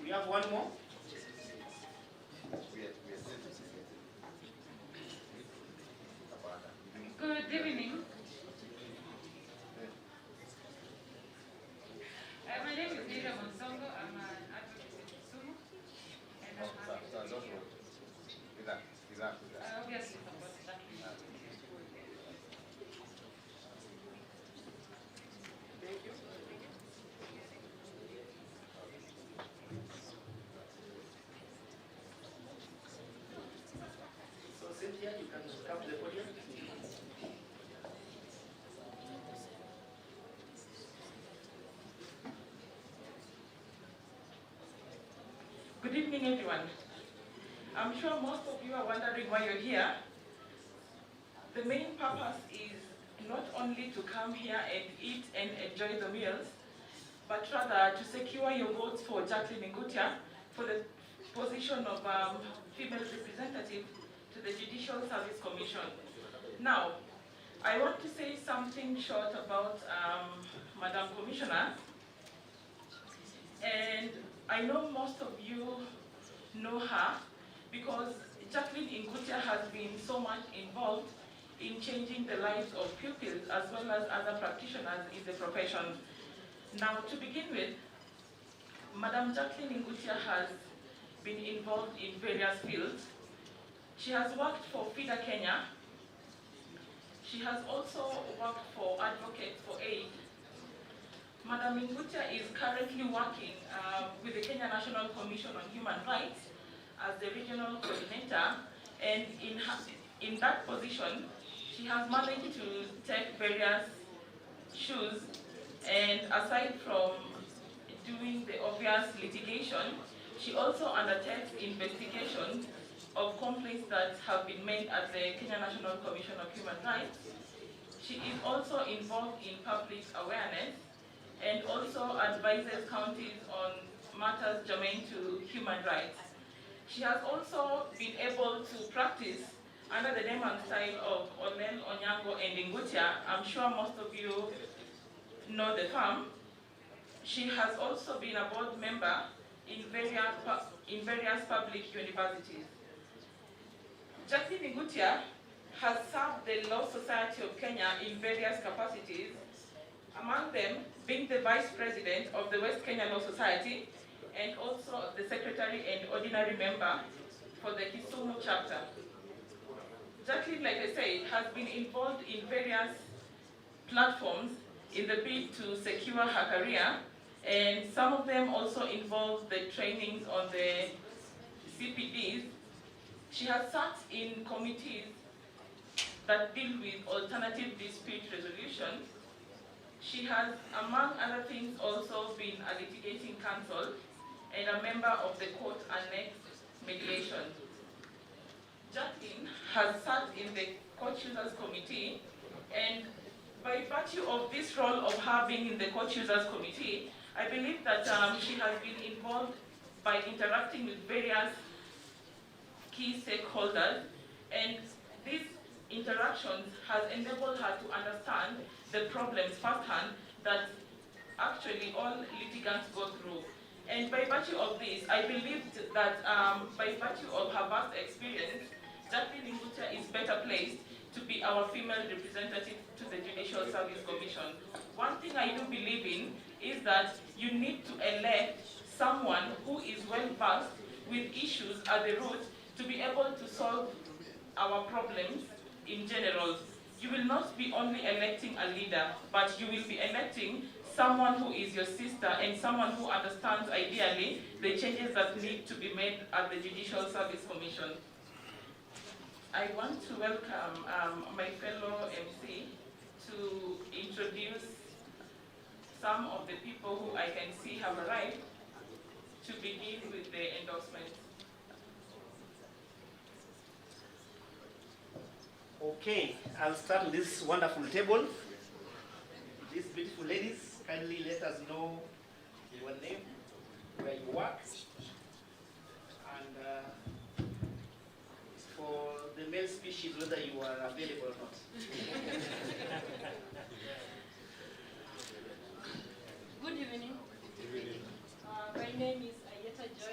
we have one more? Good evening. My name is Nina Monsongo. I'm an advocate in Kisumu. And I'm happy to be here. I obviously support Jacqueline. Thank you. So Cynthia, you can come to the podium. Good evening, everyone. I'm sure most of you are wondering why you're here. The main purpose is not only to come here and eat and enjoy the meals, but rather to secure your votes for Jacqueline Ngutia for the position of female representative to the Judicial Service Commission. Now, I want to say something short about Madam Commissioner. And I know most of you know her because Jacqueline Ngutia has been so much involved in changing the lives of pupils as well as other practitioners in the profession. Now, to begin with, Madam Jacqueline Ngutia has been involved in various fields. She has worked for FIDA Kenya. She has also worked for Advocates for Aid. Madam Ngutia is currently working with the Kenya National Commission on Human Rights as the regional coordinator, and in that position, she has managed to take various shoes, and aside from doing the obvious litigation, she also undertakes investigation of complaints that have been made at the Kenya National Commission of Human Rights. She is also involved in public awareness and also advises counties on matters germane to human rights. She has also been able to practice under the name and style of Onel, Onyango, and Ngutia. I'm sure most of you know the firm. She has also been a board member in various public universities. Jacqueline Ngutia has served the Law Society of Kenya in various capacities, among them being the Vice President of the West Kenya Law Society and also the Secretary and Ordinary Member for the Kisumu chapter. Jacqueline, like I said, has been involved in various platforms in the bid to secure her career, and some of them also involve the trainings on the CPDs. She has sat in committees that deal with alternative dispute resolution. She has, among other things, also been a litigating counsel and a member of the court annexed mediation. Jacqueline has sat in the court users committee, and by virtue of this role of her being in the court users committee, I believe that she has been involved by interacting with various key stakeholders, and these interactions has enabled her to understand the problems firsthand that actually all litigants go through. And by virtue of this, I believe that by virtue of her vast experience, Jacqueline Ngutia is better placed to be our female representative to the Judicial Service Commission. One thing I do believe in is that you need to elect someone who is well versed with issues at the root to be able to solve our problems in general. You will not be only electing a leader, but you will be electing someone who is your sister and someone who understands ideally the changes that need to be made at the Judicial Service Commission. I want to welcome my fellow MC to introduce some of the people who I can see have arrived to begin with the endorsement. Okay, I'll start with this wonderful table. These beautiful ladies, kindly let us know your name, where you work, and for the male species, whether you are available or not. Good evening. My name is Ayeta Joy.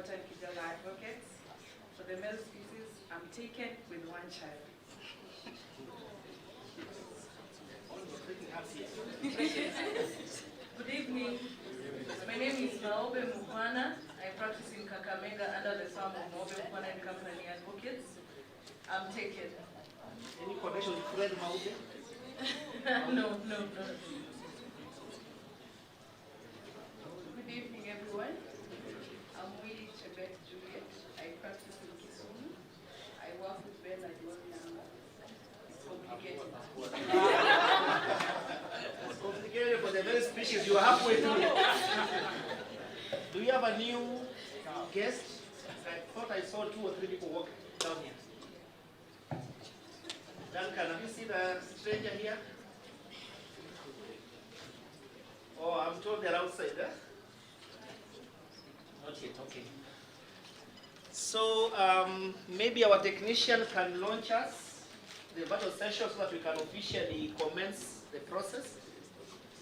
important Kijana advocates. For the male species, I'm taken with one child. Good evening. My name is Maobe Mukwana. I practice in Kakamega under the firm of Maobe Mukwana and Company Advocates. I'm taken. Any connection with Fred Maobe? No. Good evening, everyone. I'm Willie Chebet Juliet. I practice in Kisumu. I work with Ben Adwani. It's complicated. It's complicated for the very species you are halfway through. Do you have a new guest? I thought I saw 2 or 3 people walk down here. Duncan, have you seen a stranger here? Oh, I'm told they're outside, huh? Not yet, okay. So maybe our technician can launch us the virtual session so that we can officially commence the process.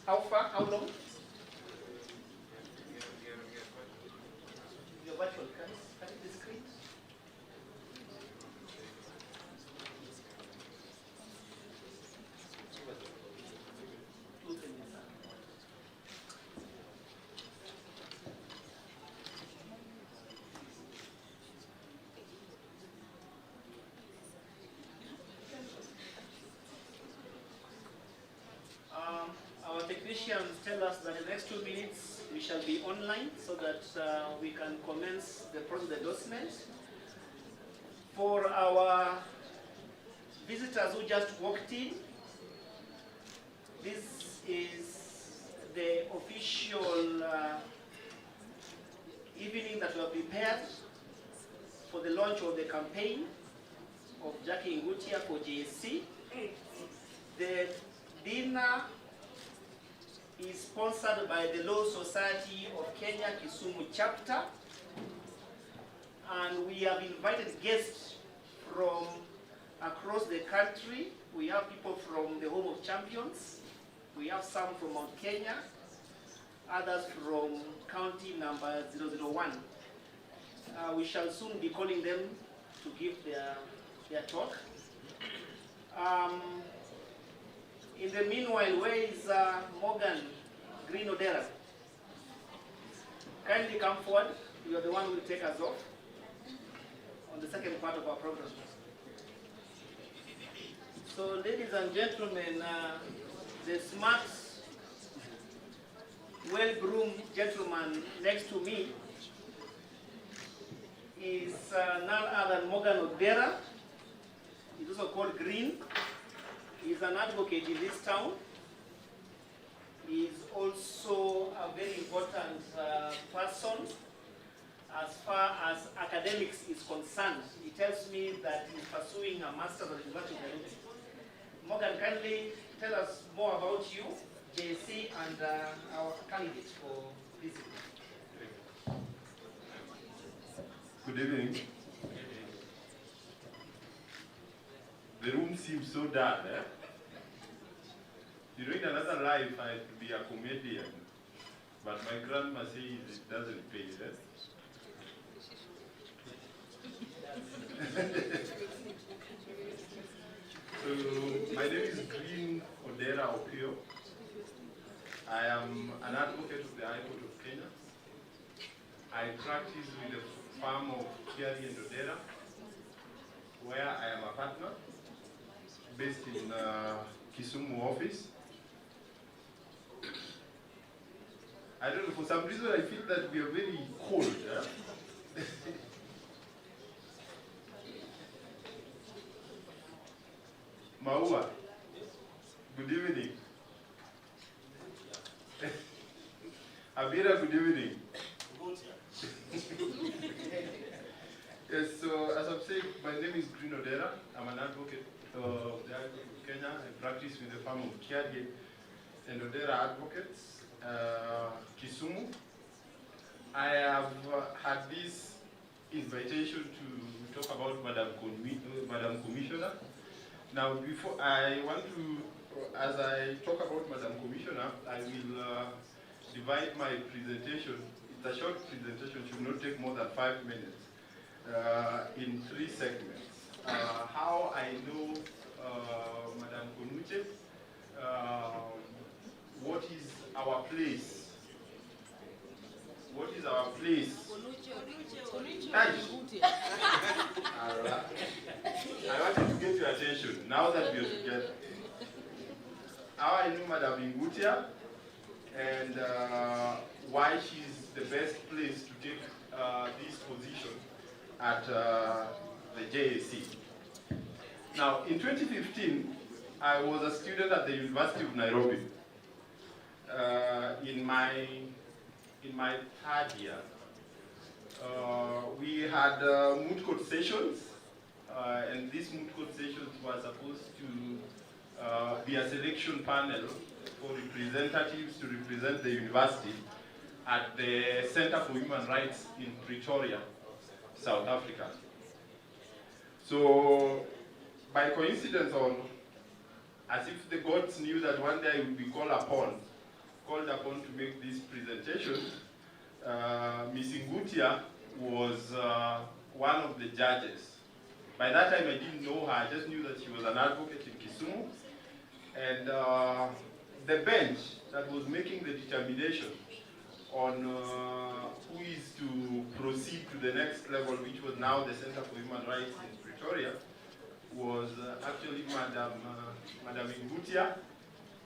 How far? How long? Your virtual, can you discreet? Our technicians tell us that in the next 2 minutes we shall be online so that we can commence the process of endorsement. For our visitors who just walked in, this is the official evening that we have prepared for the launch of the campaign of Jackie Ngutia for JSC. The dinner is sponsored by the Law Society of Kenya Kisumu chapter, and we have invited guests from across the country. We have people from the Home of Champions, we have some from Mount Kenya, others from county number 001. We shall soon be calling them to give their talk. In the meanwhile, where is Morgan Green Odera? Kindly come forward. You are the one who will take us off on the second part of our program. So, ladies and gentlemen, the smart, well-groomed gentleman next to me is none other than Morgan Odera. He's also called Green. He's an advocate in this town. He's also a very important person as far as academics is concerned. He tells me that he's pursuing a master's at the University of Nairobi. Morgan, kindly tell us more about you, JC, and our candidate for this evening. Good evening. The room seems so dark, eh? You know, in another life, I'd be a comedian, but my grandma says it doesn't pay, eh? So, my name is Green Odera Opio. I am an advocate of the High Court of Kenya. I practice with the firm of Kiari and Odera, where I am a partner, based in Kisumu office. I don't know, for some reason I feel that we are very cold. Eh? Maua, good evening. Abira, good evening. Yes, so as I'm saying, my name is Green Odera. I'm an advocate of the High Court of Kenya. I practice with the firm of Kiari and Odera Advocates, Kisumu. I have had this invitation to talk about Madam Commissioner. Now, before I want to, as I talk about Madam Commissioner, I will divide my presentation. the short presentation should not take more than 5 minutes in 3 segments. How I know Madam Konuche, what is our place? What is our place? I want you to get your attention now that we are together. How I know Madam Ingutia and why she's the best place to take this position at the JAC. Now, in 2015, I was a student at the University of Nairobi. In my 3rd year, we had moot court sessions, and these moot court sessions were supposed to be a selection panel for representatives to represent the university at the Center for Human Rights in Pretoria, South Africa. So, by coincidence, as if the gods knew that one day I would be called upon to make this presentation, Ms. Ngutia was one of the judges. By that time, I didn't know her. I just knew that she was an advocate in Kisumu. And the bench that was making the determination on who is to proceed to the next level, which was now the Center for Human Rights in Pretoria, was actually Madam Ngutia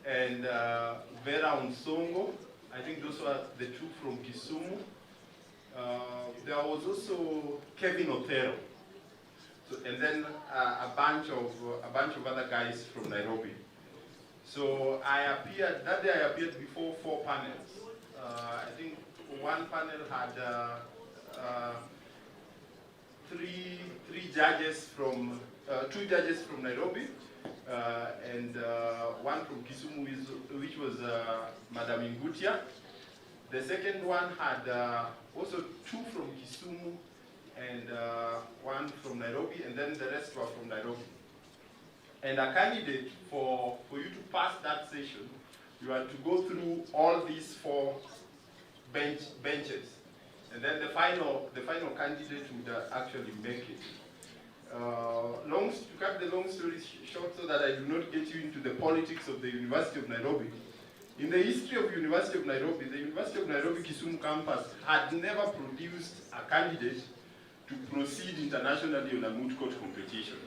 and Vera Unsongo. I think those were the 2 from Kisumu. There was also Kevin Otero, so, and then a bunch of other guys from Nairobi. So that day I appeared before 4 panels. I think one panel had 3 judges from 2 judges from Nairobi, and 1 from Kisumu, which was Madam Ngutia. The second one had also 2 from Kisumu and 1 from Nairobi, and then the rest were from Nairobi. And a candidate, for you to pass that session, you had to go through all these 4 benches. And then the final candidate would actually make it. To cut the long story short so that I do not get you into the politics of the University of Nairobi, in the history of University of Nairobi, the University of Nairobi Kisumu campus had never produced a candidate to proceed internationally on a moot court competition.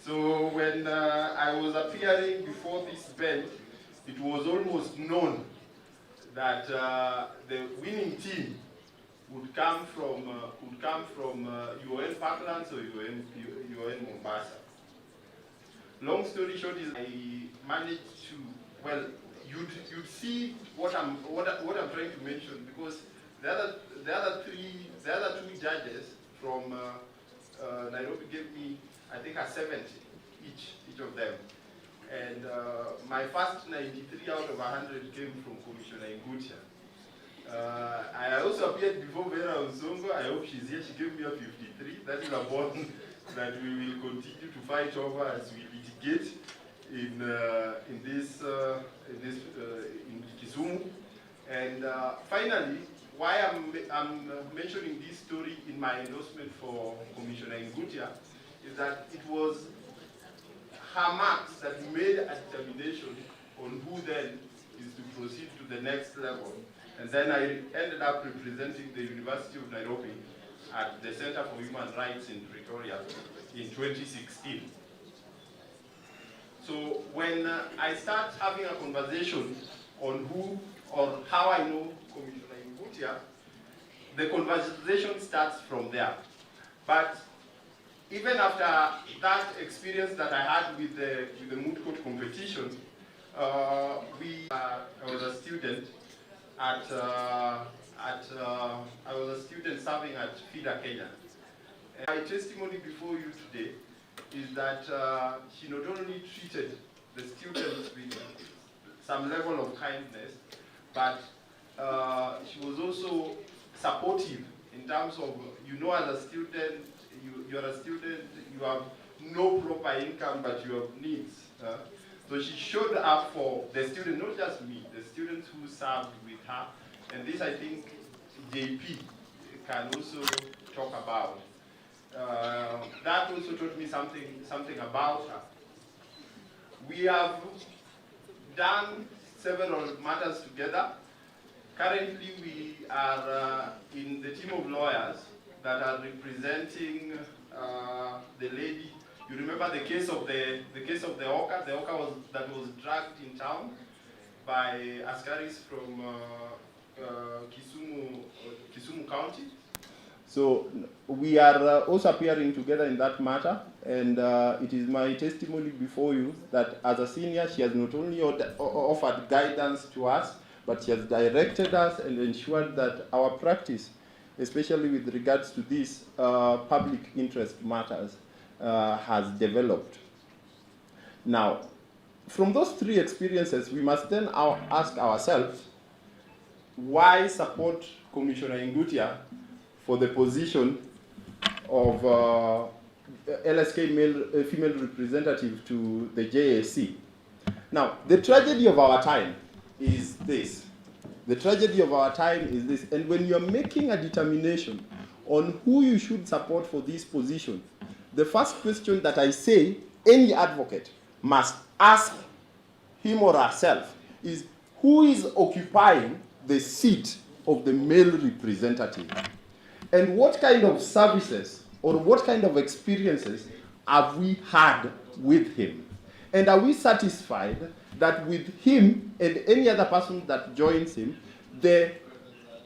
So when I was appearing before this bench, it was almost known that the winning team would come from UN Parklands or UN Mombasa. Long story short is I managed to, well, you'd see what I'm trying to mention, because the other 2 judges from Nairobi gave me, I think, a 70 each of them. And my first 93 out of 100 came from Commissioner Ngutia. I also appeared before Vera Unsongo. I hope she's here. She gave me a 53. That is a bond that we will continue to fight over as we litigate in Kisumu. And finally, why I'm mentioning this story in my endorsement for Commissioner Ngutia is that it was her marks that made a determination on who then is to proceed to the next level. And then I ended up representing the University of Nairobi at the Center for Human Rights in Pretoria in 2016. So when I start having a conversation on who or how I know Commissioner Ngutia, the conversation starts from there. But even after that experience that I had with the moot court competition, I was a student serving at FIDA Kenya. And my testimony before you today is that she not only treated the students with some level of kindness, but she was also supportive in terms of, as a student, you're a student, you have no proper income, but you have needs. So she showed up for the students, not just me, the students who served with her, And this, I think, JP can also talk about. That also taught me something about her. We have done several matters together. Currently, we are in the team of lawyers that are representing the lady. You remember the case of the Oka? The Oka that was dragged in town by Aspirants from Kisumu County. So we are also appearing together in that matter, and it is my testimony before you that as a senior, she has not only offered guidance to us, but she has directed us and ensured that our practice, especially with regards to these public interest matters, has developed. Now, from those three experiences, we must then ask ourselves, why support Commissioner Ngutia for the position of LSK female representative to the JSC? Now, the tragedy of our time is this. The tragedy of our time is this. And when you're making a determination on who you should support for this position, the first question that I say any advocate must ask him or herself is, who is occupying the seat of the male representative? And what kind of services or what kind of experiences have we had with him? And are we satisfied that with him and any other person that joins him, the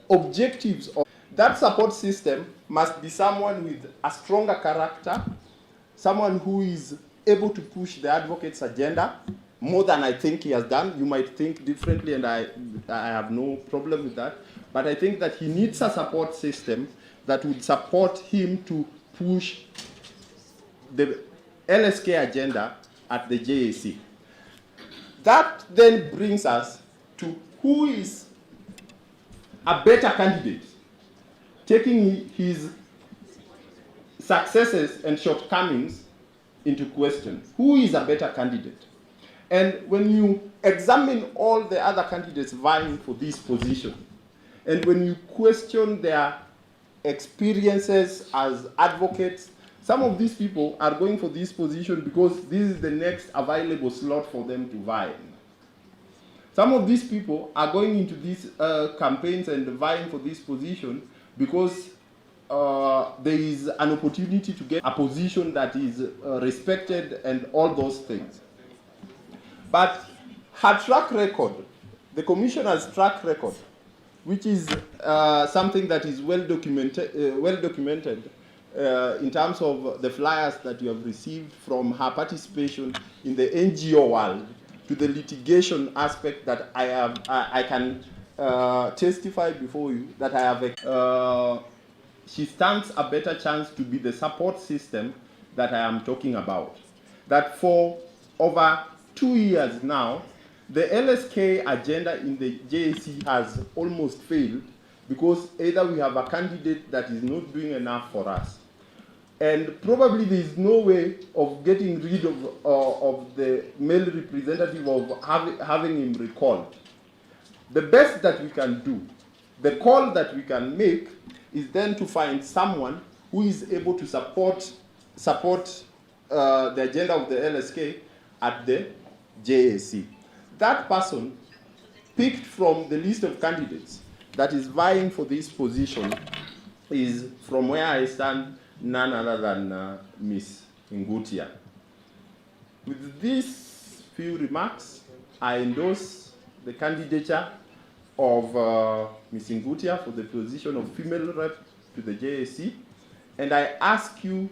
objectives of that support system must be someone with a stronger character, someone who is able to push the advocate's agenda more than I think he has done. You might think differently, and I have no problem with that. But I think that he needs a support system that would support him to push the LSK agenda at the JAC. That then brings us to who is a better candidate, taking his successes and shortcomings into question. Who is a better candidate? And when you examine all the other candidates vying for this position, and when you question their experiences as advocates, some of these people are going for this position because this is the next available slot for them to vie in. Some of these people are going into these campaigns and vying for this position because there is an opportunity to get a position that is respected and all those things. But her track record, the commissioner's track record, which is something that is well documented in terms of the flyers that you have received from her participation in the NGO world, to the litigation aspect that I can testify before you that I have. She stands a better chance to be the support system that I am talking about. That for over 2 years now, the LSK agenda in the JAC has almost failed because either we have a candidate that is not doing enough for us, and probably there is no way of getting rid of the male representative, of having him recalled. The best that we can do, the call that we can make, is then to find someone who is able to support the agenda of the LSK at the JAC. That person picked from the list of candidates that is vying for this position is, from where I stand, none other than Ms. Ngutia. With these few remarks, I endorse the candidature of Ms. Ngutia for the position of female rep to the JAC, and I ask you,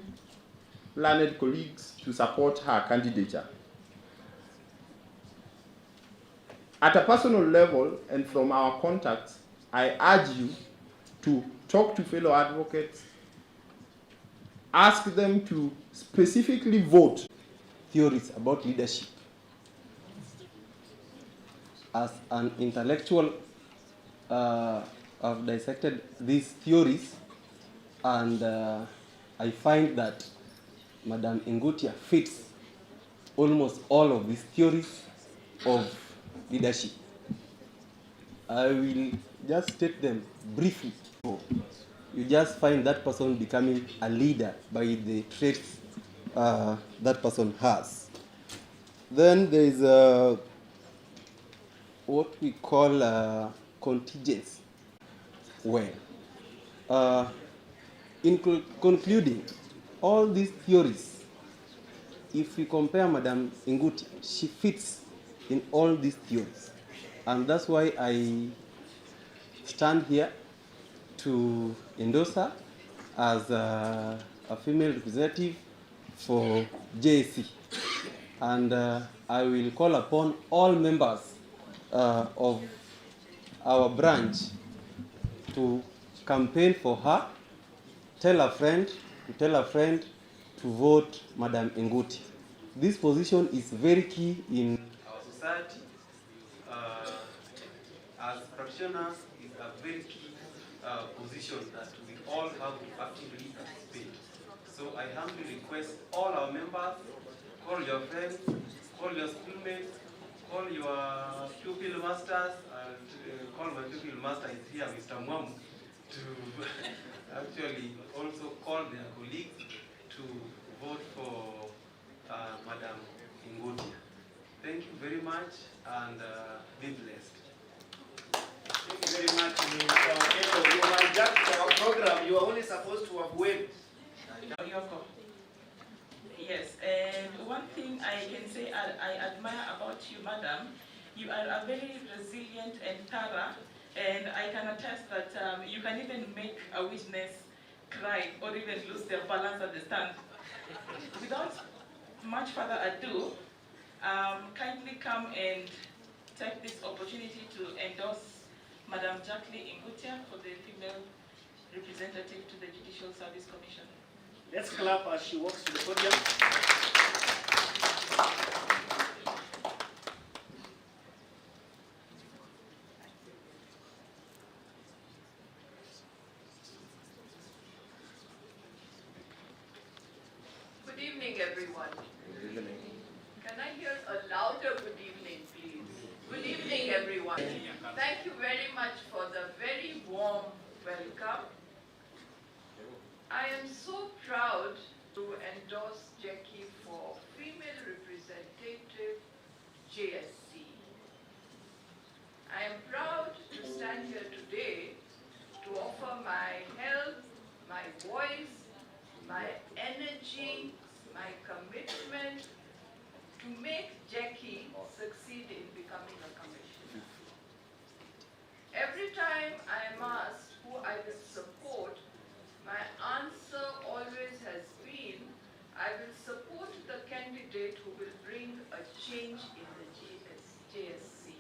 learned colleagues, to support her candidature. At a personal level and from our contacts, I urge you to talk to fellow advocates, ask them to specifically vote. Theories about leadership. As an intellectual, I've dissected these theories, and I find that Madam Ngutia fits almost all of these theories of leadership. I will just state them briefly. You just find that person becoming a leader by the traits that person has. Then there is what we call contingency. Well, in concluding, all these theories, if we compare Madam Nguti, she fits in all these theories. And that's why I stand here to endorse her as a female representative for JSC. And I will call upon all members of our branch to campaign for her, tell a friend to vote Madam Nguti. This position is very key in our society. As practitioners, is a very key position that we all have to actively participate. So I humbly request all our members, call your friends, call your schoolmates, call your pupil masters, and call my pupil master is here, Mr. Mwamu, to actually also call their colleagues to vote for Madam Nguti. Thank you very much, and be blessed. Thank you very much, Mr. You hijacked our program. You are only supposed to have waved. Yes, and one thing I can say I admire about you, madam, you are a very resilient and thorough, and I can attest that you can even make a witness cry or even lose their balance at the stand. Without much further ado, kindly come and take this opportunity to endorse Madam Jacqueline Ngutia for the female representative to the Judicial Service Commission. Let's clap as she walks to the podium. Good evening, everyone. Good evening. Can I hear a louder good evening, please? Good evening, everyone. Thank you very much for the very warm welcome. I am so proud to endorse Jackie for female representative JSC. I am proud to stand here today to offer my help, my voice, my energy, my commitment to make Jackie succeed in becoming a commissioner. Every time I am asked who I will support, my answer always has been, I will support the candidate who will bring a change in the JSC.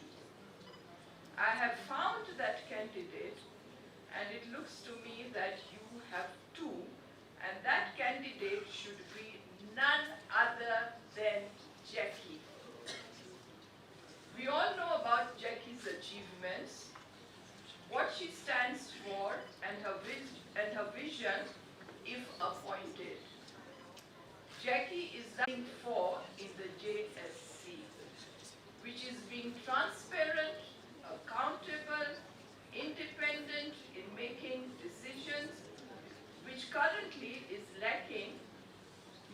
I have found that candidate, and it looks to me that you have two, and that candidate should be none other than Jackie. We all know about Jackie's achievements, what she stands for, and her vision if appointed. Jackie is looking for in the JSC, which is being transparent, accountable, independent in making decisions, which currently is lacking,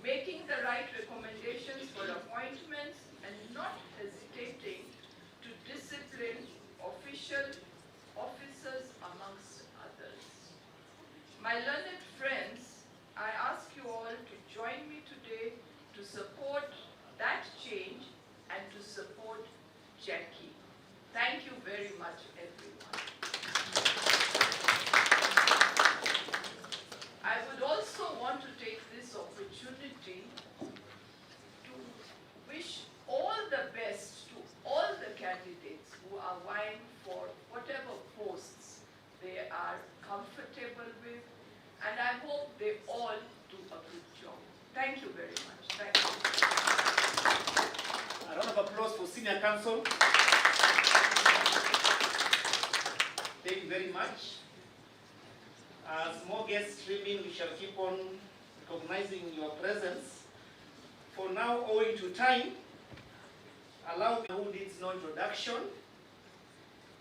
making the right recommendations for appointments and not hesitating to discipline officers amongst others. My learned friends, I ask you all to join me today to support that change and to support Jackie. Thank you very much, everyone. I would also want to take this opportunity to wish all the best to all the candidates who are vying for whatever posts they are comfortable with, and I hope they all do a good job. Thank you very much. Thank you. A round of applause for Senior Counsel. Thank you very much. As more guests stream in, we shall keep on recognizing your presence. For now, owing to time, allow me who needs no introduction.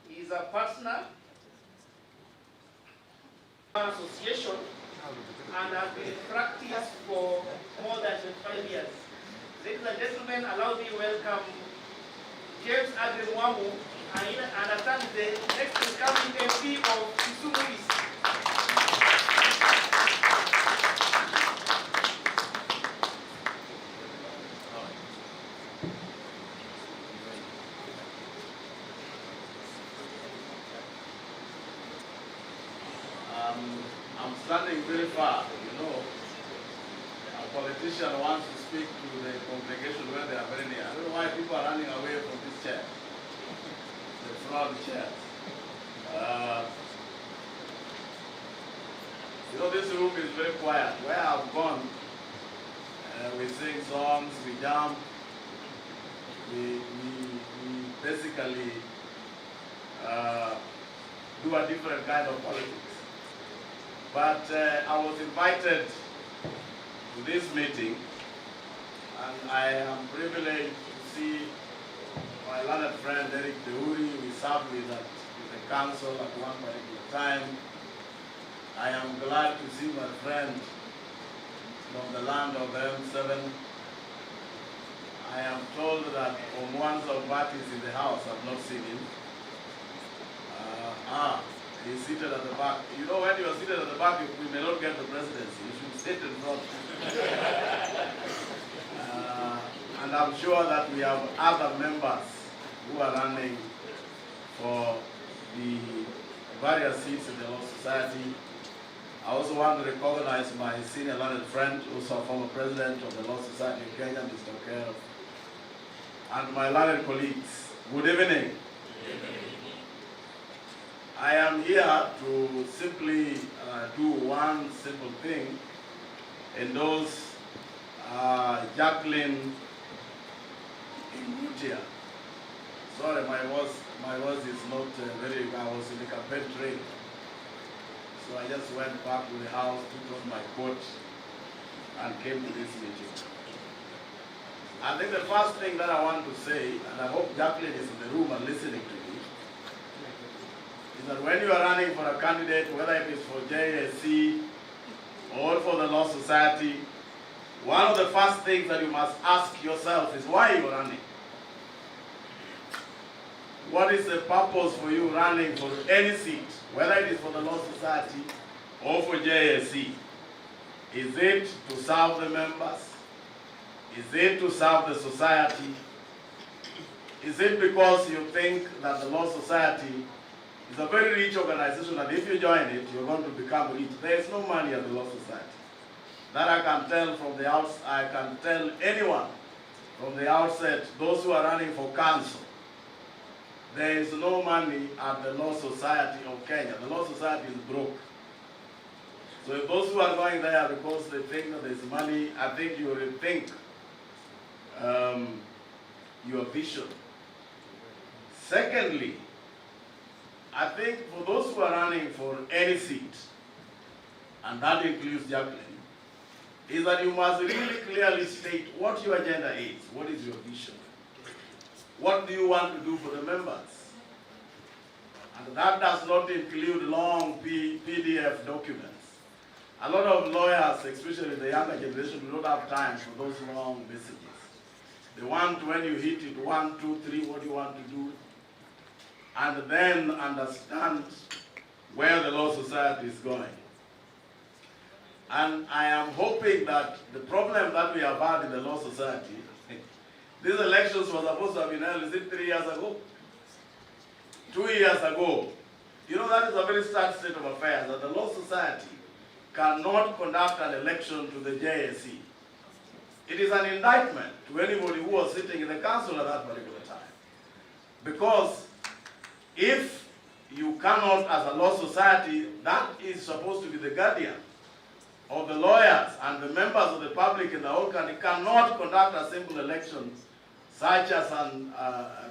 He is a partner Association and has been in practice for more than 25 years. Ladies and gentlemen, allow me to welcome James Agrimwamu, and understand the next incoming MP of Kisumu East. I'm standing very far, you know. A politician wants to speak to the congregation where they are very near. I don't know why people are running away from this chair, the front chairs. You know, this room is very quiet. Where I've gone, we sing songs, we jump, we basically do a different kind of politics. But I was invited to this meeting, and I am privileged to see my learned friend Eric Deuri. We served with the council at one particular time. I am glad to see my friend from the land of M7. I am told that Omwan's Ombati is in the house. I've not seen him. He's seated at the back. You know, when you are seated at the back, we may not get the presidency. You should sit in front. And I'm sure that we have other members who are running for the various seats in the Law Society. I also want to recognize my senior learned friend, also a former president of the Law Society of Kenya, Mr. Okero, and my learned colleagues. Good evening. I am here to simply do one simple thing, endorse Jacqueline Ingutia. Sorry, my voice is not very, I was in the campaign train. So I just went back to the house, took on my coat, and came to this meeting. I think the first thing that I want to say, and I hope Jacqueline is in the room and listening to me, is that when you are running for a candidate, whether it is for JSC or for the Law Society, one of the first things that you must ask yourself is why you are running. What is the purpose for you running for any seat, whether it is for the Law Society or for JSC? Is it to serve the members? Is it to serve the society? Is it because you think that the Law Society is a very rich organization, and if you join it, you're going to become rich? There is no money at the Law Society. That I can tell from the outset. I can tell anyone from the outset, those who are running for council, there is no money at the Law Society of Kenya. The Law Society is broke. So if those who are going there because they think that there's money, I think you will rethink your vision. Secondly, I think for those who are running for any seat, and that includes Jacqueline, is that you must really clearly state what your agenda is. What is your vision? What do you want to do for the members? And that does not include long PDF documents. A lot of lawyers, especially the younger generation, do not have time for those long messages. They want, when you hit it, 1, 2, 3, what do you want to do? And then understand where the Law Society is going. And I am hoping that the problem that we have had in the Law Society, these elections were supposed to have been held, is it 3 years ago? 2 years ago. You know, that is a very sad state of affairs, that the Law Society cannot conduct an election to the JSC. It is an indictment to anybody who was sitting in the council at that particular time. Because if you cannot, as a law society, that is supposed to be the guardian of the lawyers and the members of the public in the whole country, cannot conduct a simple election such as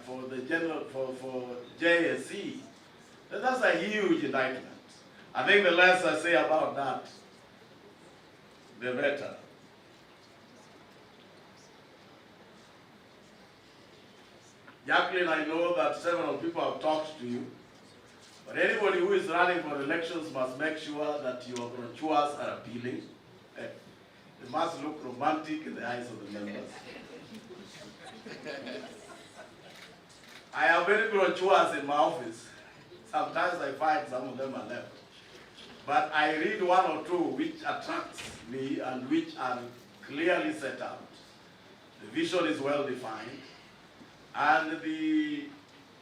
for the general, for JSC, then that's a huge indictment. I think the less I say about that, the better. Jacqueline, I know that several people have talked to you, But anybody who is running for elections must make sure that your brochures are appealing. They must look romantic in the eyes of the members. I have many brochures in my office. Sometimes I find some of them are left. But I read one or two which attracts me and which are clearly set out. The vision is well defined, and the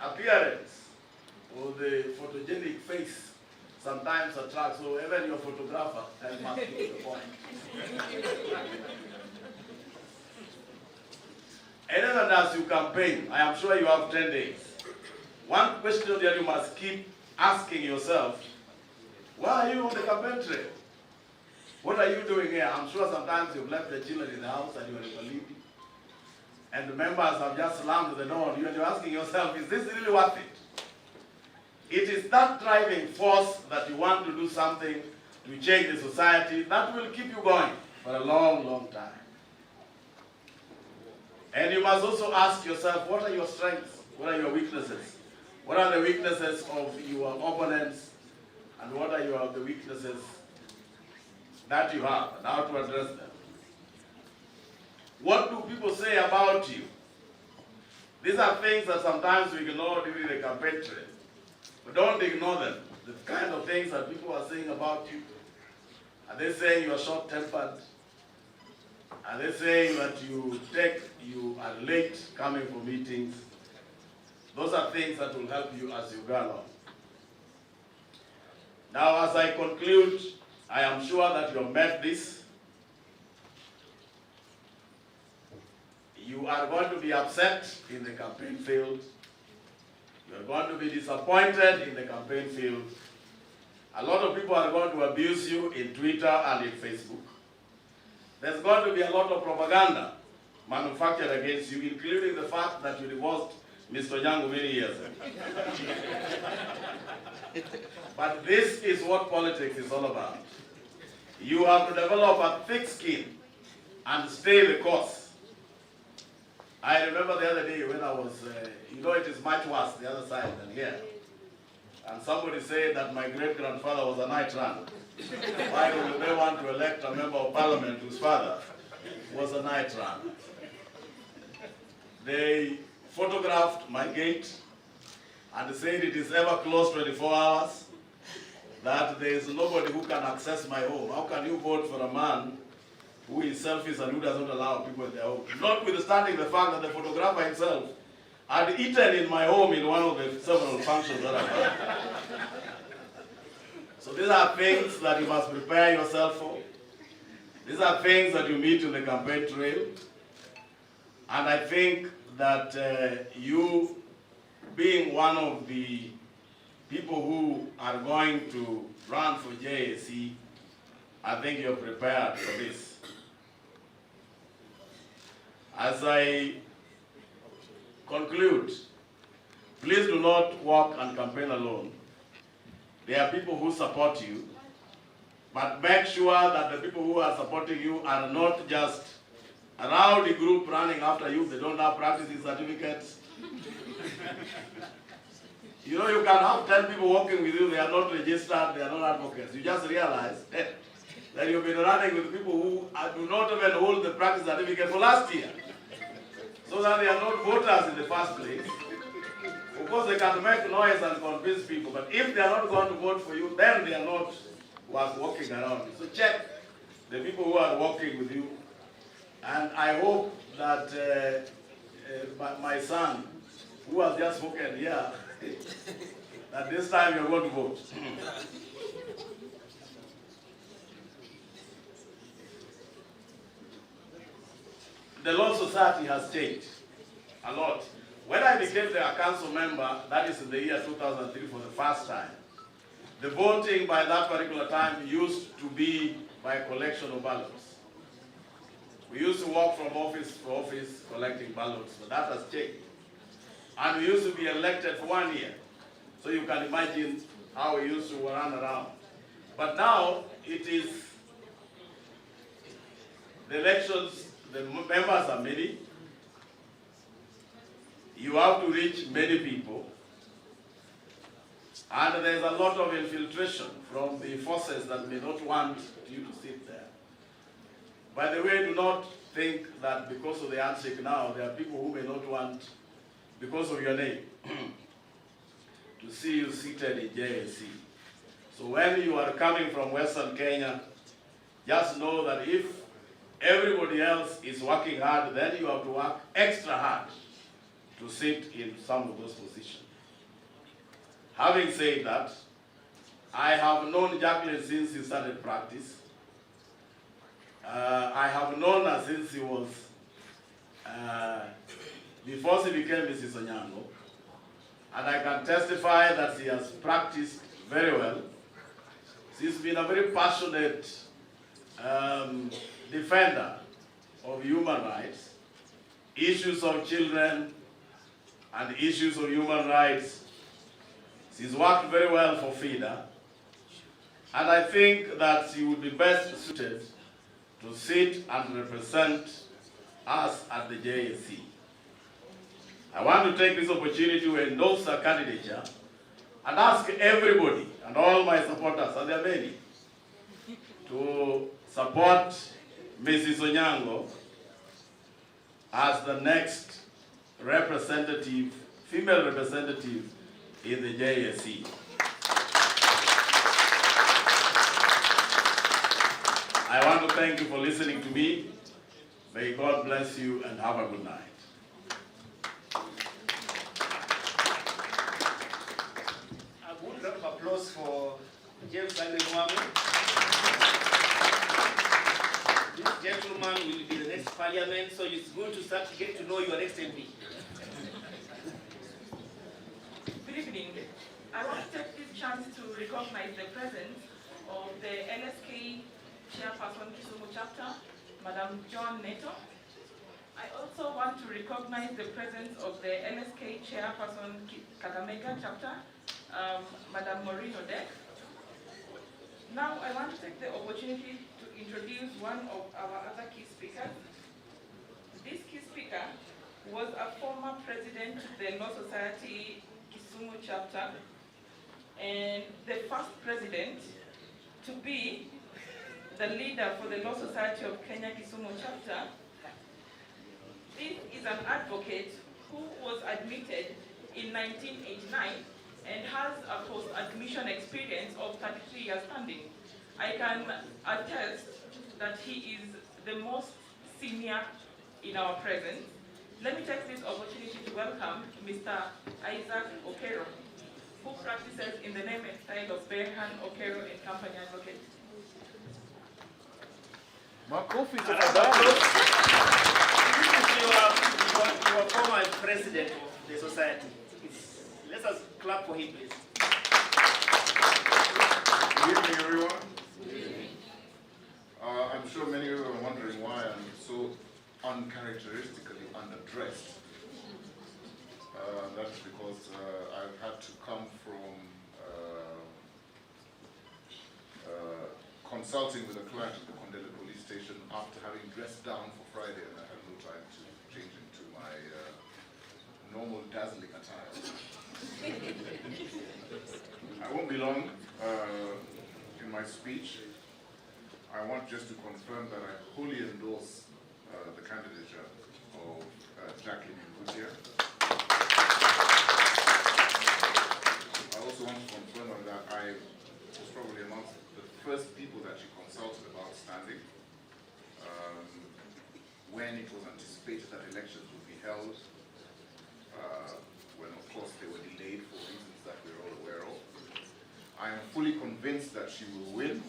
appearance or the photogenic face sometimes attracts, so even your photographer must be the point. Anyone as you campaign, I am sure you have 10 days. One question that you must keep asking yourself, why are you on the campaign trail? What are you doing here? I'm sure sometimes you've left the children in the house and you are in the lead. And the members have just slammed the door on you and you're asking yourself, is this really worth it? It is that driving force that you want to do something to change the society that will keep you going for a long, long time. And you must also ask yourself, what are your strengths? What are your weaknesses? What are the weaknesses of your opponents? And what are the weaknesses that you have and how to address them? What do people say about you? These are things that sometimes we ignore during the campaign trail. But don't ignore them. The kind of things that people are saying about you. Are they saying you are short-tempered? Are they saying that you are late coming for meetings? Those are things that will help you as you go along. Now, as I conclude, I am sure that you have met this. You are going to be upset in the campaign field. You are going to be disappointed in the campaign field. A lot of people are going to abuse you in Twitter and in Facebook. There's going to be a lot of propaganda manufactured against you, including the fact that you divorced Mr. Nyango many years ago. But this is what politics is all about. You have to develop a thick skin and stay the course. I remember the other day when I was, it is much worse the other side than here. And somebody said that my great-grandfather was a night runner. Why would they want to elect a member of parliament whose father was a night runner? They photographed my gate and said it is ever closed 24 hours, that there is nobody who can access my home. How can you vote for a man who is selfish and who doesn't allow people in their home? Notwithstanding the fact that the photographer himself had eaten in my home in one of the several functions that I've had. So these are things that you must prepare yourself for. These are things that you meet in the campaign trail. And I think that you, being one of the people who are going to run for JAC, I think you're prepared for this. As I conclude, please do not walk and campaign alone. There are people who support you, but make sure that the people who are supporting you are not just a rowdy group running after you. They don't have practicing certificates. You know, you can have 10 people working with you, they are not registered, they are not advocates. You just realize that you've been running with people who do not even hold the practice certificate for last year. So that they are not voters in the first place. Of course, they can make noise and convince people, but if they are not going to vote for you, then they are not worth walking around. So check the people who are working with you. And I hope that my son, who has just spoken here, that this time you're going to vote. The Law Society has changed a lot. When I became the council member, that is in the year 2003 for the first time, the voting by that particular time used to be by collection of ballots. We used to walk from office to office collecting ballots, but that has changed. And we used to be elected for 1 year. So you can imagine how we used to run around. But now it is the elections, the members are many. You have to reach many people. And there's a lot of infiltration from the forces that may not want you to sit there. By the way, do not think that because of the handshake now, there are people who may not want, because of your name, to see you seated in JSC. So when you are coming from Western Kenya, just know that if everybody else is working hard, then you have to work extra hard to sit in some of those positions. Having said that, I have known Jacqueline since he started practice. I have known her since he was, before she became Mrs. Onyango. And I can testify that she has practiced very well. She's been a very passionate defender of human rights, issues of children, and issues of human rights. She's worked very well for FIDA, and I think that she would be best suited to sit and represent us at the JSC. I want to take this opportunity to endorse her candidature and ask everybody and all my supporters, and there are many, to support Mrs. Onyango as the next representative, female representative in the JSC. I want to thank you for listening to me. May God bless you and have a good night. A good round of applause for James Mwame. This gentleman will be the next parliament, so it's good to start to get to know your next MP. Good evening. I want to take this chance to recognize the presence of the LSK Chairperson Kisumu chapter, Madam John Neto. I also want to recognize the presence of the LSK Chairperson Kakamega chapter, Madam Maureen Odek. Now I want to take the opportunity to introduce one of our other key speakers. This key speaker was a former president of the Law Society Kisumu chapter and the first president to be the leader for the Law Society of Kenya Kisumu chapter. This is an advocate who was admitted in 1989 and has a post-admission experience of 33 years standing. I can attest that he is the most senior in our presence. Let me take this opportunity to welcome Mr. Isaac Okero, who practices in the name and style of Behan Okero and Company Advocate. Makofi tafadhali. You are former president of the society. Let us clap for him, please. Good evening, everyone. I'm sure many of you are wondering why I'm so uncharacteristically underdressed. That's because I've had to come from consulting with a client at the Kondele police station after having dressed down for Friday, and I had no time to change into my normal dazzling attire. I won't be long in my speech. I want just to confirm that I wholly endorse the candidature of Jacqueline Ngutia. I also want to confirm that I was probably amongst the first people that she consulted about standing when it was anticipated that elections would be held, when of course they were delayed for reasons that we're all aware of. I am fully convinced that she will win,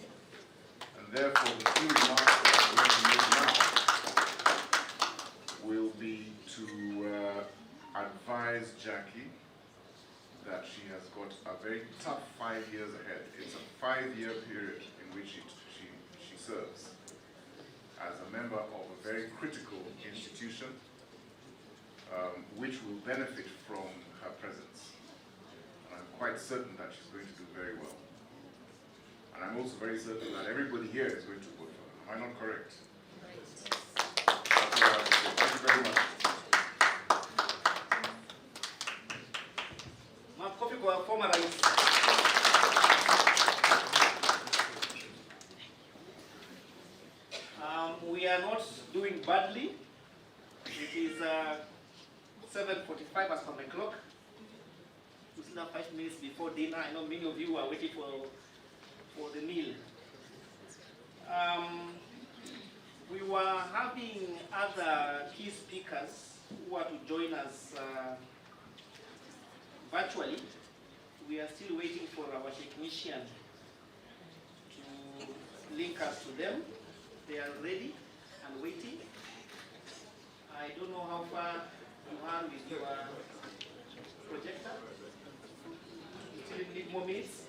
and therefore the few remarks that I'm going to make now will be to advise Jackie that she has got a very tough 5 years ahead. It's a 5-year period in which she serves as a member of a very critical institution which will benefit from her presence. And I'm quite certain that she's going to do very well. And I'm also very certain that everybody here is going to vote for her. Am I not correct? That's what I have to say. Thank you very much. Makofi kwa former rais. are not doing badly. It is 7:45 as per my clock. We still have 5 minutes before dinner. I know many of you are waiting for the meal. We were having other key speakers who are to join us virtually. We are still waiting for our technician to link us to them. They are ready and waiting. I don't know how far you are with your projector. You still need more minutes?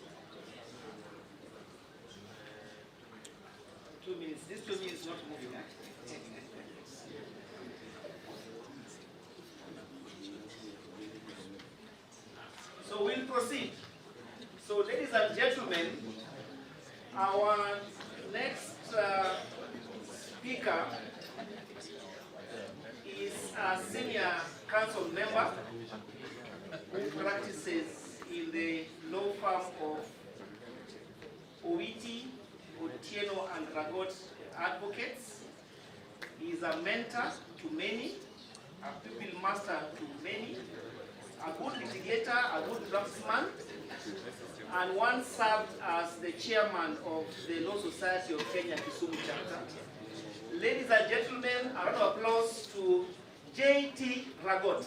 2 minutes. This 2 minutes is not moving. So we'll proceed. So ladies and gentlemen, our next speaker is a senior council member who practices in the law firm of Owiti, Otieno and Ragot Advocates. He is a mentor to many, a pupil master to many, a good litigator, a good draftsman, and once served as the chairman of the Law Society of Kenya Kisumu chapter. Ladies and gentlemen, a round of applause to J.T. Ragot.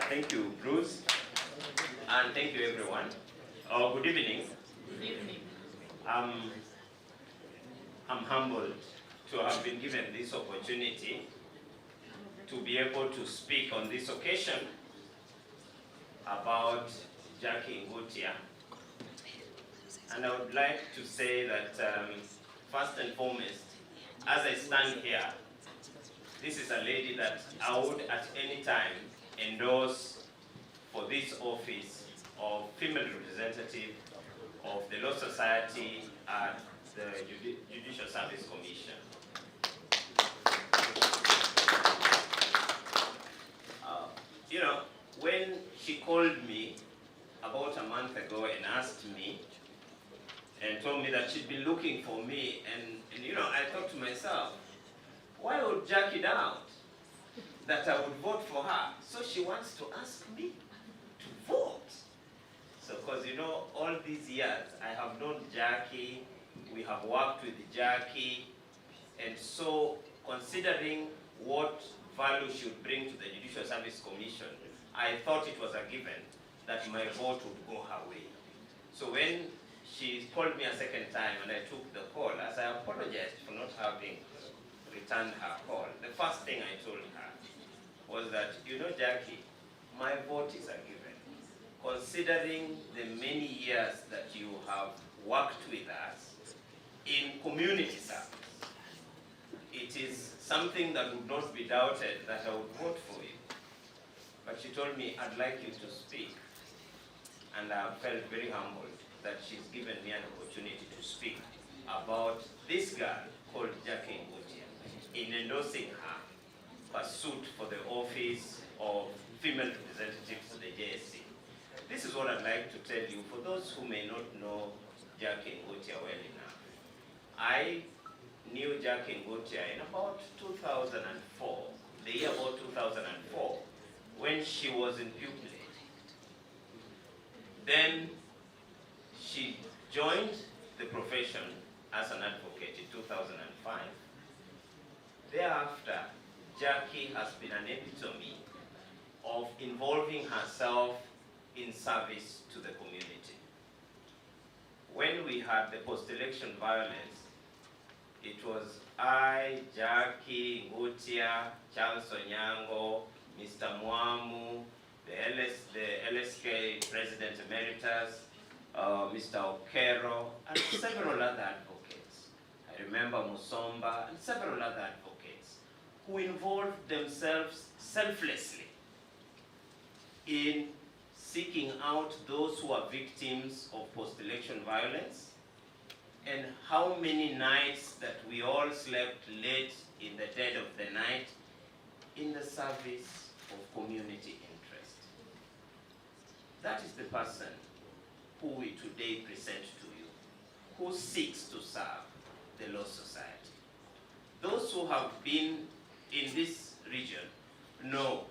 Thank you, Bruce, and thank you, everyone. Good evening. Good evening. I'm humbled to have been given this opportunity to be able to speak on this occasion about Jackie Ngutia. And I would like to say that first and foremost, as I stand here, this is a lady that I would at any time endorse for this office of female representative of the Law Society at the Judicial Service Commission. You know, when she called me about a month ago and asked me and told me that she'd been looking for me, and you know, I thought to myself, why would Jackie doubt that I would vote for her? So she wants to ask me to vote. So, because you know, all these years I have known Jackie, we have worked with Jackie, and so considering what value she would bring to the Judicial Service Commission, I thought it was a given that my vote would go her way. So when she called me a second time and I took the call, as I apologized for not having returned her call, the first thing I told her was that, you know, Jackie, my vote is a given. Considering the many years that you have worked with us in community service, it is something that would not be doubted that I would vote for you. But she told me, I'd like you to speak. And I felt very humbled that she's given me an opportunity to speak about this girl called Jackie Ngutia, in endorsing her pursuit for the office of female representatives to the JSC. This is what I'd like to tell you for those who may not know Jackie Ngutia well enough. I knew Jackie Ngutia in about 2004, the year about 2004, when she was in pupillage. Then she joined the profession as an advocate in 2005. Thereafter, Jackie has been an epitome of involving herself in service to the community. When we had the post-election violence, it was I, Jackie Ngutia, Charles Onyango, Mr. Mwamu, the LSK President Emeritus, Mr. Okero, and several other advocates. I remember Musomba and several other advocates who involved themselves selflessly in seeking out those who are victims of post-election violence, and how many nights that we all slept late in the dead of the night in the service of community interest. That is the person who we today present to you. who seeks to serve the Law Society. Those who have been in this region know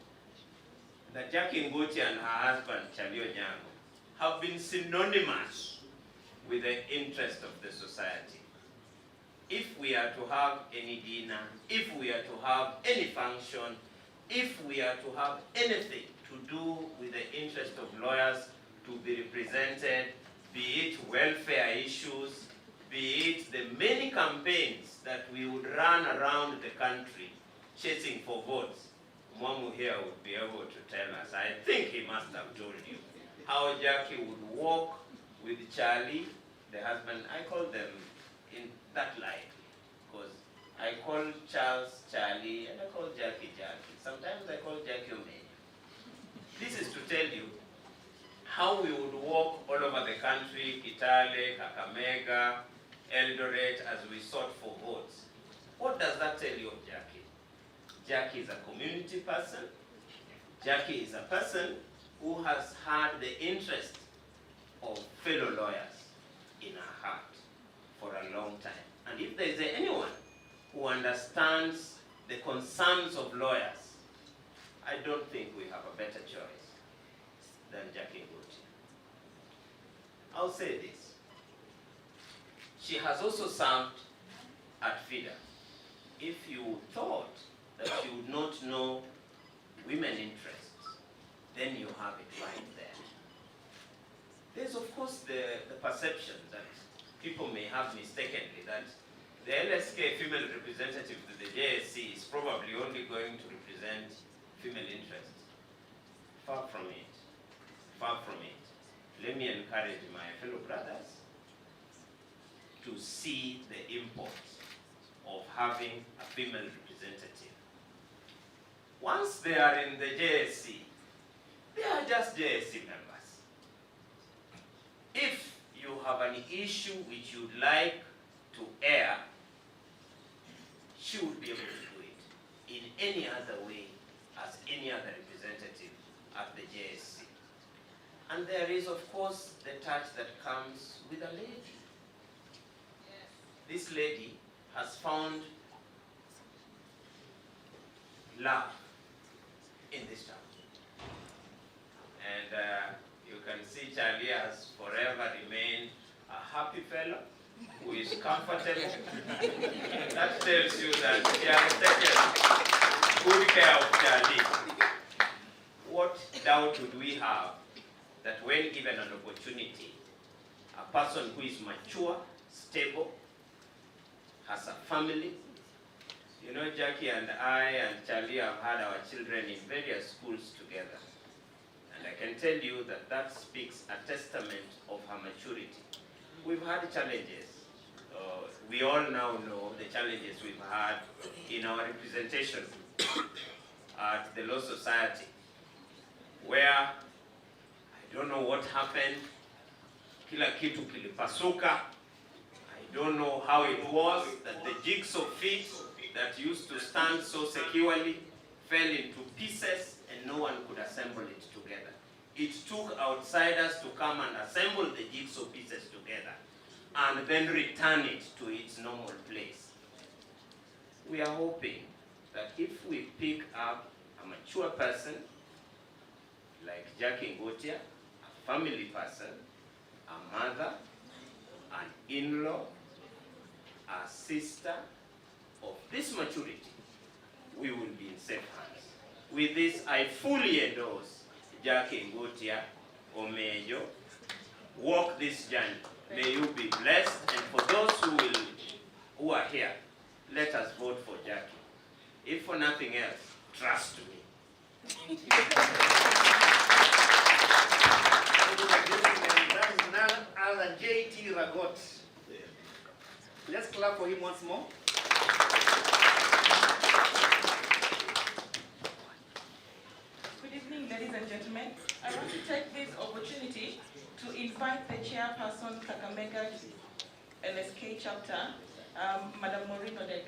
that Jackie Ngoti and her husband, Charlie Onyango, have been synonymous with the interest of the society. If we are to have any dinner, if we are to have any function, if we are to have anything to do with the interest of lawyers to be represented, be it welfare issues, be it the many campaigns that we would run around the country chasing for votes, Mwamu here would be able to tell us. I think he must have told you how Jackie would walk with Charlie, the husband. I call them in that light because I call Charles Charlie and I call Jackie Jackie. Sometimes I call Jackie Omenya. This is to tell you how we would walk all over the country, Kitale, Kakamega, Eldoret, as we sought for votes. What does that tell you of Jackie? Jackie is a community person. Jackie is a person who has had the interest of fellow lawyers in her heart for a long time. And if there is anyone who understands the concerns of lawyers, I don't think we have a better choice than Jackie Ngoti. I'll say this. She has also served at FIDA. If you thought that she would not know women interests, then you have it right there. There's of course the perception that people may have mistakenly that the LSK female representative to the JSC is probably only going to represent female interests. Far from it. Far from it. Let me encourage my fellow brothers to see the import of having a female representative. Once they are in the JSC, they are just JSC members. If you have an issue which you'd like to air, she would be able to do it in any other way as any other representative at the JSC. And there is, of course, the touch that comes with a lady. This lady has found love in this town. And you can see Charlie has forever remained a happy fellow who is comfortable. That tells you that he has taken good care of Charlie. What doubt would we have that when given an opportunity, a person who is mature, stable, has a family. You know, Jackie and I and Charlie have had our children in various schools together. And I can tell you that that speaks a testament of her maturity. We've had challenges. We all now know the challenges we've had in our representation at the Law Society, where I don't know what happened, kila kitu kilipasuka. I don't know how it was that the jigsaw feet that used to stand so securely fell into pieces and no one could assemble it together. It took outsiders to come and assemble the jigsaw pieces together and then return it to its normal place. We are hoping that if we pick up a mature person like Jackie Ngoti, a family person, a mother, an in-law, a sister of this maturity, we will be in safe hands. With this, I fully endorse Jackie Ngoti Omejo. Walk this journey. May you be blessed. And for those who are here, let us vote for Jackie. If for nothing else, trust me. That is none other than J.T. Ragot. Let's clap for him once more. Good evening, ladies and gentlemen. I want to take this opportunity to invite the chairperson, Kakamega LSK chapter, Madam Maureen Odek.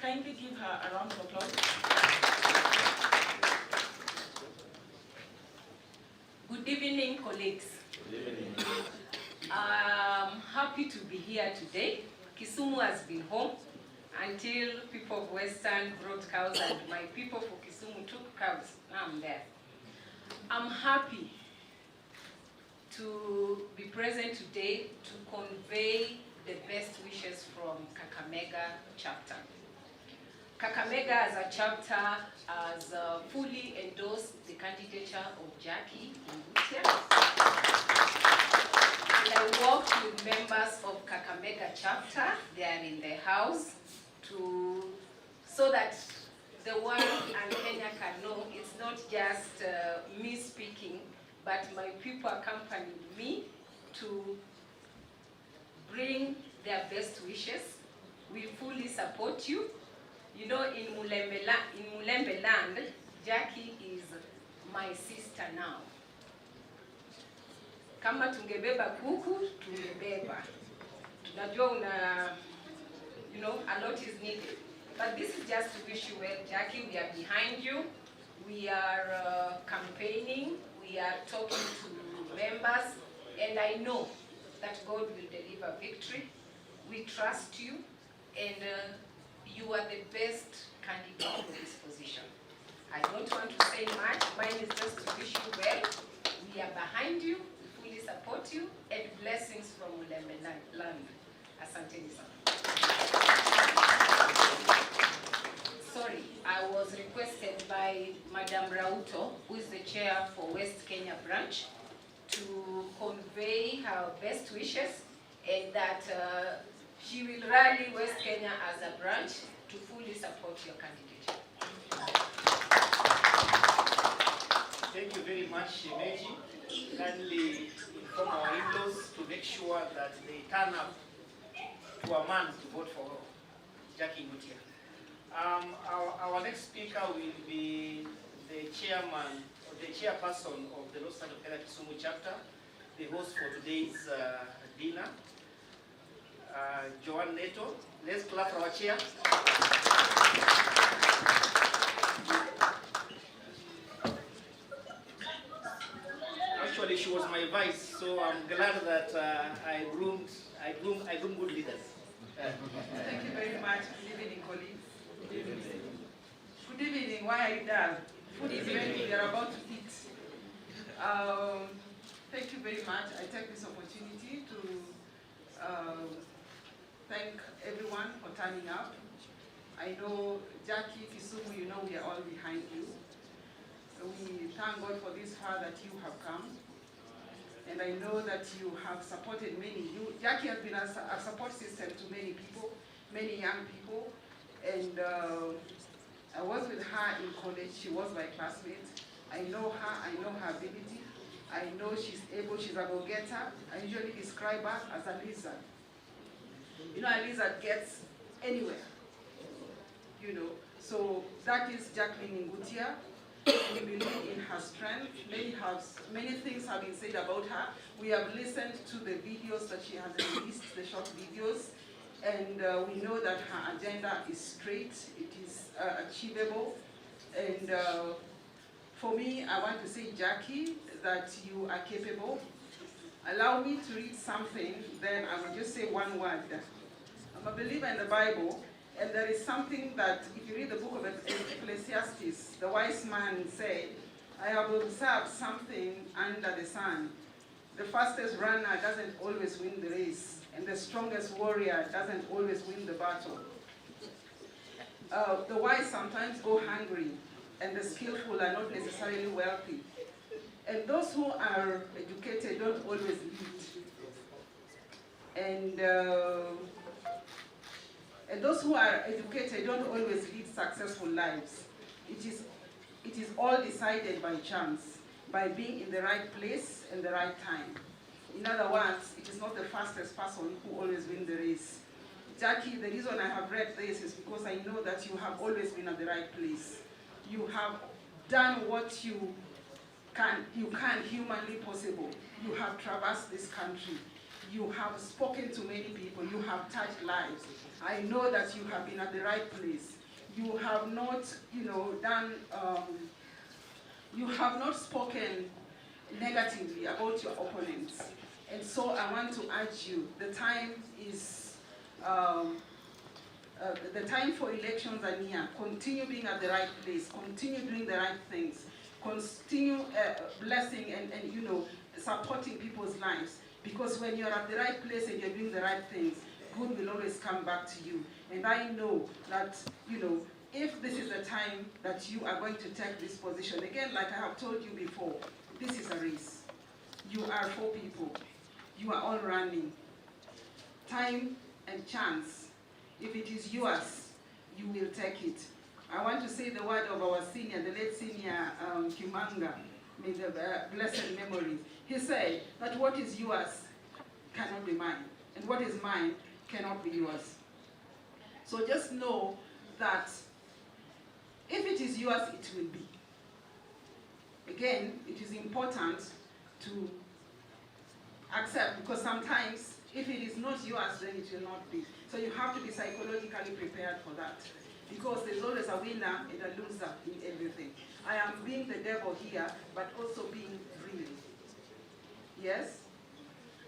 Kindly give her a round of applause. Good evening, evening, colleagues. I'm happy to be here today. Kisumu has been home until people of Western brought cows and my people for Kisumu took cows. Now I'm there. I'm happy to be present today to convey the best wishes from Kakamega chapter. Kakamega as a chapter has fully endorsed the candidature of Jackie Ngutia. And I worked with members of Kakamega chapter, they are in the house, so that the world and Kenya can know it's not just me speaking, but my people accompanied me to bring their best wishes. We fully support you. You know, in Mulembe land, Jackie is my sister now. Kama tungebeba kuku, tungebeba. Tunajua you know, a lot is needed. But this is just to wish you well, Jackie. We are behind you. We are campaigning. We are talking to members. And I know that God will deliver victory. We trust you. And you are the best candidate for this position. I don't want to say much. Mine is just to wish you well. We are behind you. We fully support you. And blessings from Mulembe land. Asanteni sana. Sorry, I was requested by Madam Rauto, who is the chair for West Kenya branch, to convey her best wishes and that she will rally West Kenya as a branch to fully support your candidature. Thank you very much, Shemeji. Kindly inform our in-laws to make sure that they turn up to a man to vote for Jackie Ngutia. Our next speaker will be the chairman, or the chairperson of the Law Society of Kenya Kisumu chapter, the host for today's dinner, Joan Neto. Let's clap for our chair. Actually, she was my vice, so I'm glad that I groomed good leaders. Thank you very much. Good evening, colleagues. Good evening. Why are you dull? Food is ready. We are about to eat. Thank you very much. I take this opportunity to thank everyone for turning up. I know Jackie, Kisumu, you know we are all behind you. We thank God for this far that you have come. And I know that you have supported many. Jackie has been a support system to many people, many young people. And I was with her in college. She was my classmate. I know her. I know her ability. I know she's able. She's a go-getter. I usually describe her as a lizard. You know, a lizard gets anywhere. You know. So that is Jacqueline Ngutia. We believe in her strength. Many things have been said about her. We have listened to the videos that she has released, the short videos, and we know that her agenda is straight, it is achievable. And for me, I want to say, Jackie, that you are capable. Allow me to read something, then I will just say one word. I'm a believer in the Bible. And there is something that, if you read the book of Ecclesiastes, the wise man said, I have observed something under the sun. The fastest runner doesn't always win the race, and the strongest warrior doesn't always win the battle. The wise sometimes go hungry, and the skillful are not necessarily wealthy. And those who are educated don't always lead. And those who are educated don't always lead successful lives. It is all decided by chance, by being in the right place and the right time. In other words, it is not the fastest person who always wins the race. Jackie, the reason I have read this is because I know that you have always been at the right place. You have done what you can humanly possible. You have traversed this country. You have spoken to many people. You have touched lives. I know that you have been at the right place. You have not, you have not spoken negatively about your opponents. And so I want to urge you, the time is, the time for elections are near. Continue being at the right place, continue doing the right things, continue blessing and you know, supporting people's lives. Because when you're at the right place and you're doing the right things, good will always come back to you. And I know that, you know, if this is the time that you are going to take this position, again, like I have told you before, this is a race. You are 4 people. You are all running. Time and chance. If it is yours, you will take it. I want to say the word of our senior, the late senior Kimanga, may the blessed memory. He said that what is yours cannot be mine, and what is mine cannot be yours. So just know that if it is yours, it will be. Again, it is important to accept, because sometimes if it is not yours, then it will not be. So you have to be psychologically prepared for that, because there's always a winner and a loser in everything. I am being the devil here, but also being real. Yes?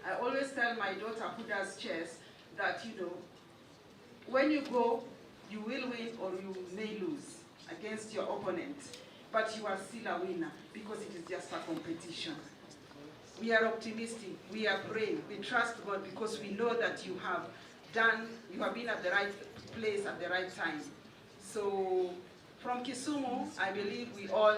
I always tell my daughter who does chess that, you know, when you go, you will win or you may lose against your opponent, but you are still a winner because it is just a competition. We are optimistic, we are brave, we trust God because we know that you have been at the right place at the right time. So from Kisumu, I believe we all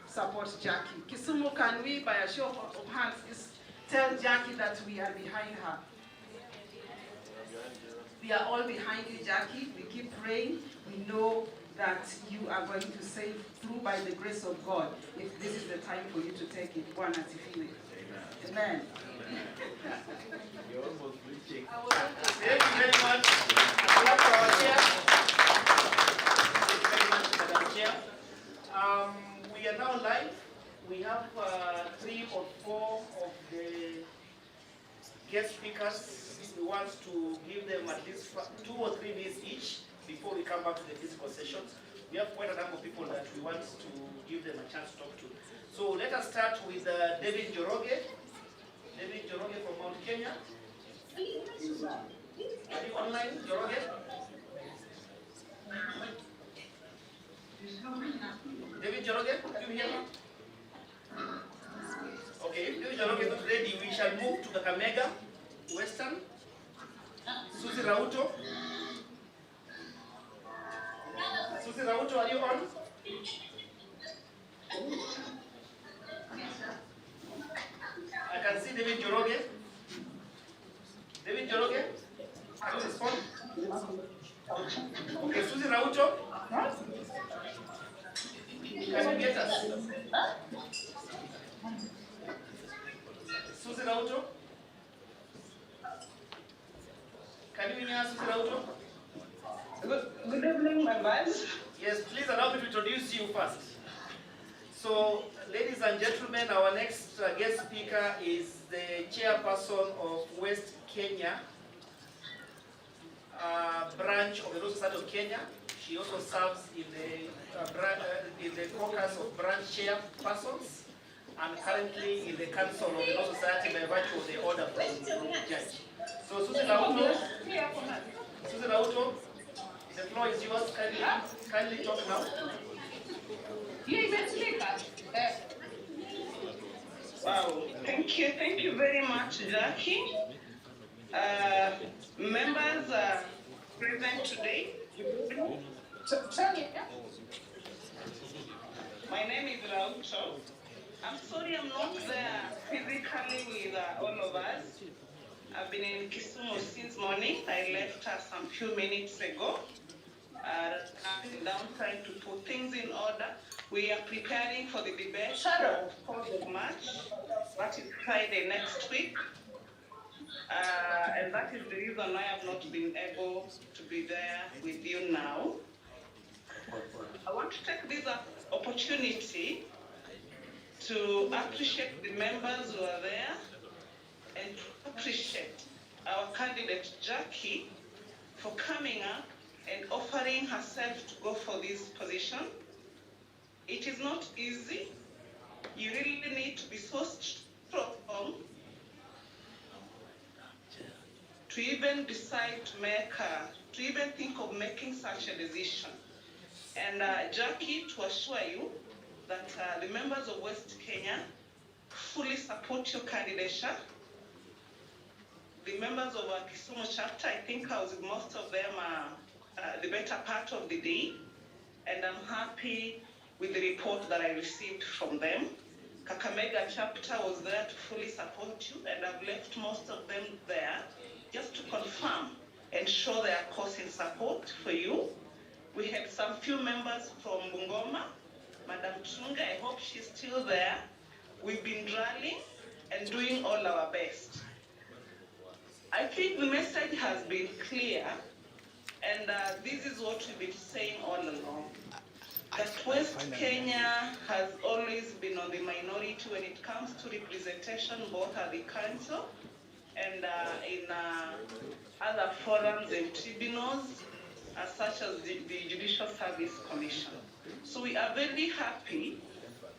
support Jackie. Kisumu, can we, by a show of hands, tell Jackie that we are behind her? We are all behind you, Jackie. We keep praying. We know that you are going to sail through by the grace of God, if this is the time for you to take it. One as you feel it. Amen. You're almost reaching. Thank you very much. Clap for our chair. Thank you very much, Madam Chair. We are now live. We have 3 or 4 of the guest speakers. We want to give them at least 2 or 3 minutes each before we come back to the physical sessions. We have quite a number of people that we want to give them a chance to talk to. So let us start with David Joroge. David Joroge from Mount Kenya. Are you online, Joroge? David Joroge, can you hear me? Okay, if David Joroge is not ready, we shall move to Kakamega, Western. Susie Rauto. Susie Rauto, are you on? I can see David Joroge. David Joroge, can you respond? Okay, Susie Rauto. Can you get us? Susie Rauto? Can you hear us, Susie Rauto? Good evening, members. Yes, please allow me to introduce you first. So, ladies and gentlemen, our next guest speaker is the chairperson of West Kenya branch of the Law Society of Kenya. She also serves in the caucus of branch chairpersons and currently in the council of the Law Society by virtue of the order from the judge. So, Susie Rauto, the floor is yours. Kindly talk now. Wow, thank you very much, Jackie. Members present today. My name is Rauto. I'm sorry I'm not there physically with all of us. I've been in Kisumu since morning. I left some few minutes ago. I'm down trying to put things in order. We are preparing for the debate of 4th of March. That is Friday next week. And that is the reason why I have not been able to be there with you now. I want to take this opportunity to appreciate the members who are there and to appreciate our candidate Jackie for coming up and offering herself to go for this position. It is not easy. you really need to be so strong to even decide to even think of making such a decision. And Jackie, to assure you that the members of West Kenya fully support your candidature. The members of our Kisumu chapter, I think I was with most of them the better part of the day, and I'm happy with the report that I received from them. Kakamega chapter was there to fully support you, and I've left most of them there just to confirm and show their cause in support for you. We had some few members from Bungoma. Madam Chunga, I hope she's still there. We've been rallying and doing all our best. I think the message has been clear, and this is what we've been saying all along. That West Kenya has always been on the minority when it comes to representation, both at the council and in other forums and tribunals, such as the Judicial Service Commission. So we are very happy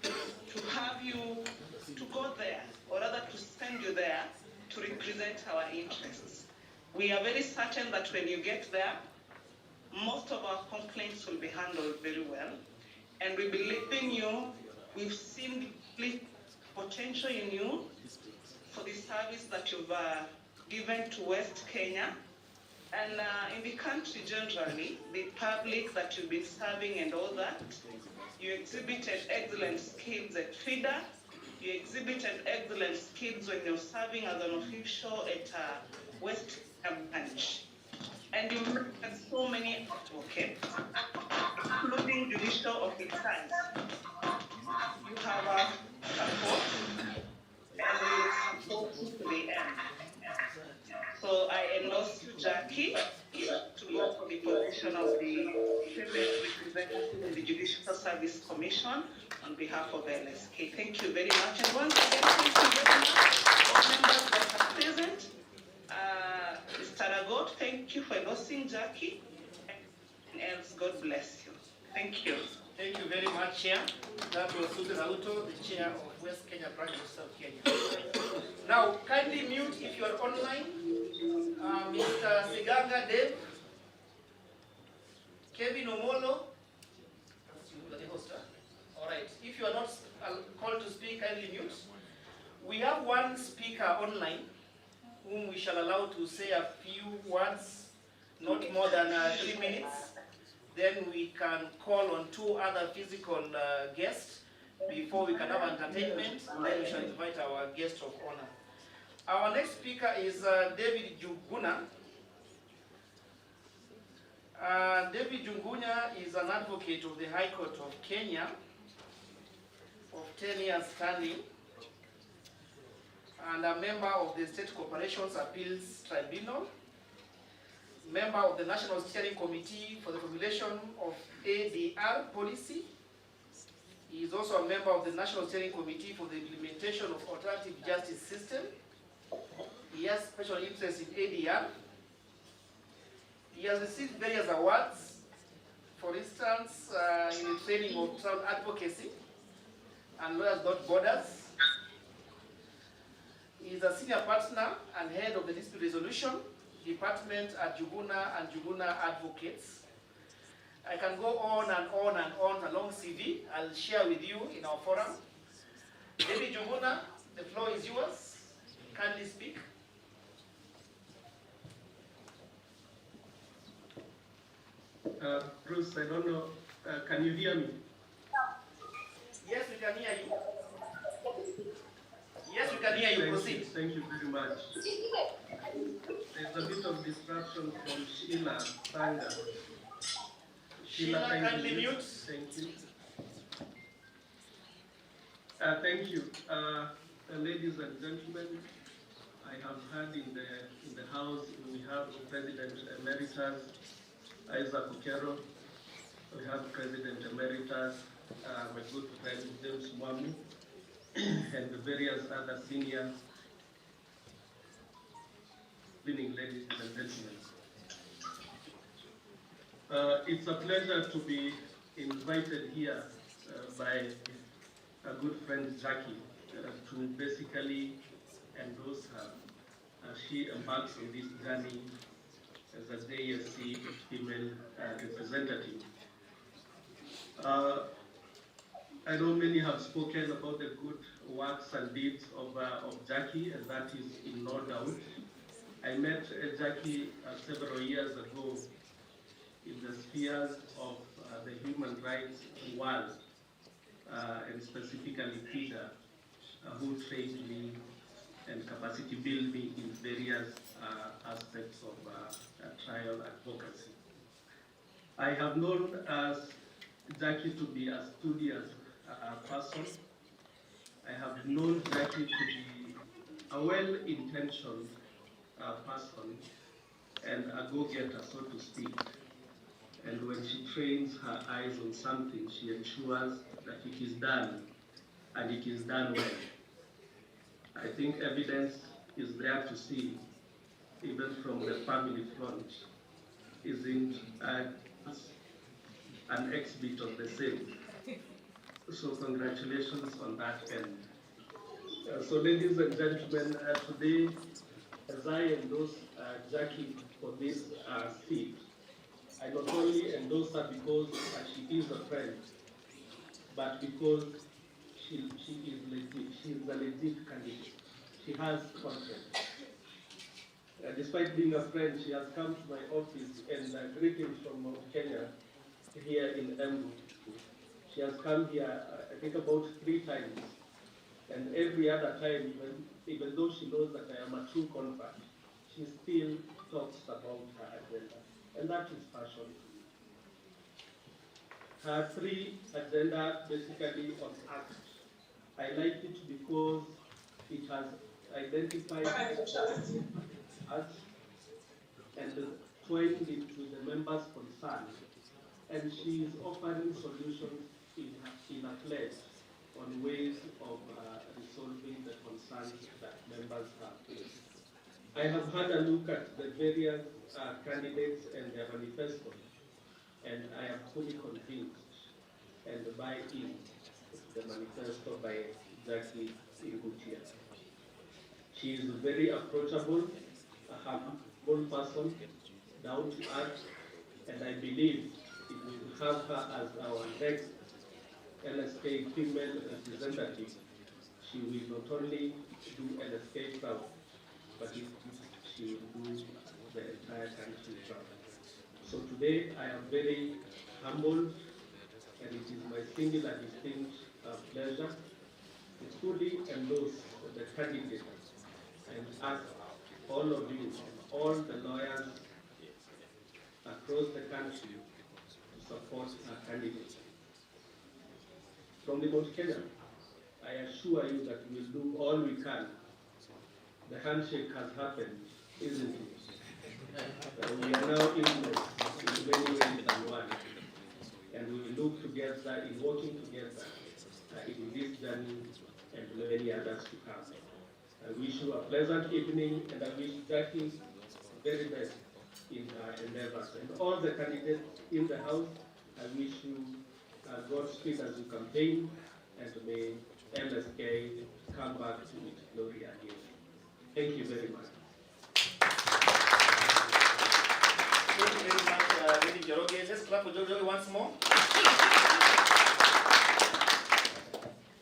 to have you to go there, or rather to send you there to represent our interests. We are very certain that when you get there, most of our complaints will be handled very well. And we believe in you. We've seen the potential in you for the service that you've given to West Kenya. And in the country generally, the public that you've been serving and all that, you exhibited excellent skills at FIDA. You exhibited excellent skills when you're serving as an official at West Branch. And you met so many advocates, including judicial officers. You have support, and we support you to the end. So I endorse you, Jackie, to go for the position of the female representative in the Judicial Service Commission on behalf of LSK. Thank you very much. And once again, thank you very much, all members that are present. Mr. Ragot, thank you for endorsing Jackie. And else, God bless you. Thank you. Thank you very much, Chair. That was Susan Auto, the Chair of West Kenya Branch of South Kenya. Now, kindly mute if you are online. Mr. Siganga Dave, Kevin Omolo, the host. All right, if you are not called to speak, kindly mute. We have one speaker online whom we shall allow to say a few words, not more than 3 minutes. Then we can call on 2 other physical guests before we can have entertainment, and then we shall invite our guest of honor. Our next speaker is David Junguna. David Junguna is an advocate of the High Court of Kenya of 10 years standing, and a member of the State Corporations Appeals Tribunal, member of the National Steering Committee for the formulation of ADR policy. He is also a member of the National Steering Committee for the implementation of alternative justice system. He has special interest in ADR. He has received various awards, for instance, in the training of sound advocacy and Lawyers Without Borders. He is a senior partner and head of the dispute resolution department at Juguna and Juguna Advocates. I can go on and on and on, a long CV. I'll share with you in our forum. David Juguna, the floor is yours. Kindly speak. Bruce, I don't know, can you hear me? Yes, we can hear you. Yes, we can hear you. Proceed. Thank you very much. There's a bit of disruption from Sheila Sanga. Sheila, kindly mute. Thank you. Thank you. Ladies and gentlemen, I have heard in the House we have President Emeritus Isaac Okero, we have President Emeritus, my good friend James Mwamu, and the various other senior evening, ladies and gentlemen. It's a pleasure to be invited here by good friend Jackie to basically endorse her as she embarks on this journey as a JSC female representative. I know many have spoken about the good works and deeds of Jackie, and that is in no doubt. I met Jackie several years ago in the spheres of the human rights world, and specifically Peter, who trained me and capacity built me in various aspects of trial advocacy. I have known Jackie to be a studious person. I have known Jackie to be a well-intentioned person and a go-getter, so to speak. And when she trains her eyes on something, she ensures that it is done, and it is done well. I think evidence is there to see, even from the family front, isn't an exhibit of the same. So congratulations on that end. So ladies and gentlemen, today, as I endorse Jackie for this seat, I not only endorse her because she is a friend, but because she is legit. She is a legit candidate. She has content. Despite being a friend, she has come to my office and greetings from Mount Kenya here in Embu. She has come here, I think, about 3 times. And every other time, even though she knows that I am a true convert, she still talks about her agenda. And that is passion to me. Her 3 agenda basically on act. I like it because it has identified us and twined it with the members' concern. And she is offering solutions in a pledge on ways of resolving the concerns that members have. I have had a look at the various candidates and their manifesto, and I am fully convinced and buy in the manifesto by Jackie Ingutia. She is very approachable, a humble person, down to earth, and I believe if we have her as our next LSK female representative, she will not only do LSK proud, but she will do the entire country proud. So today I am very humbled, and it is my singular distinct pleasure to fully endorse the candidate and ask all of you, all the lawyers across the country, to support our candidate. From the Mount Kenya, I assure you that we will do all we can. The handshake has happened, isn't it? We are now influenced in many ways than one. And we will look together in working together in this journey and many others to come. I wish you a pleasant evening, and I wish Jackie the very best in her endeavors. And all the candidates in the House, I wish you Godspeed as you campaign, and may LSK come back to its glory again. Thank you very much. Thank you very much, Lady Joroge. Let's clap for Joroge once more.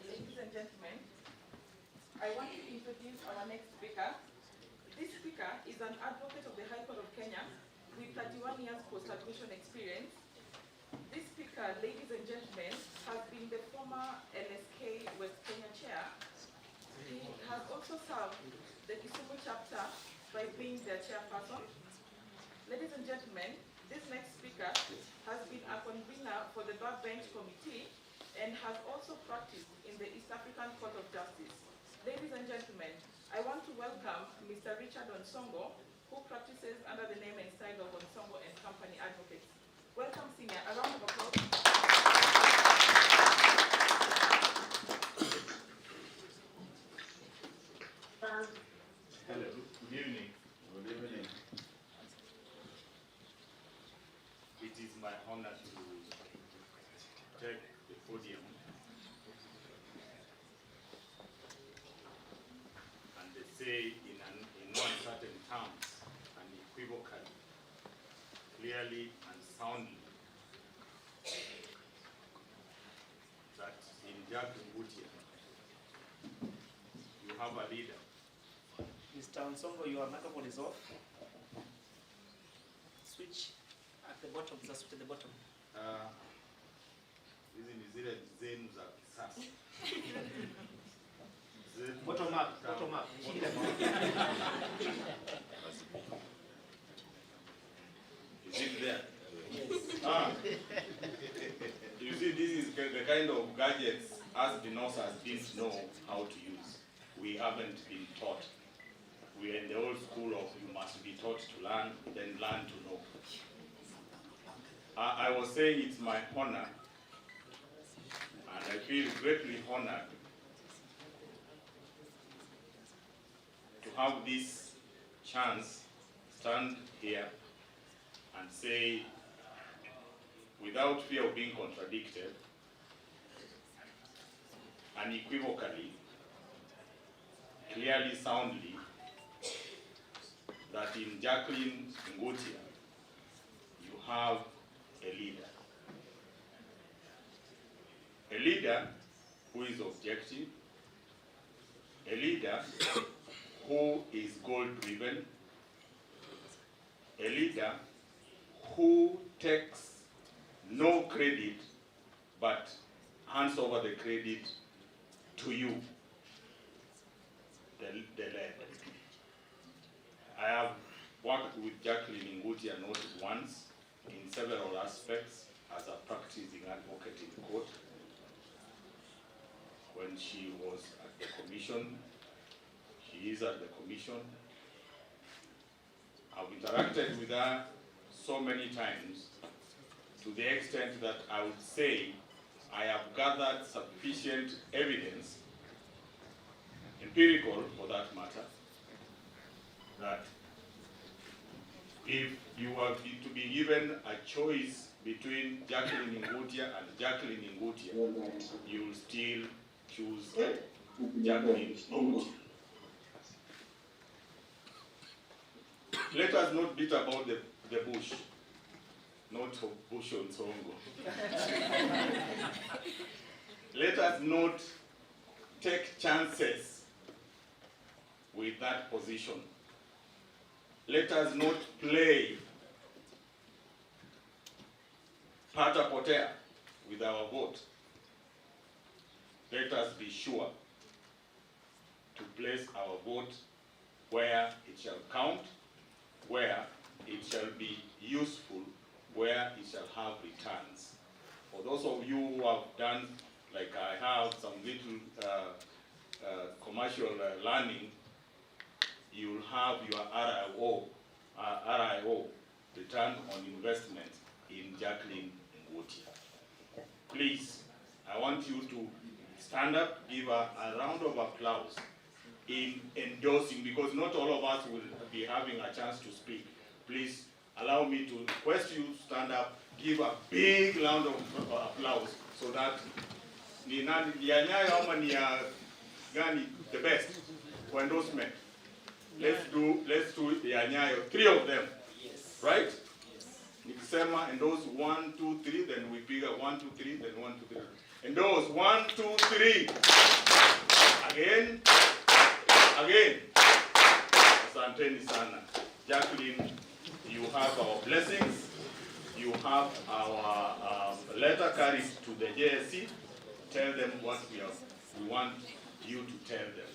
Ladies and gentlemen, I want to introduce our next speaker. This speaker is an advocate of the High Court of Kenya with 31 years post-admission experience. This speaker, ladies and gentlemen, has been the former LSK West Kenya chair. He has also served the Kisumu chapter by being their chairperson. Ladies and gentlemen, this next speaker has been a convener for the Backbench Committee and has also practiced in the East African Court of Justice. Ladies and gentlemen, I want to welcome Mr. Richard Onsongo, who practices under the name and style of Onsongo and Company Advocates. Welcome, Senior. A round of applause. Hello, good evening. Good evening. It is my honor to take the podium clearly and soundly that in Jakubutia you have a leader. Mr. Nsongo, your microphone is off. Switch at the bottom, just at the bottom. Hizi ni zile zenu za kisasa. Bottom up, bottom up. Is it there? Yes. You see, this is the kind of gadgets us dinosaurs didn't know how to use. We haven't been taught. We are in the old school of you must be taught to learn, then learn to know. I was saying it's my honor, and I feel greatly honored to have this chance stand here and say, without fear of being contradicted, unequivocally, clearly, soundly, that in Jacqueline Ngutia, you have a leader. A leader who is objective, a leader who is goal-driven, a leader who takes no credit but hands over the credit to you, the led. I have worked with Jacqueline Ngutia not once, in several aspects as a practicing advocate in court. When she was at the commission, she is at the commission. I've interacted with her so many times to the extent that I would say I have gathered sufficient evidence, empirical for that matter, that if you were to be given a choice between Jacqueline Ngutia and Jacqueline Ngutia, you will still choose Jacqueline Ngutia. Let us not beat about the bush, not bush on Songo. Let us not take chances with that position. Let us not play pata potea with our vote. Let us be sure to place our vote where it shall count, where it shall be useful, where it shall have returns. For those of you who have done, like I have, some little commercial learning, you will have your RIO, return on investment, in Jacqueline Ngutia. Please, I want you to stand up, give her a round of applause in endorsing, because not all of us will be having a chance to speak. Please allow me to request you to stand up, give a big round of applause so that the best for endorsement. Let's do the Anyayo, 3 of them, yes. Right? Nikisema endorse 1, 2, 3, then we pick up 1, 2, 3, then 1, 2, 3. Endorse 1, 2, 3. Again. Asanteni sana. Jacqueline, you have our blessings. You have our letter carried to the JSC. Tell them what we want you to tell them.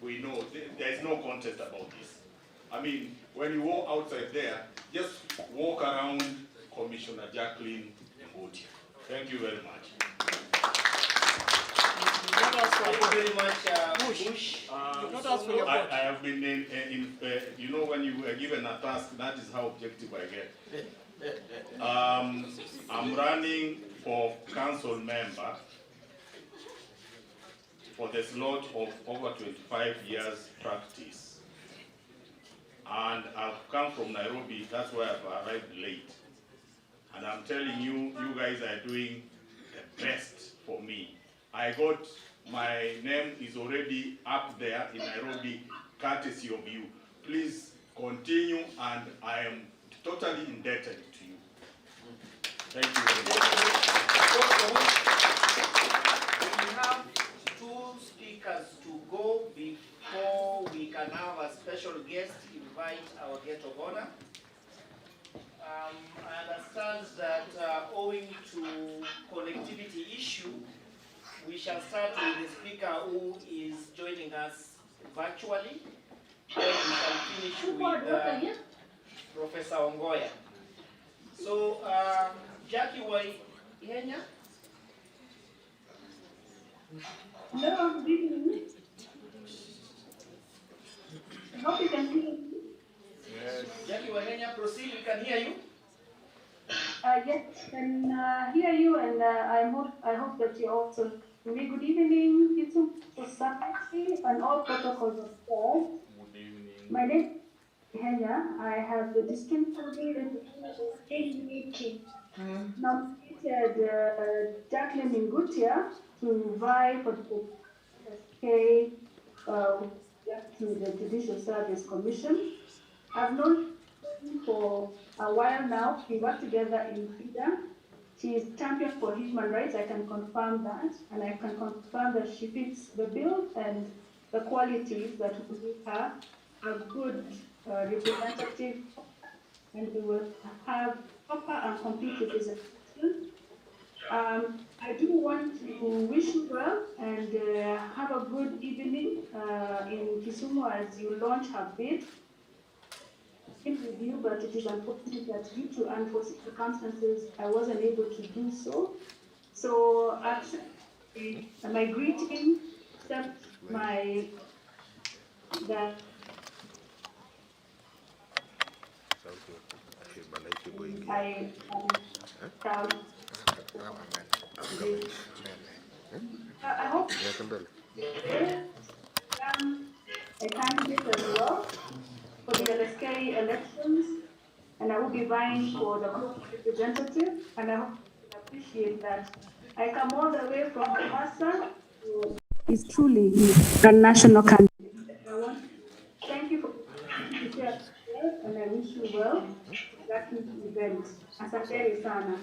We know there is no contest about this. I mean, when you walk outside there, just walk around Commissioner Jacqueline Ngutia. Thank you very much. Thank you very much, Bush. I have been you know, when you are given a task, that is how objective I get. I'm running for council member for the slot of over 25 years practice. And I've come from Nairobi, that's why I've arrived late. And I'm telling you, you guys are doing the best for me. I got, my name is already up there in Nairobi, courtesy of you. Please continue, and I am totally indebted to you. Thank you very much. We have two speakers to go before we can have a special guest invite our guest of honor. I understand that owing to connectivity issue, we shall start with the speaker who is joining us virtually. Then we shall finish with Professor Ongoya. So, Jackie Waihenya. Hello, good evening. I hope you can hear me. Yes. Jackie Waihenya, proceed, we can hear you. Yes, I can hear you, and I hope that you also hear me. Good evening, Kisumu Society, and all protocols observed. Good evening. My name is Henya. I have the distinct privilege nominated Jacqueline Ngutia to vie for the SK to the Judicial Service Commission. I've known her for a while now. We work together in FIDA. She is champion for human rights. I can confirm that, and I can confirm that she fits the bill and the qualities that will make her a good representative, and we will have proper and complete representation. I do want to wish you well and have a good evening in Kisumu as you launch her bid. With you, but it is unfortunate that due to unforeseen circumstances, I wasn't able to do so. So, accept my greeting, accept my that. I hope a candidate as well for the LSK elections, and I will be vying for the group representative, and I hope you appreciate that. I come all the way from Mombasa. Is truly a national candidate. I want to thank you for being here, and I wish you well in that event. Asante sana.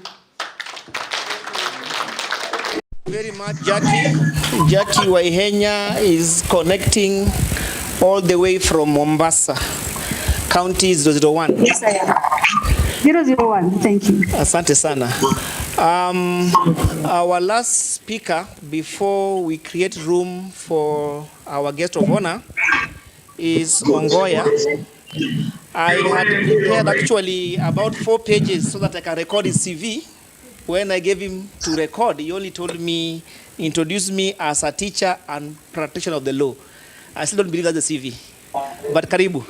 Very much, Jackie. Jackie Waihenya is connecting all the way from Mombasa, County 001. Yes, I am. 001, thank you. Asante sana. Our last speaker, before we create room for our guest of honor, is Ongoya. I had prepared actually about 4 pages so that I can record his CV. When I gave him to record, he only told me, introduced me as a teacher and practitioner of the law. I still don't believe that's the CV. But karibu.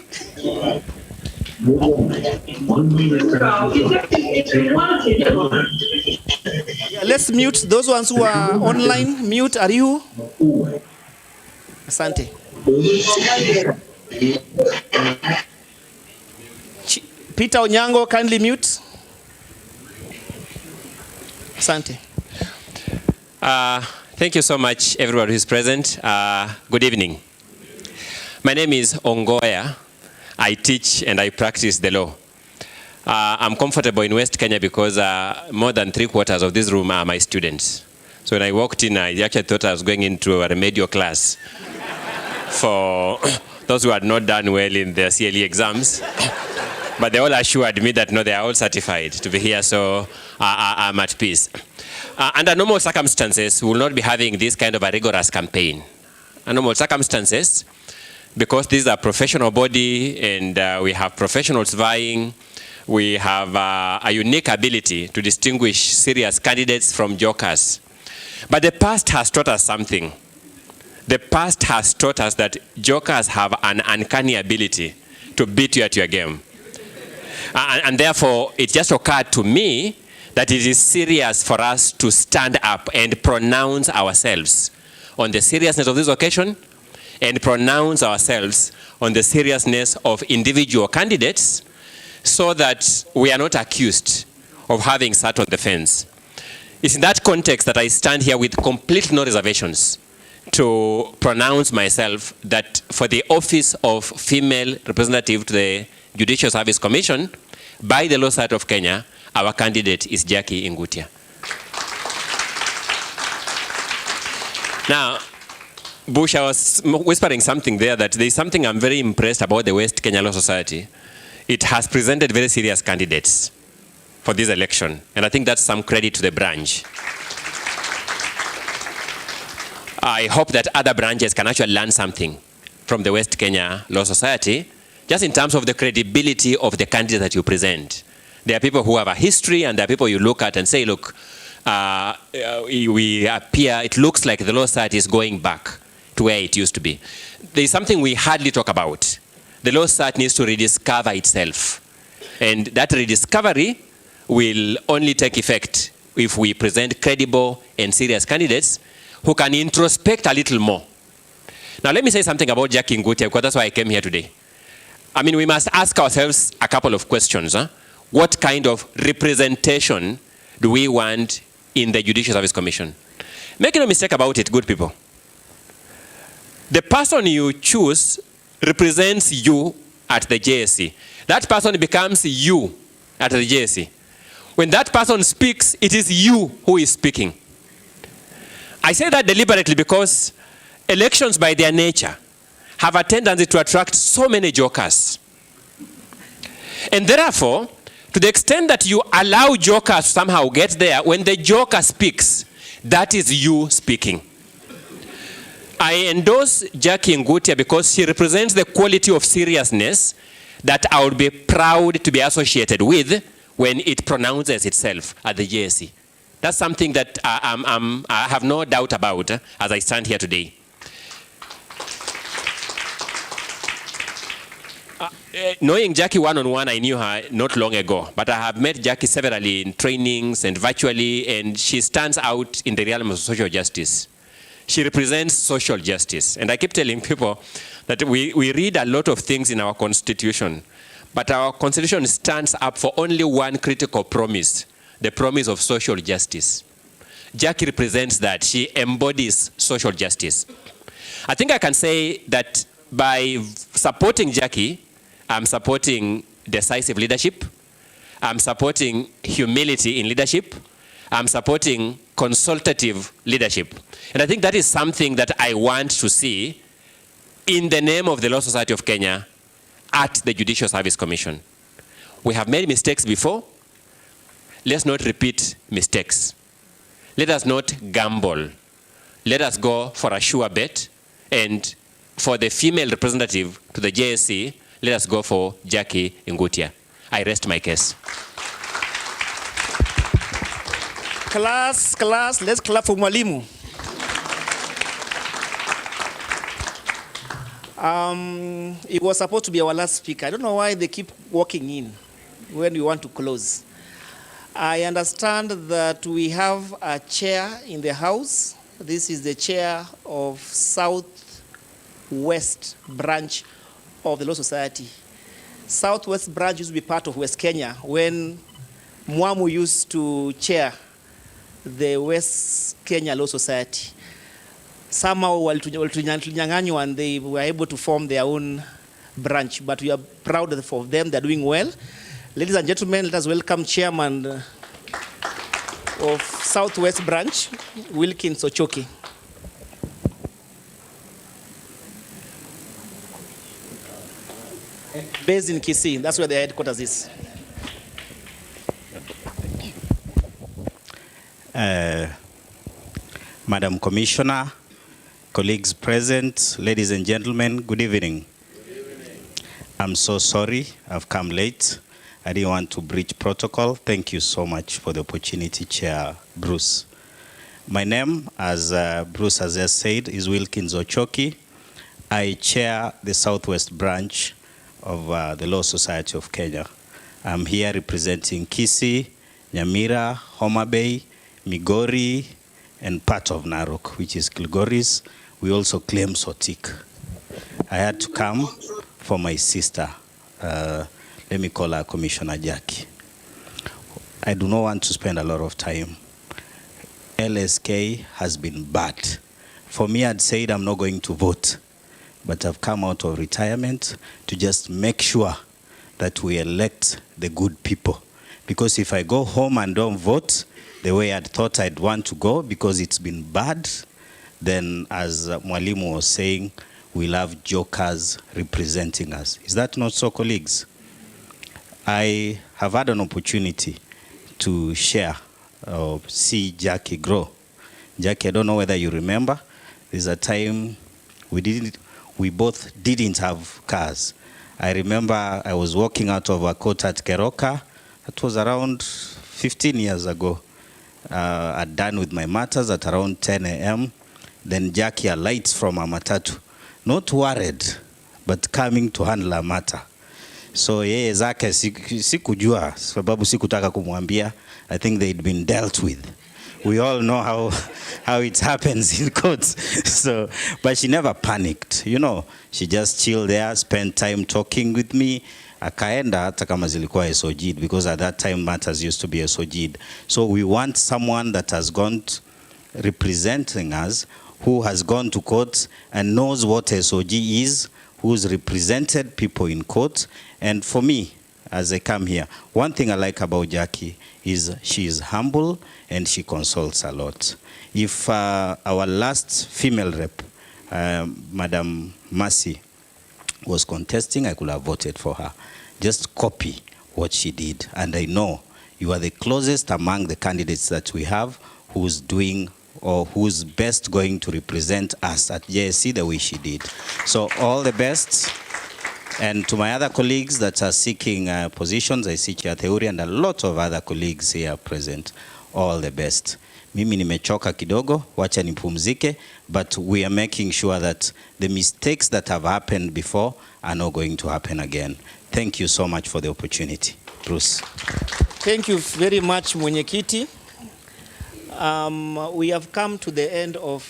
Yeah, let's mute those ones who are online. Mute, are you? Asante. Peter Onyango, kindly mute. Asante. Thank you so much, everyone who is present. Good evening. My name is Ongoya. I teach and I practice the law. I'm comfortable in West Kenya because more than 3/4 of this room are my students. So when I walked in, I actually thought I was going into a remedial class for those who had not done well in their CLE exams. But they all assured me that no, they are all certified to be here, so I'm at peace. Under normal circumstances, we will not be having this kind of a rigorous campaign. Under normal circumstances, because this is a professional body and we have professionals vying, we have a unique ability to distinguish serious candidates from jokers. But the past has taught us something. The past has taught us that jokers have an uncanny ability to beat you at your game. And therefore, it just occurred to me that it is serious for us to stand up and pronounce ourselves on the seriousness of this occasion and pronounce ourselves on the seriousness of individual candidates so that we are not accused of having sat on the fence. It's in that context that I stand here with complete no reservations to pronounce myself that for the office of female representative to the Judicial Service Commission by the Law Society of Kenya, our candidate is Jackie Ngutia. Now, Bush, I was whispering something there that there is something I'm very impressed about the West Kenya Law Society. It has presented very serious candidates for this election, and I think that's some credit to the branch. I hope that other branches can actually learn something from the West Kenya Law Society, just in terms of the credibility of the candidate that you present. There are people who have a history, and there are people you look at and say, look, we appear, it looks like the Law Society is going back to where it used to be. There is something we hardly talk about. The Law Society needs to rediscover itself. And that rediscovery will only take effect if we present credible and serious candidates who can introspect a little more. Now let me say something about Jackie Ngutia, because that's why I came here today. I mean, we must ask ourselves a couple of questions. Huh? What kind of representation do we want in the Judicial Service Commission? Make no mistake about it, good people. The person you choose represents you at the JSC. That person becomes you at the JSC. When that person speaks, it is you who is speaking. I say that deliberately because elections by their nature have a tendency to attract so many jokers. And therefore, to the extent that you allow jokers to somehow get there, when the joker speaks, that is you speaking. I endorse Jackie Ngutia because she represents the quality of seriousness that I would be proud to be associated with when it pronounces itself at the JSC. That's something that I have no doubt about as I stand here today. Knowing Jackie one-on-one, I knew her not long ago, but I have met Jackie severally in trainings and virtually, and she stands out in the realm of social justice. She represents social justice. And I keep telling people that we read a lot of things in our Constitution, but our Constitution stands up for only one critical promise, the promise of social justice. Jackie represents that. She embodies social justice. I think I can say that by supporting Jackie, I'm supporting decisive leadership, I'm supporting humility in leadership, I'm supporting consultative leadership. And I think that is something that I want to see in the name of the Law Society of Kenya at the Judicial Service Commission. We have made mistakes before. Let's not repeat mistakes. Let us not gamble. Let us go for a sure bet. And for the female representative to the JSC, let us go for Jackie Ngutia. I rest my case. Class, let's clap for Mwalimu. It was supposed to be our last speaker. I don't know why they keep walking in when we want to close. I understand that we have a chair in the house. This is the chair of Southwest branch of the Law Society. Southwest branch used to be part of West Kenya when Mwamu used to chair the West Kenya Law Society. Somehow walitunyang'anywa and they were able to form their own branch, but we are proud of them. They're doing well. Ladies and gentlemen, let us welcome Chairman of Southwest Branch, Wilkins Ochoki. Based in Kisii, that's where the headquarters is. Madam Commissioner, colleagues present, ladies and gentlemen, good evening. I'm so sorry I've come late. I didn't want to breach protocol. Thank you so much for the opportunity, Chair Bruce. My name, as Bruce has just said, is Wilkins Ochoki. I chair the Southwest branch of the Law Society of Kenya. I'm here representing Kisii, Nyamira, Homa Bay, Migori, and part of Narok, which is Kilgoris. We also claim Sotik. I had to come for my sister. Let me call her Commissioner Jackie. I do not want to spend a lot of time. LSK has been bad. For me, I'd said I'm not going to vote, but I've come out of retirement to just make sure that we elect the good people. because if I go home and don't vote the way I thought I'd want to go because it's been bad, then as Mwalimu was saying, we'll have jokers representing us. Is that not so, colleagues? I have had an opportunity to share or see Jackie grow. Jackie, I don't know whether you remember, there's a time we both didn't have cars. I remember I was walking out of a court at Keroka. That was around 15 years ago. I'd done with my matters at around 10 a.m. Then Jackie alights from a matatu. Not worried, but coming to handle a matter. So yeye zake sikujua, sababu sikutaka kumwambia. I think they'd been dealt with. We all know how it happens in courts. So, but she never panicked, you know. She just chilled there, spent time talking with me. Akaenda hata kama zilikuwa SOG'd, because at that time matters used to be SOG'd. So we want someone that has gone representing us, who has gone to court and knows what SOG is, who's represented people in court. And for me, as I come here, one thing I like about Jackie is she is humble and she consults a lot. If our last female rep, Madam Mercy, was contesting, I could have voted for her. Just copy what she did. And I know you are the closest among the candidates that we have who's doing or who's best going to represent us at JSC the way she did. So all the best. And to my other colleagues that are seeking positions, I see Chair Theuri and a lot of other colleagues here present, all the best. Mimi nimechoka kidogo, wacha nipumzike, but we are making sure that the mistakes that have happened before are not going to happen again. Thank you so much for the opportunity. Bruce. Thank you very much, Mwenyekiti. We have come to the end of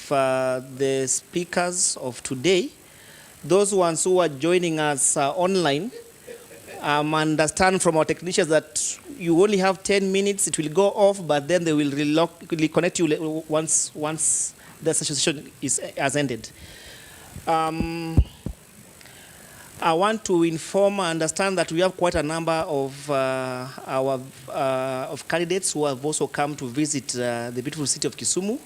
the speakers of today. Those ones who are joining us online, understand from our technicians that you only have 10 minutes. It will go off, but then they will reconnect you once the session has ended. I want to inform and understand that we have quite a number of of candidates who have also come to visit the beautiful city of Kisumu.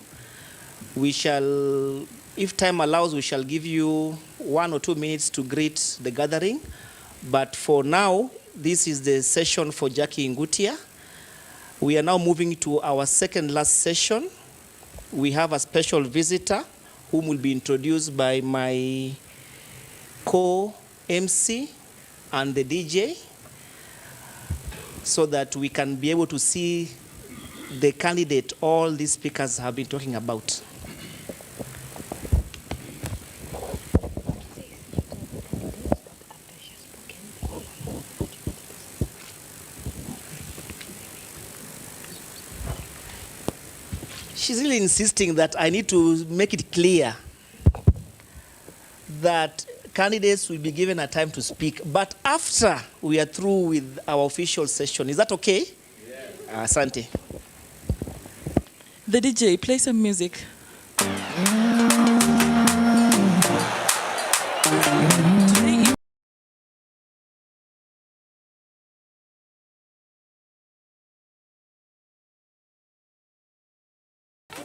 We shall, if time allows, we shall give you 1 or 2 minutes to greet the gathering. But for now, this is the session for Jackie Ngutia. We are now moving to our second last session. We have a special visitor whom will be introduced by my co-MC and the DJ, so that we can be able to see the candidate all these speakers have been talking about. She's really insisting that I need to make it clear that candidates will be given a time to speak, but after we are through with our official session. Is that okay? Yeah. Asante. The DJ, play some music.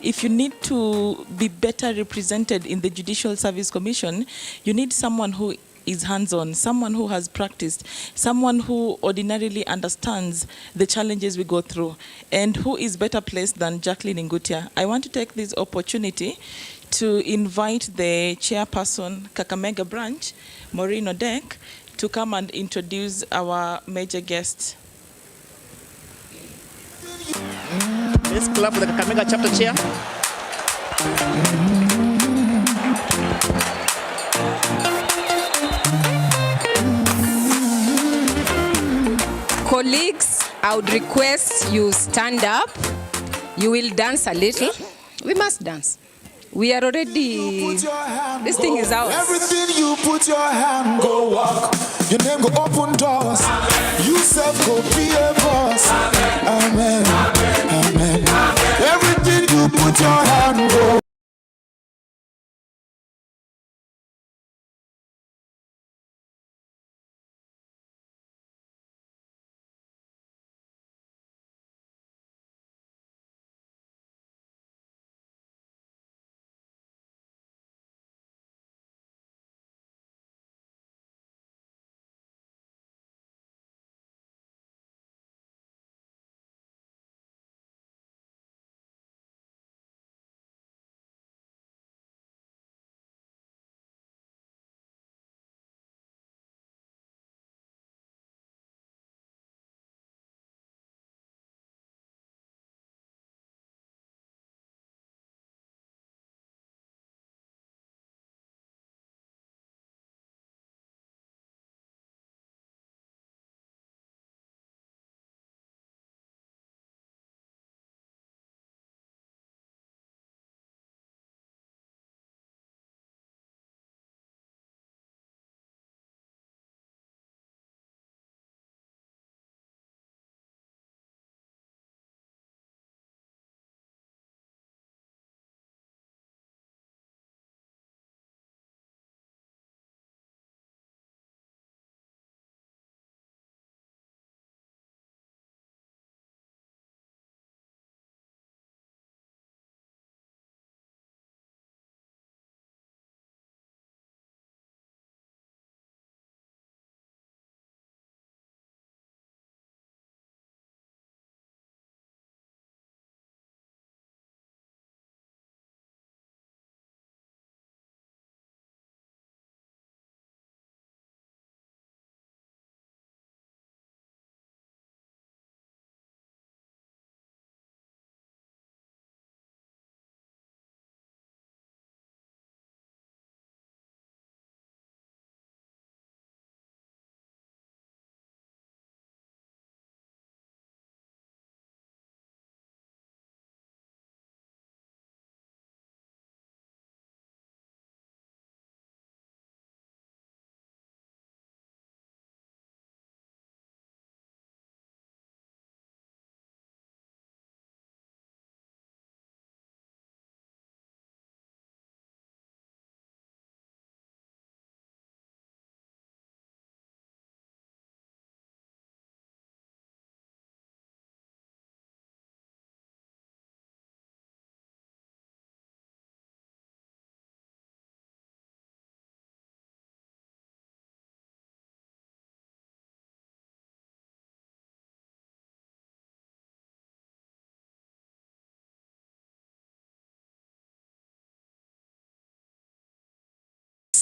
If you need to be better represented in the Judicial Service Commission, you need someone who is hands-on, someone who has practiced, someone who ordinarily understands the challenges we go through, and who is better placed than Jacqueline Ngutia. I want to take this opportunity to invite the chairperson, Kakamega branch, Maureen Odek, to come and introduce our major guest. Let's clap for the Kakamega chapter chair. Colleagues, I would request you stand up. You will dance a little. We must dance. We are already, this thing is ours. Everything you put your hand, go walk. Your name go open doors. You self go be a boss. Amen. Amen. Everything you put your hand, go.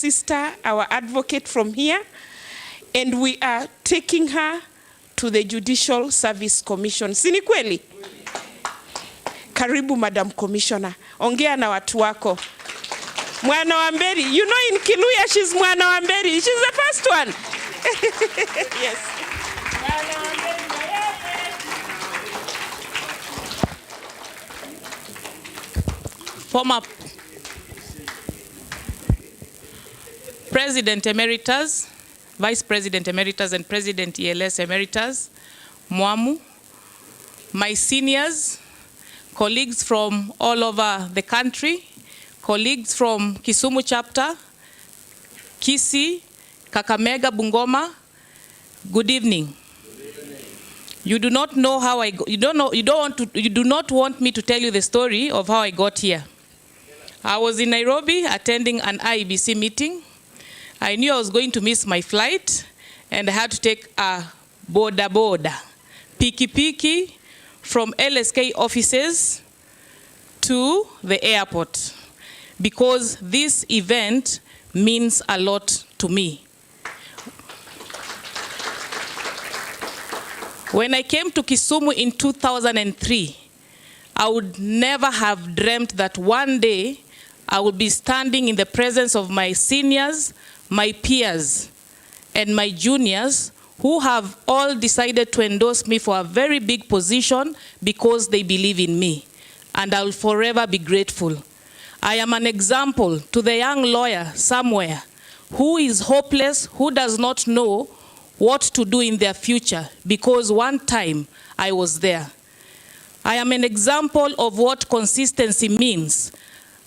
sister, our advocate from here, and we are taking her to the Judicial Service Commission. Si ni kweli? Karibu Madam Commissioner. Ongea na watu wako. Mwana wa Mberi. You know in Kiluya she's Mwana wa Mberi. She's the first one. Yes. Mwana wa Mberi. Former President Emeritus, Vice President Emeritus, and President ELS Emeritus, Mwamu, my seniors, colleagues from all over the country, colleagues from Kisumu chapter, Kisii, Kakamega, Bungoma, good evening. You do not know how I got, you do not want me to tell you the story of how I got here. I was in Nairobi attending an IEBC meeting. I knew I was going to miss my flight, and I had to take a boda, piki from LSK offices to the airport, because this event means a lot to me. When I came to Kisumu in 2003, I would never have dreamt that one day I would be standing in the presence of my seniors, my peers, and my juniors who have all decided to endorse me for a very big position because they believe in me. And I'll forever be grateful. I am an example to the young lawyer somewhere who is hopeless, who does not know what to do in their future, because one time I was there. I am an example of what consistency means.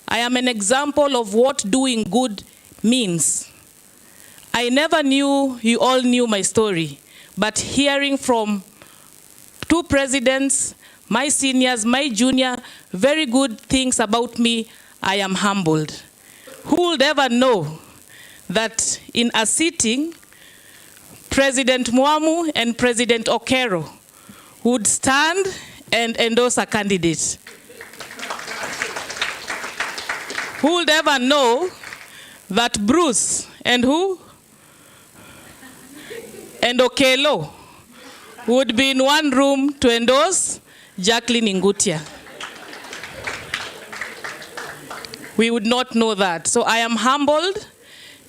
I am an example of what doing good means. I never knew you all knew my story, but hearing from two presidents, my seniors, my junior, very good things about me, I am humbled. Who would ever know that in a sitting, President Mwamu and President Okero would stand and endorse a candidate? Who would ever know that Bruce and who? And Okelo would be in one room to endorse Jacqueline Ngutia? We would not know that. So I am humbled,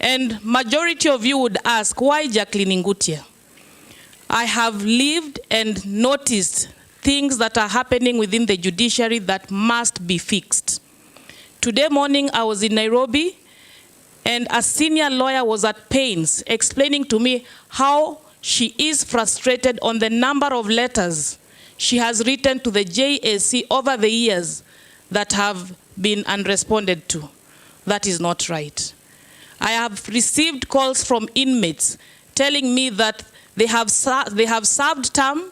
and majority of you would ask, why Jacqueline Ngutia? I have lived and noticed things that are happening within the judiciary that must be fixed. Today morning I was in Nairobi, and a senior lawyer was at pains explaining to me how she is frustrated on the number of letters she has written to the JSC over the years that have been unresponded to. That is not right. I have received calls from inmates telling me that they have served term,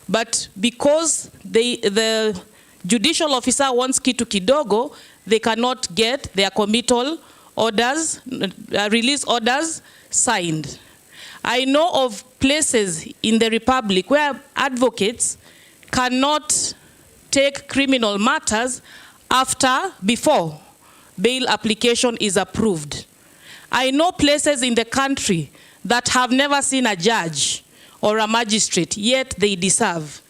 but because the judicial officer wants kitu kidogo, they cannot get their committal orders, release orders signed. I know of places in the Republic where advocates cannot take criminal matters before bail application is approved. I know places in the country that have never seen a judge or a magistrate, yet they deserve.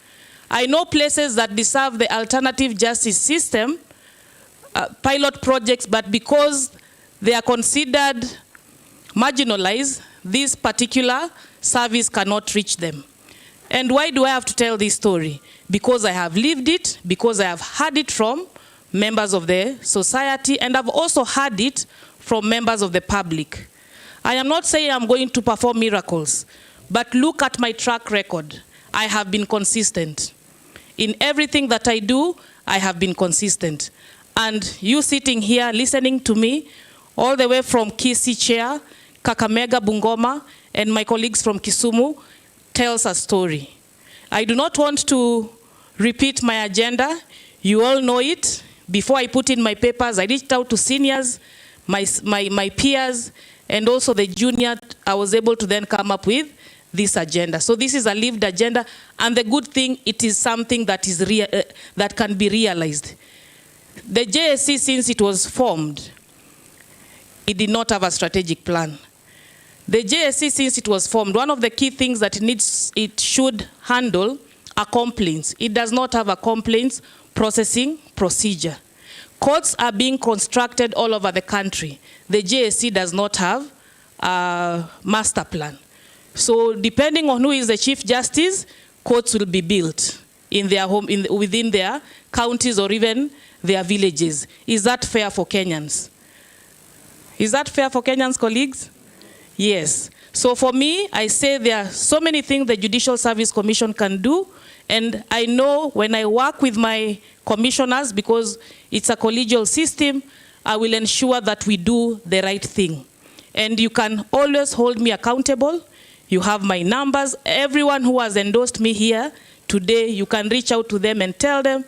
I know places that deserve the alternative justice system, pilot projects, but because they are considered marginalized, this particular service cannot reach them. And why do I have to tell this story? Because I have lived it, because I have heard it from members of the society, and I've also heard it from members of the public. I am not saying I'm going to perform miracles, but look at my track record. I have been consistent. In everything that I do, I have been consistent. And you sitting here listening to me, all the way from Kisii chair, Kakamega, Bungoma, and my colleagues from Kisumu, tells a story. I do not want to repeat my agenda. You all know it. Before I put in my papers, I reached out to seniors, my peers, and also the junior. I was able to then come up with this agenda. So this is a lived agenda, and the good thing, it is something that is that can be realized. The JSC, since it was formed, it did not have a strategic plan. The JSC, since it was formed, one of the key things that it should handle are complaints. It does not have a complaints processing procedure. Courts are being constructed all over the country. The JSC does not have a master plan. So depending on who is the Chief Justice, courts will be built in their home, within their counties or even their villages. Is that fair for Kenyans? Is that fair for Kenyans, colleagues? Yes. So for me, I say there are so many things the Judicial Service Commission can do, and I know when I work with my commissioners, because it's a collegial system, I will ensure that we do the right thing. And you can always hold me accountable. You have my numbers. Everyone who has endorsed me here today, you can reach out to them and tell them,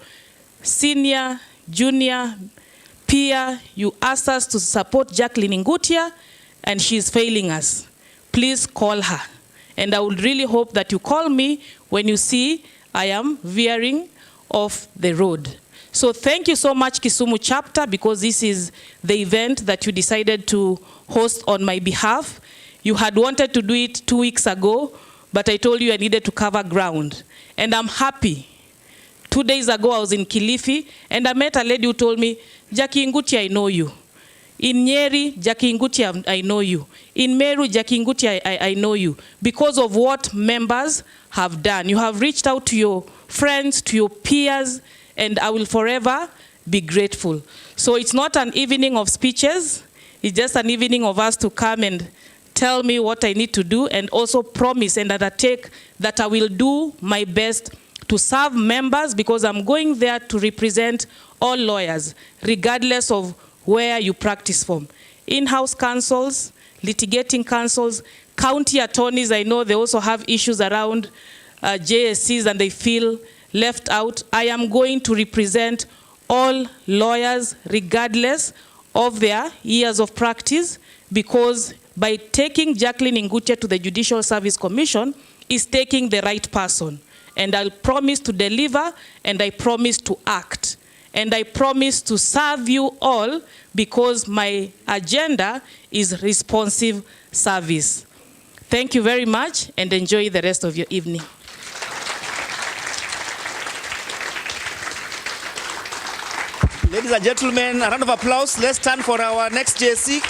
senior, junior, peer, you asked us to support Jacqueline Ngutia, and she's failing us. Please call her. And I would really hope that you call me when you see I am veering off the road. So thank you so much, Kisumu chapter, because this is the event that you decided to host on my behalf. You had wanted to do it 2 weeks ago, but I told you I needed to cover ground. And I'm happy. 2 days ago, I was in Kilifi, and I met a lady who told me, Jackie Ngutia, I know you. In Nyeri, Jackie Ngutia, I know you. In Meru, Jackie Ngutia, I know you. Because of what members have done. You have reached out to your friends, to your peers, and I will forever be grateful. So it's not an evening of speeches. It's just an evening of us to come and tell me what I need to do, and also promise and undertake that I will do my best to serve members, because I'm going there to represent all lawyers, regardless of where you practice from. In-house counsels, litigating counsels, county attorneys, I know they also have issues around JSCs and they feel left out. I am going to represent all lawyers, regardless of their years of practice, because by taking Jacqueline Ngutia to the Judicial Service Commission is taking the right person. And I'll promise to deliver, and I promise to act. And I promise to serve you all, because my agenda is responsive service. Thank you very much, and enjoy the rest of your evening. Ladies and gentlemen, a round of applause. Let's stand for our next JSC.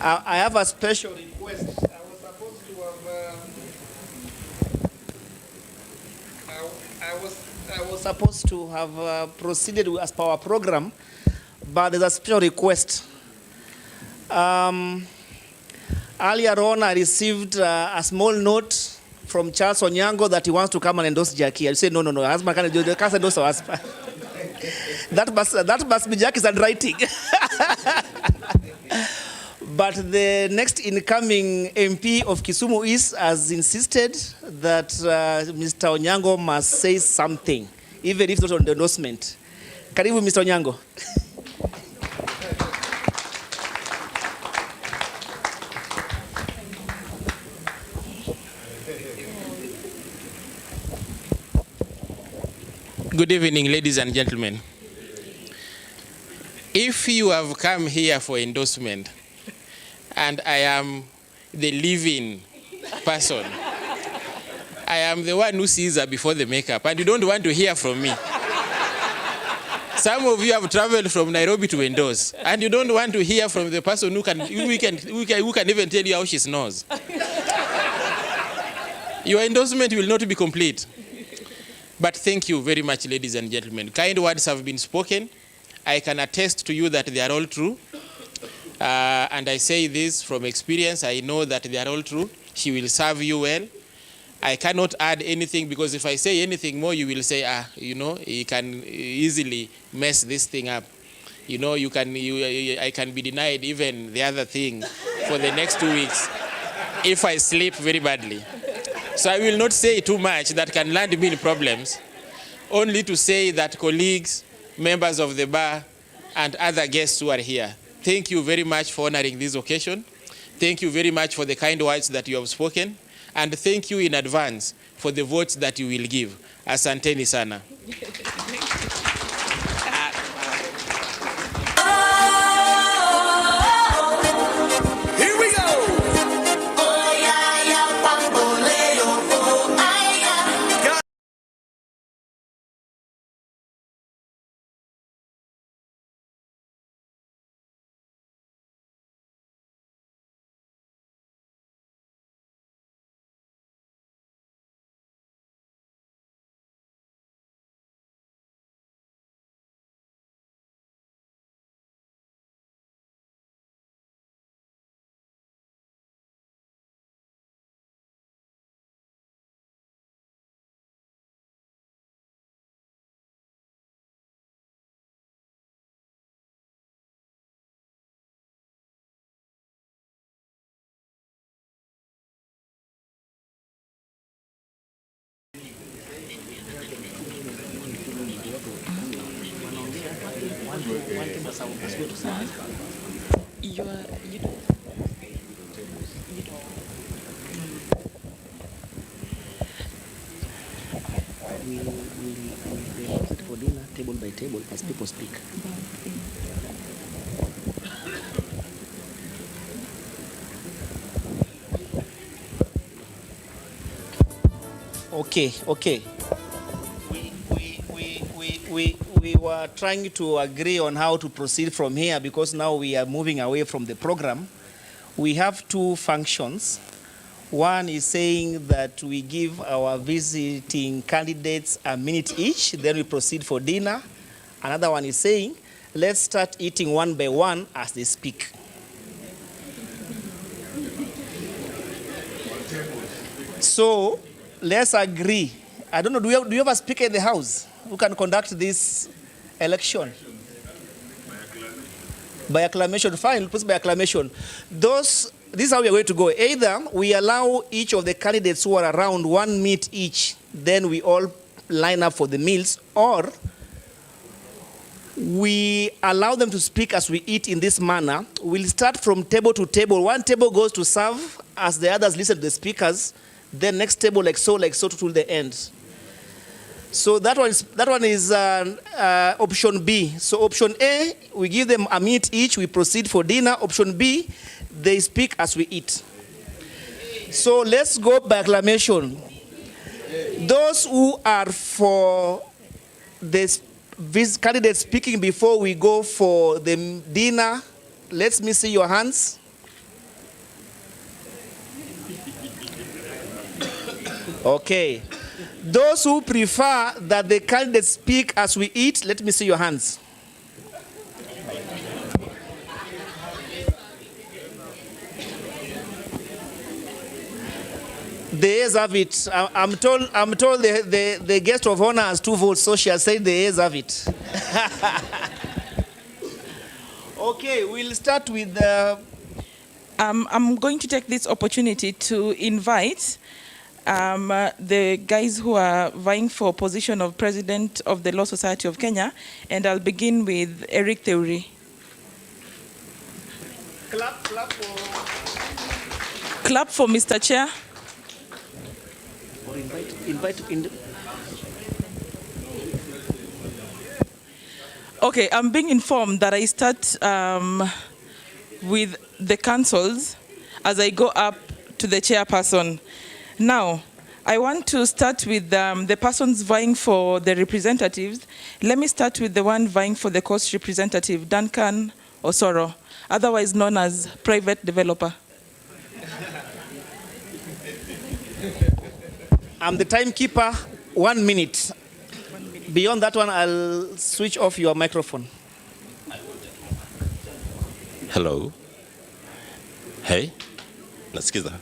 I have a special request. I was supposed to have proceeded as per our program, but there's a special request. Earlier on, I received a small note from Charles Onyango that he wants to come and endorse Jackie. I said, no, husband can't endorse our husband. That must be Jackie's handwriting. But the next incoming MP of Kisumu East has insisted that Mr. Onyango must say something, even if it's not on the endorsement. Karibu, Mr. Onyango. Good evening, ladies and gentlemen. If you have come here for endorsement, and I am the living person, I am the one who sees her before the makeup, and you don't want to hear from me. Some of you have traveled from Nairobi to endorse, and you don't want to hear from the person who can even tell you how she snores. Your endorsement will not be complete. But thank you very much, ladies and gentlemen. Kind words have been spoken. I can attest to you that they are all true. And I say this from experience. I know that they are all true. She will serve you well. I cannot add anything, because if I say anything more, you will say, you can easily mess this thing up. I can be denied even the other thing for the next 2 weeks if I sleep very badly. So I will not say too much that can land me in problems, only to say that colleagues, members of the bar, and other guests who are here, thank you very much for honoring this occasion. Thank you very much for the kind words that you have spoken. And thank you in advance for the votes that you will give. Asanteni sana. Here we go. Oh yeah, yeah, bamboleo. Oh, I am. We'll sit for dinner, table by table, as people speak. Okay. We were trying to agree on how to proceed from here because now we are moving away from the program. We have two functions. One is saying that we give our visiting candidates a minute each, then we proceed for dinner. Another one is saying, let's start eating one by one as they speak. So let's agree. I don't know, do you have a speaker in the house who can conduct this election? By acclamation, fine, put by acclamation. This is how we are going to go. Either we allow each of the candidates who are around 1 minute each, then we all line up for the meals, or we allow them to speak as we eat in this manner. We'll start from table to table. One table goes to serve as the others listen to the speakers. Then next table like so till the end. So that one is option B. So option A, we give them a minute each, we proceed for dinner. Option B, they speak as we eat. So let's go by acclamation. Those who are for the candidate speaking before we go for the dinner, let me see your hands. Okay. Those who prefer that the candidates speak as we eat, let me see your hands. The ayes have it. I'm told the guest of honor has 2 votes, so she'll say the ayes have it. Okay, we'll start with the... I'm going to take this opportunity to invite the guys who are vying for position of President of the Law Society of Kenya, and I'll begin with Eric Theory. Clap for Mr. Chair. Or invite. Okay, I'm being informed that I start with the councils as I go up to the chairperson. Now, I want to start with the persons vying for the representatives. Let me start with the one vying for the coast representative, Duncan Osoro, otherwise known as private developer. I'm the timekeeper, 1 minute. Beyond that one, I'll switch off your microphone. Hello. Hey, nasikiza.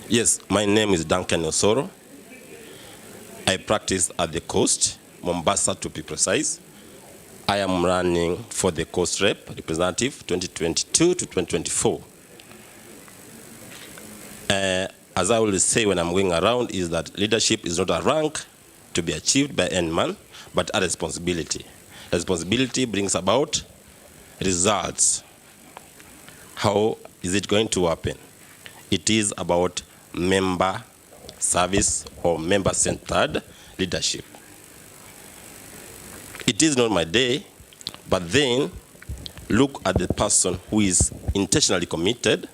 Yes, my name is Duncan Osoro. I practice at the coast, Mombasa to be precise. I am running for the coast representative 2022 to 2024. As I always say when I'm going around is that leadership is not a rank to be achieved by any man, but a responsibility. Responsibility brings about results. How is it going to happen? It is about member service or member-centered leadership. It is not my day, but then look at the person who is intentionally committed,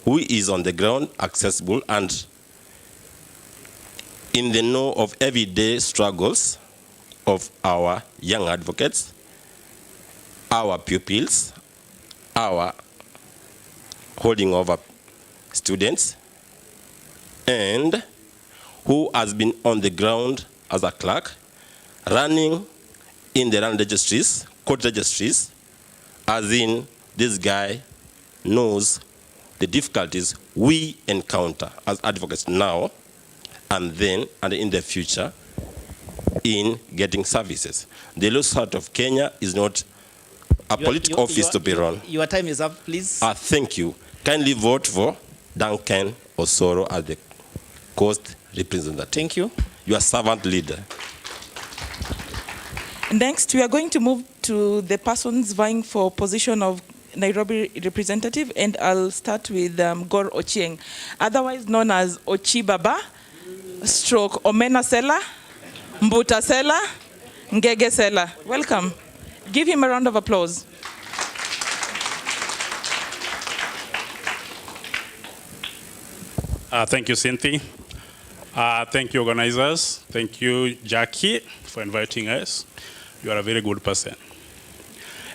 who is on the ground, accessible, and in the know of everyday struggles of our young advocates, our pupils, our holding over students, and who has been on the ground as a clerk, running in the land registries, court registries, as in this guy knows the difficulties we encounter as advocates now and then and in the future in getting services. The Law Society of Kenya is not a political office to be run. Your time is up, please. Thank you. Kindly vote for Duncan Osoro as the coast representative. Thank you. Your servant leader. Next, we are going to move to the persons vying for position of Nairobi representative, and I'll start with Gor Ochieng, otherwise known as Ochi Baba, stroke Omena Sela, Mbuta Sela, Ngege Sela. Welcome. Give him a round of applause. Thank you, Cynthia. Thank you, organizers. Thank you, Jackie, for inviting us. You are a very good person.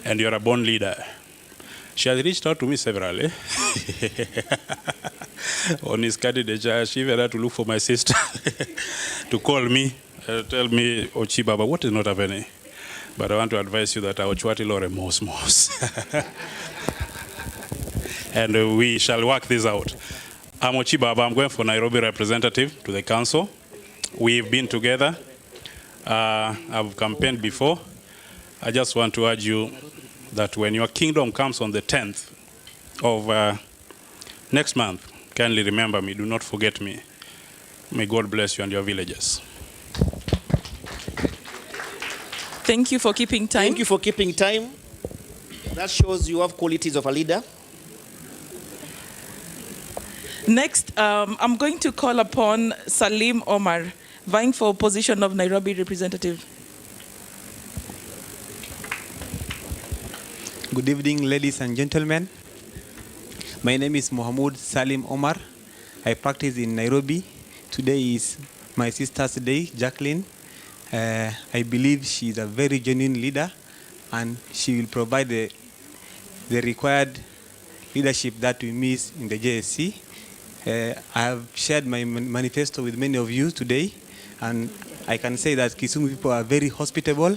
And you are a born leader. She has reached out to me severally. On his candidature, she even had to look for my sister to call me, tell me, Ochi Baba, what is not happening? But I want to advise you that our Chwati Lore mos. And we shall work this out. I'm Ochi Baba. I'm going for Nairobi representative to the council. We've been together. I've campaigned before. I just want to urge you that when your kingdom comes on the 10th of next month, kindly remember me. Do not forget me. May God bless you and your villages. Thank you for keeping time. Thank you for keeping time. That shows you have qualities of a leader. Next, I'm going to call upon Salim Omar, vying for position of Nairobi representative. Good evening, ladies and gentlemen. My name is Mohamud Salim Omar. I practice in Nairobi. Today is my sister's day, Jacqueline. I believe she is a very genuine leader, and she will provide the required leadership that we miss in the JSC. I have shared my manifesto with many of you today, and I can say that Kisumu people are very hospitable.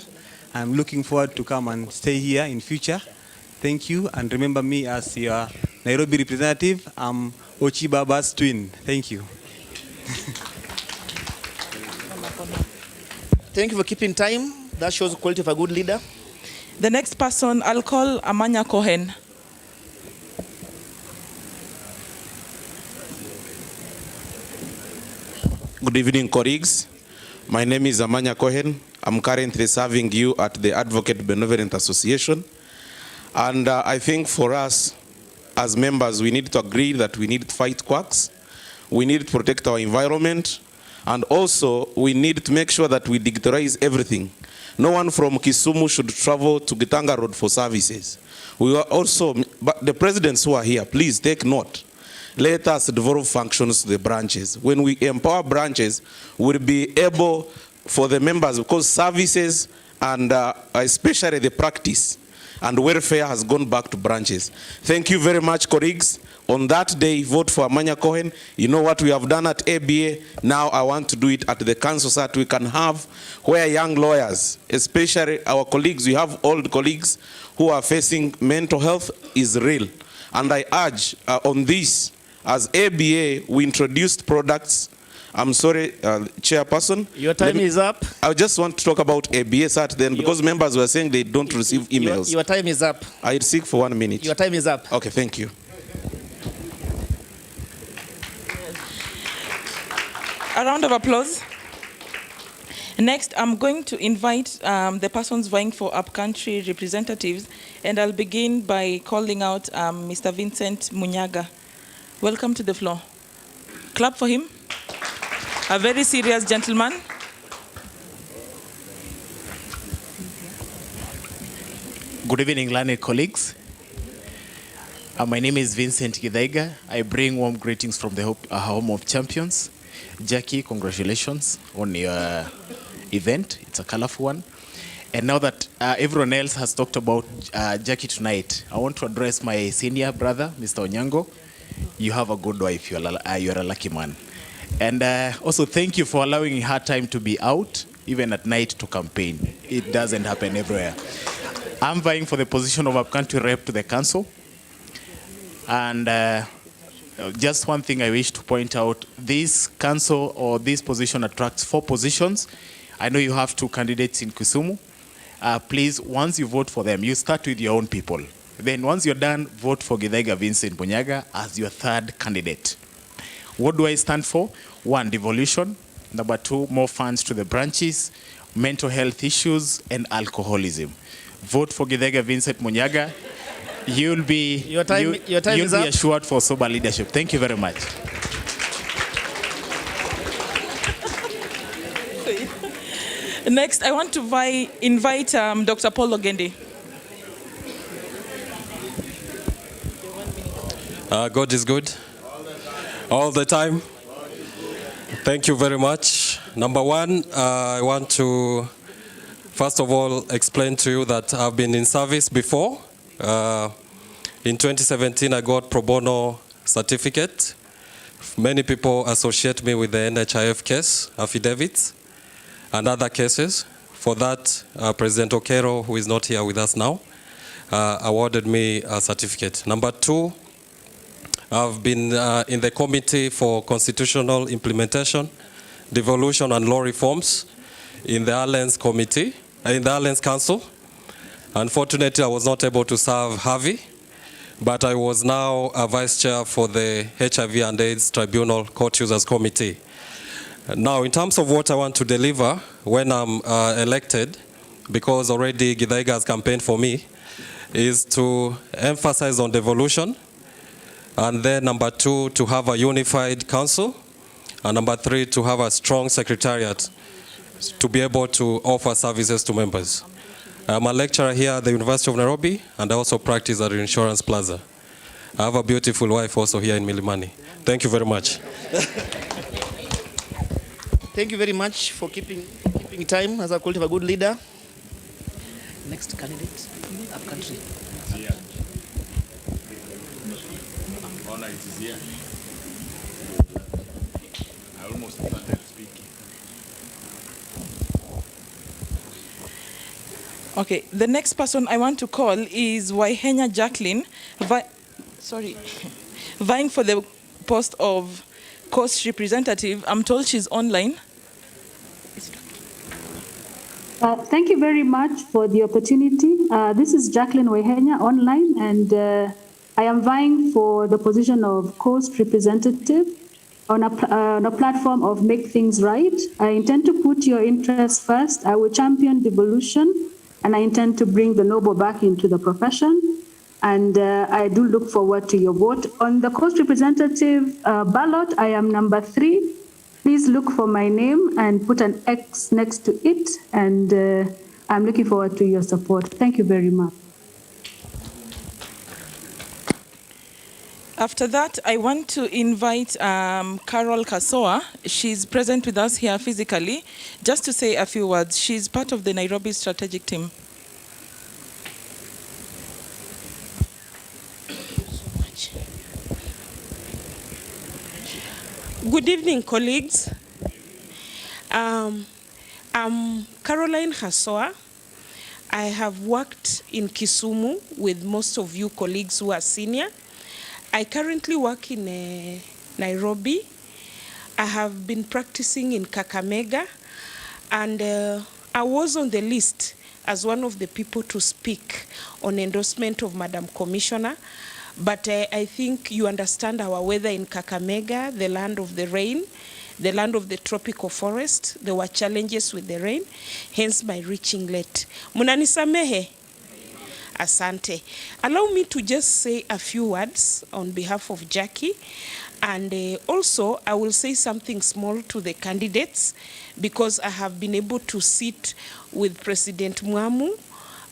I'm looking forward to come and stay here in future. Thank you, and remember me as your Nairobi representative. I'm Ochi Baba's twin. Thank you. Thank you for keeping time. That shows the quality of a good leader. The next person, I'll call Amanya Cohen. Good evening, colleagues. My name is Amanya Cohen. I'm currently serving you at the Advocate Benevolent Association. And I think for us, as members, we need to agree that we need to fight quacks. We need to protect our environment. And also, we need to make sure that we digitalize everything. No one from Kisumu should travel to Gitanga Road for services. We are also, but the presidents who are here, please take note. Let us develop functions to the branches. When we empower branches, we'll be able for the members, because services and especially the practice and welfare has gone back to branches. Thank you very much, colleagues. On that day, vote for Amanya Cohen. You know what we have done at ABA. Now I want to do it at the council so that we can have where young lawyers, especially our colleagues, we have old colleagues who are facing mental health is real. And I urge on this, as ABA, we introduced products. I'm sorry, Chairperson. Your time is up. I just want to talk about ABA SAT then, because members were saying they don't receive emails. Your time is up. I'd seek for 1 minute. Your time is up. Okay, thank you. A round of applause. Next, I'm going to invite the persons vying for upcountry representatives, and I'll begin by calling out Mr. Vincent Munyaga. Welcome to the floor. Clap for him. A very serious gentleman. Good evening, learned colleagues. My name is Vincent Githaiga. I bring warm greetings from the home of champions. Jackie, congratulations on your event. It's a colorful one. And now that everyone else has talked about Jackie tonight, I want to address my senior brother, Mr. Onyango. You have a good wife. You're a lucky man. And also thank you for allowing her time to be out, even at night, to campaign. It doesn't happen everywhere. I'm vying for the position of upcountry rep to the council. And just one thing I wish to point out, this council or this position attracts 4 positions. I know you have 2 candidates in Kisumu. Please, once you vote for them, you start with your own people. Then once you're done, vote for Githaiga Vincent Munyaga as your 3rd candidate. What do I stand for? 1, devolution. Number 2, more funds to the branches, mental health issues, and alcoholism. Vote for Githaiga Vincent Munyaga. You'll be assured for sober leadership. Thank you very much. Next, I want to invite Dr. Paul Ogendi. God is good. All the time. Thank you very much. Number 1, I want to, first of all, explain to you that I've been in service before. In 2017, I got pro bono certificate. Many people associate me with the NHIF case, affidavits, and other cases. For that, President Okero, who is not here with us now, awarded me a certificate. Number 2, I've been in the Committee for Constitutional Implementation, Devolution and Law Reforms in the Alliance Committee, in the Alliance Council. Unfortunately, I was not able to serve Harvey, but I was now a vice chair for the HIV and AIDS Tribunal Court Users Committee. Now, in terms of what I want to deliver when I'm elected, because already Githaiga has campaigned for me, is to emphasize on devolution, and then number 2, to have a unified council, and number 3, to have a strong secretariat to be able to offer services to members. I'm a lecturer here at the University of Nairobi, and I also practice at Insurance Plaza. I have a beautiful wife also here in Milimani. Thank you very much. Thank you very much for keeping time as a quality of a good leader. Next candidate, upcountry. Honor, it is here. I almost started speaking. Okay, the next person I want to call is Waihenya Jacqueline, vying for the post of Coast representative. I'm told she's online. Thank you very much for the opportunity. This is Jacqueline Waihenya online, and I am vying for the position of Coast representative on a platform of Make Things Right. I intend to put your interests first. I will champion devolution, and I intend to bring the noble back into the profession. And I do look forward to your vote. On the Coast representative ballot, I am number 3. Please look for my name and put an X next to it. And I'm looking forward to your support. Thank you very much. After that, I want to invite Carol Kasoa. She's present with us here physically, just to say a few words. She's part of the Nairobi strategic team. Good evening, colleagues. I'm Caroline Hasoa. I have worked in Kisumu with most of you colleagues who are senior. I currently work in Nairobi. I have been practicing in Kakamega, and I was on the list as one of the people to speak on endorsement of Madam Commissioner. But I think you understand our weather in Kakamega, the land of the rain, the land of the tropical forest. There were challenges with the rain, hence my reaching late. Munanisamehe? Asante. Allow me to just say a few words on behalf of Jackie, and also I will say something small to the candidates, because I have been able to sit with President Mwamu,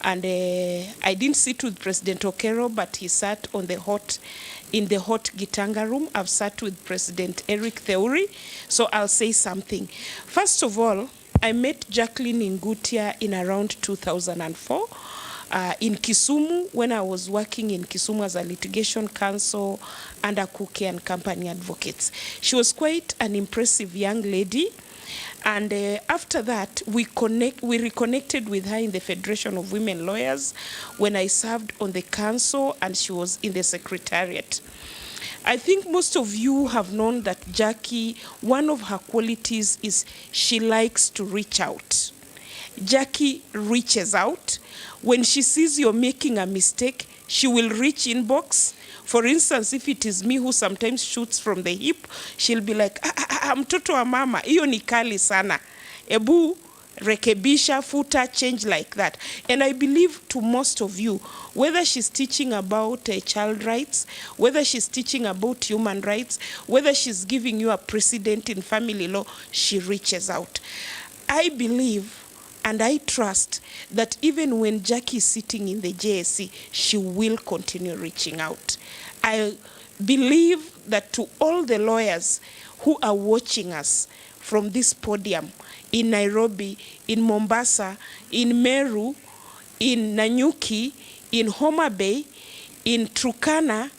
and I didn't sit with President Okero, but he sat in the hot Gitanga room. I've sat with President Eric Theuri, so I'll say something. First of all, I met Jacqueline Ngutia in around 2004. In Kisumu, when I was working in Kisumu as a litigation counsel under Kuke and Company Advocates. She was quite an impressive young lady. And after that, we reconnected with her in the Federation of Women Lawyers when I served on the council and she was in the secretariat. I think most of you have known that Jackie, one of her qualities is she likes to reach out. Jackie reaches out. When she sees you're making a mistake, she will reach inbox. For instance, if it is me who sometimes shoots from the hip, she'll be like, mtoto wa mama, iyo ni kali sana. Ebu rekebisha, futa, change like that. And I believe to most of you, whether she's teaching about child rights, whether she's teaching about human rights, whether she's giving you a precedent in family law, she reaches out. I believe and I trust that even when Jackie is sitting in the JSC, she will continue reaching out. I believe that to all the lawyers who are watching us from this podium in Nairobi, in Mombasa, in Meru, in Nanyuki, in Homa Bay, in Turkana,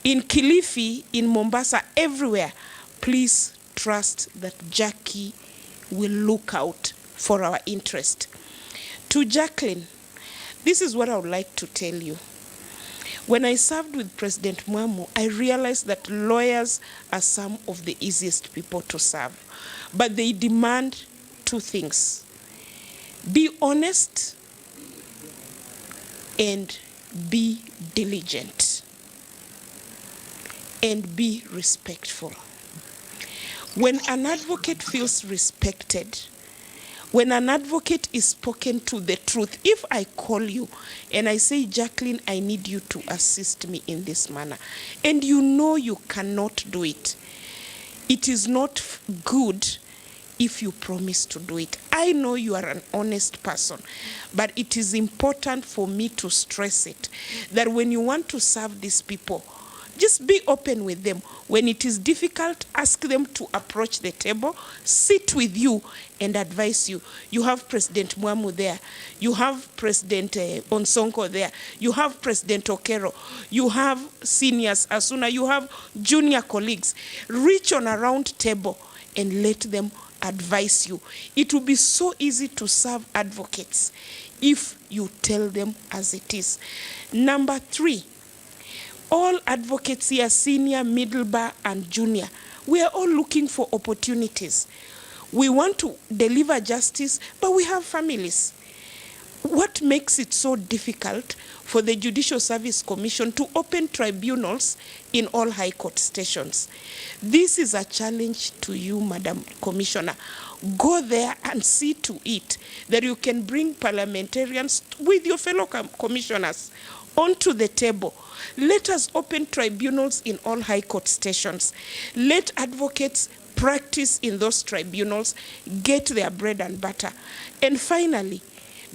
in Kilifi, in Mombasa, everywhere, please trust that Jackie will look out for our interest. To Jacqueline, this is what I would like to tell you. When I served with President Mwamu, I realized that lawyers are some of the easiest people to serve, but they demand two things: be honest and be diligent and be respectful. When an advocate feels respected, when an advocate is spoken to the truth, if I call you and I say, Jacqueline, I need you to assist me in this manner, and you know you cannot do it, it is not good if you promise to do it. I know you are an honest person, but it is important for me to stress it, that when you want to serve these people, just be open with them. When it is difficult, ask them to approach the table, sit with you and advise you. You have President Mwamu there. You have President Onsonko there. You have President Okero. You have seniors, Asuna. You have junior colleagues. Reach on a round table and let them advise you. It will be so easy to serve advocates if you tell them as it is. Number 3, all advocates here, senior, middle bar, and junior, we are all looking for opportunities. We want to deliver justice, but we have families. What makes it so difficult for the Judicial Service Commission to open tribunals in all high court stations? This is a challenge to you, Madam Commissioner. Go there and see to it that you can bring parliamentarians with your fellow commissioners onto the table. Let us open tribunals in all high court stations. Let advocates practice in those tribunals, get their bread and butter. And finally,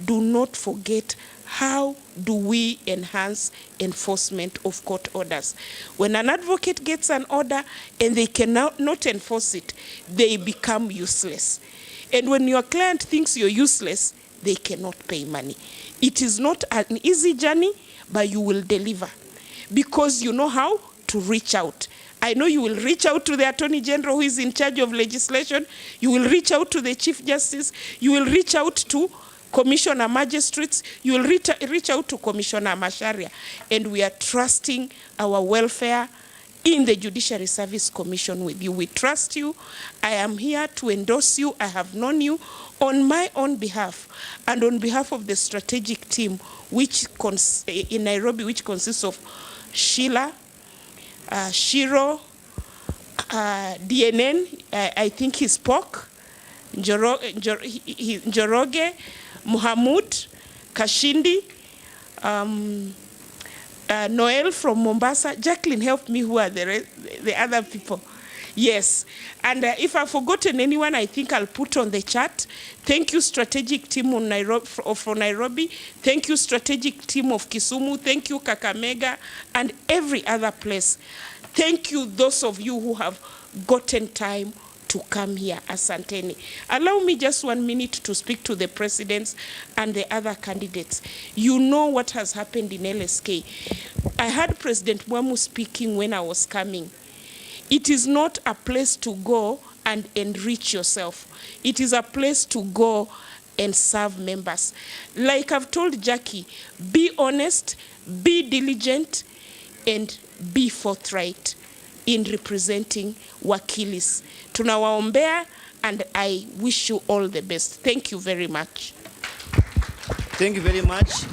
do not forget, how do we enhance enforcement of court orders? When an advocate gets an order and they cannot not enforce it, they become useless. And when your client thinks you're useless, they cannot pay money. It is not an easy journey, but you will deliver, because you know how to reach out. I know you will reach out to the Attorney General who is in charge of legislation. You will reach out to the Chief Justice. You will reach out to Commissioner Magistrates. You will reach out to Commissioner Masharia. And we are trusting our welfare in the Judiciary Service Commission with you. We trust you. I am here to endorse you. I have known you on my own behalf and on behalf of the strategic team which in Nairobi, which consists of Sheila, Shiro, DNN, I think he spoke, Njoroge, Muhammad, Kashindi, Noel from Mombasa. Jacqueline helped me. Who are the other people? Yes, and if I've forgotten anyone, I think I'll put on the chat. Thank you, strategic team on from Nairobi. Thank you, strategic team of Kisumu. Thank you, Kakamega, and every other place. Thank you, those of you who have gotten time to come here. Asanteni. Allow me just 1 minute to speak to the presidents and the other candidates. You know what has happened in LSK. I heard President Mwamu speaking when I was coming. It is not a place to go and enrich yourself. It is a place to go and serve members. Like I've told Jackie, be honest, be diligent, and be forthright in representing Wakilis. Tunawaombea, and I wish you all the best. Thank you very much. Thank you very much.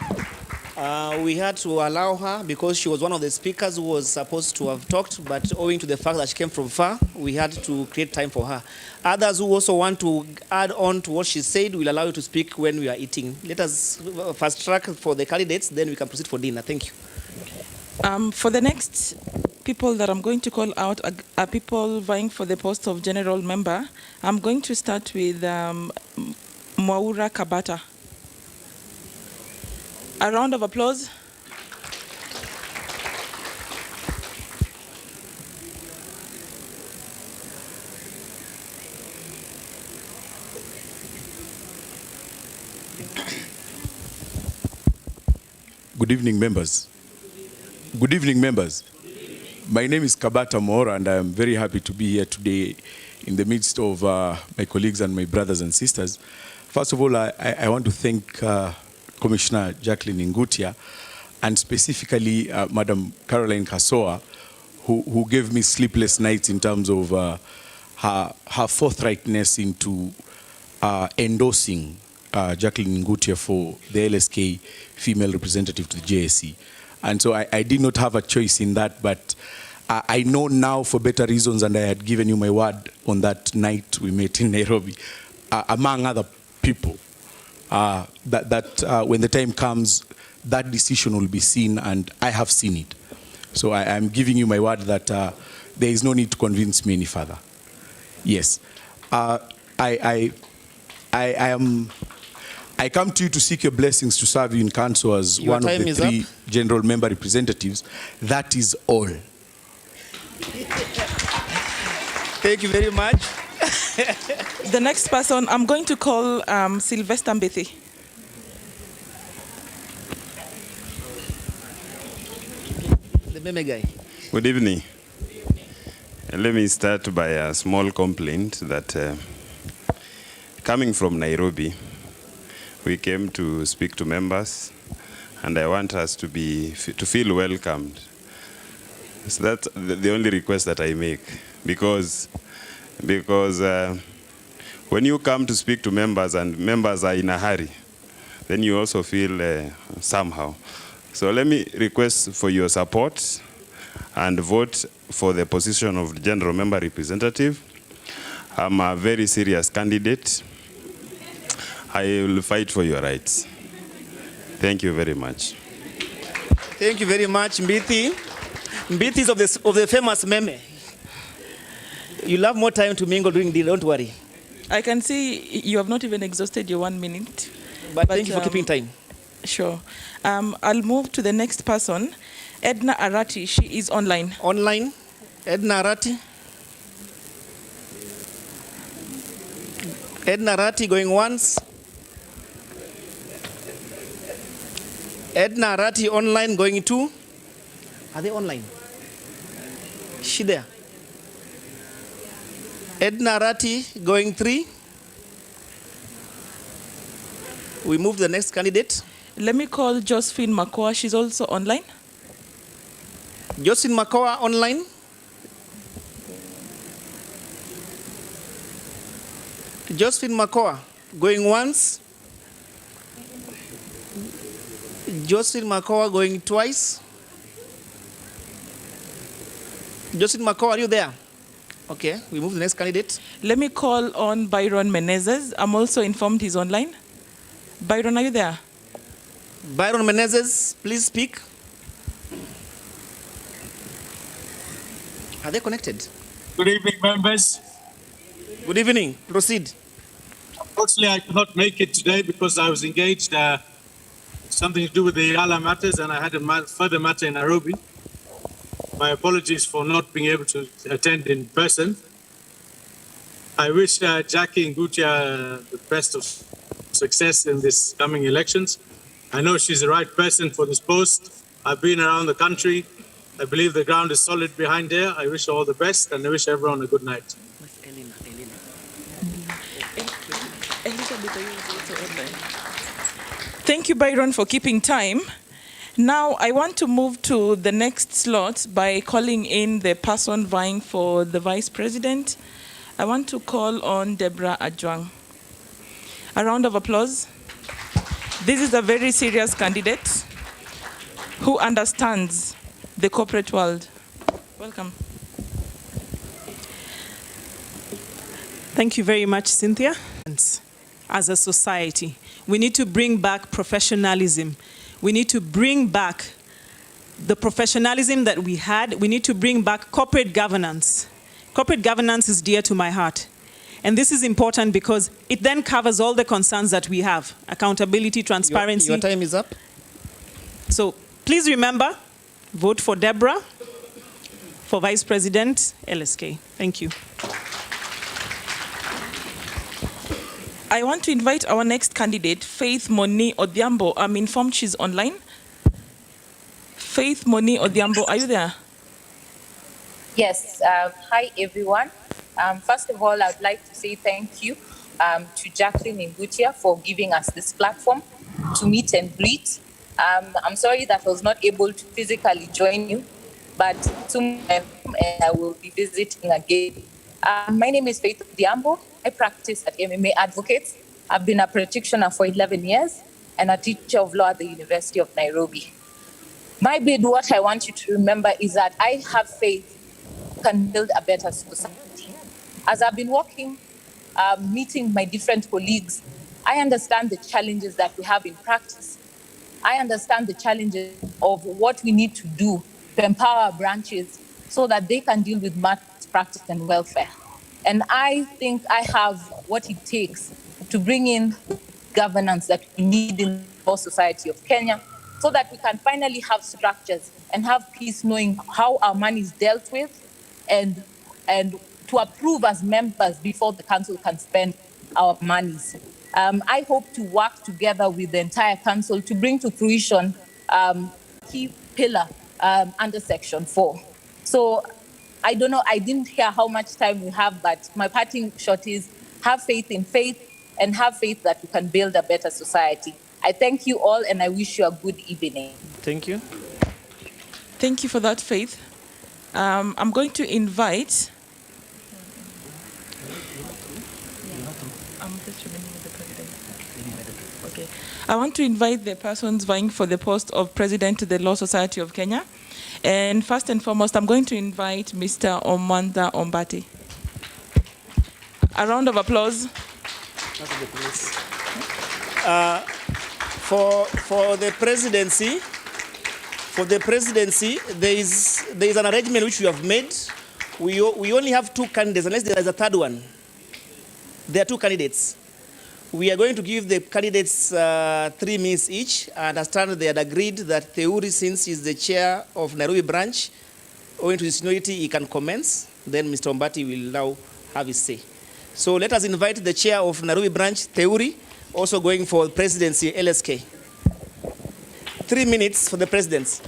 We had to allow her because she was one of the speakers who was supposed to have talked, but owing to the fact that she came from far, we had to create time for her. Others who also want to add on to what she said, we'll allow you to speak when we are eating. Let us fast track for the candidates, then we can proceed for dinner. Thank you. For the next people that I'm going to call out are people vying for the post of general member. I'm going to start with Mwaura Kabata. A round of applause. Good evening, members. Good evening, members. My name is Kabata Mwaura, and I am very happy to be here today in the midst of my colleagues and my brothers and sisters. First of all, I want to thank Commissioner Jacqueline Ngutia, and specifically Madam Caroline Kasoa, who gave me sleepless nights in terms of her forthrightness into endorsing Jacqueline Ngutia for the LSK female representative to the JSC. And so I did not have a choice in that, but I know now for better reasons, and I had given you my word on that night we met in Nairobi, among other people, that when the time comes, that decision will be seen, and I have seen it. So I am giving you my word that there is no need to convince me any further. Yes. I come to you to seek your blessings to serve you in council as Your one of time the is 3 up. general member representatives. That is all. Thank you very much. The next person, I'm going to call Sylvester Mbethi. The meme guy. Good evening. Let me start by a small complaint that coming from Nairobi, we came to speak to members, and I want us to feel welcomed. So that's the only request that I make, because when you come to speak to members and members are in a hurry, then you also feel somehow. So let me request for your support and vote for the position of the general member representative. I'm a very serious candidate. I will fight for your rights. Thank you very much. Thank you very much, Mbithi. Mbithi is of the famous meme. You'll have more time to mingle during dinner, don't worry. I can see you have not even exhausted your 1 minute. But thank you for keeping time. Sure. I'll move to the next person. Edna Arati, she is online. Online? Edna Arati? Edna Arati going once. Edna Arati online going two. Are they online? Is she there? Edna Arati going 3. We move to the next candidate. Let me call Josephine Makoa. She's also online. Josephine Makoa online. Josephine Makoa going once. Josephine Makoa going twice. Josephine Makoa, are you there? Okay, we move to the next candidate. Let me call on Byron Menezes. I'm also informed he's online. Byron, are you there? Byron Menezes, please speak. Are they connected? Good evening, members. Good evening. Proceed. Unfortunately, I could not make it today because I was engaged something to do with the Yala matters, and I had a further matter in Nairobi. My apologies for not being able to attend in person. I wish Jackie Ngutia the best of success in this coming elections. I know she's the right person for this post. I've been around the country. I believe the ground is solid behind her. I wish her all the best, and I wish everyone a good night. Thank you, Byron, for keeping time. Now, I want to move to the next slot by calling in the person vying for the vice president. I want to call on Deborah Ajwang. A round of applause. This is a very serious candidate who understands the corporate world. Welcome. Thank you very much, Cynthia. As a society, we need to bring back professionalism. We need to bring back the professionalism that we had. We need to bring back corporate governance. Corporate governance is dear to my heart. And this is important because it then covers all the concerns that we have. Accountability, transparency. Your time is up. So please remember, vote for Deborah for Vice President, LSK. Thank you. I want to invite our next candidate, Faith Moni Odhiambo. I'm informed she's online. Faith Moni Odhiambo, are you there? Yes. Hi, everyone. First of all, I'd like to say thank you to Jacqueline Ngutia for giving us this platform to meet and greet. I'm sorry that I was not able to physically join you, but soon I will be visiting again. My name is Faith Odhiambo. I practice at MMA Advocates. I've been a practitioner for 11 years and a teacher of law at the University of Nairobi. My bid, what I want you to remember is that I have faith we can build a better society. As I've been working, meeting my different colleagues, I understand the challenges that we have in practice. I understand the challenges of what we need to do to empower our branches so that they can deal with matters, practice, and welfare. And I think I have what it takes to bring in governance that we need in the society of Kenya so that we can finally have structures and have peace knowing how our money is dealt with and to approve as members before the council can spend our monies. I hope to work together with the entire council to bring to fruition key pillar under Section 4. So I don't know, I didn't hear how much time we have, but my parting shot is have faith in faith and have faith that we can build a better society. I thank you all and I wish you a good evening. Thank you. Thank you for that, Faith. I'm going to invite... Okay. I want to invite the persons vying for the post of President to the Law Society of Kenya. And first and foremost, I'm going to invite Mr. Omanda Ombati. A round of applause. For the presidency, there is an arrangement which we have made. We only have two candidates, unless there is a third one. There are two candidates. We are going to give the candidates 3 minutes each. I understand they had agreed that Theuri, since he's the chair of Nairobi branch, owing to his seniority, he can commence. Then Mr. Ombati will now have his say. So let us invite the chair of Nairobi branch, Theuri, also going for presidency, LSK. 3 minutes for the presidents.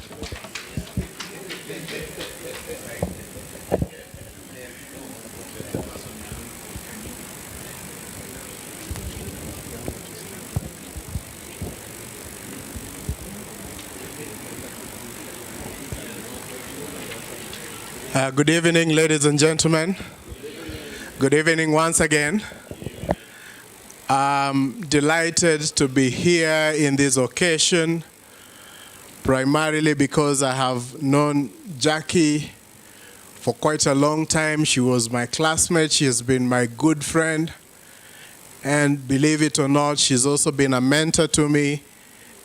Good evening, ladies and gentlemen. Good evening once again. I'm delighted to be here in this occasion, primarily because I have known Jackie for quite a long time. She was my classmate. She has been my good friend. And believe it or not, she's also been a mentor to me.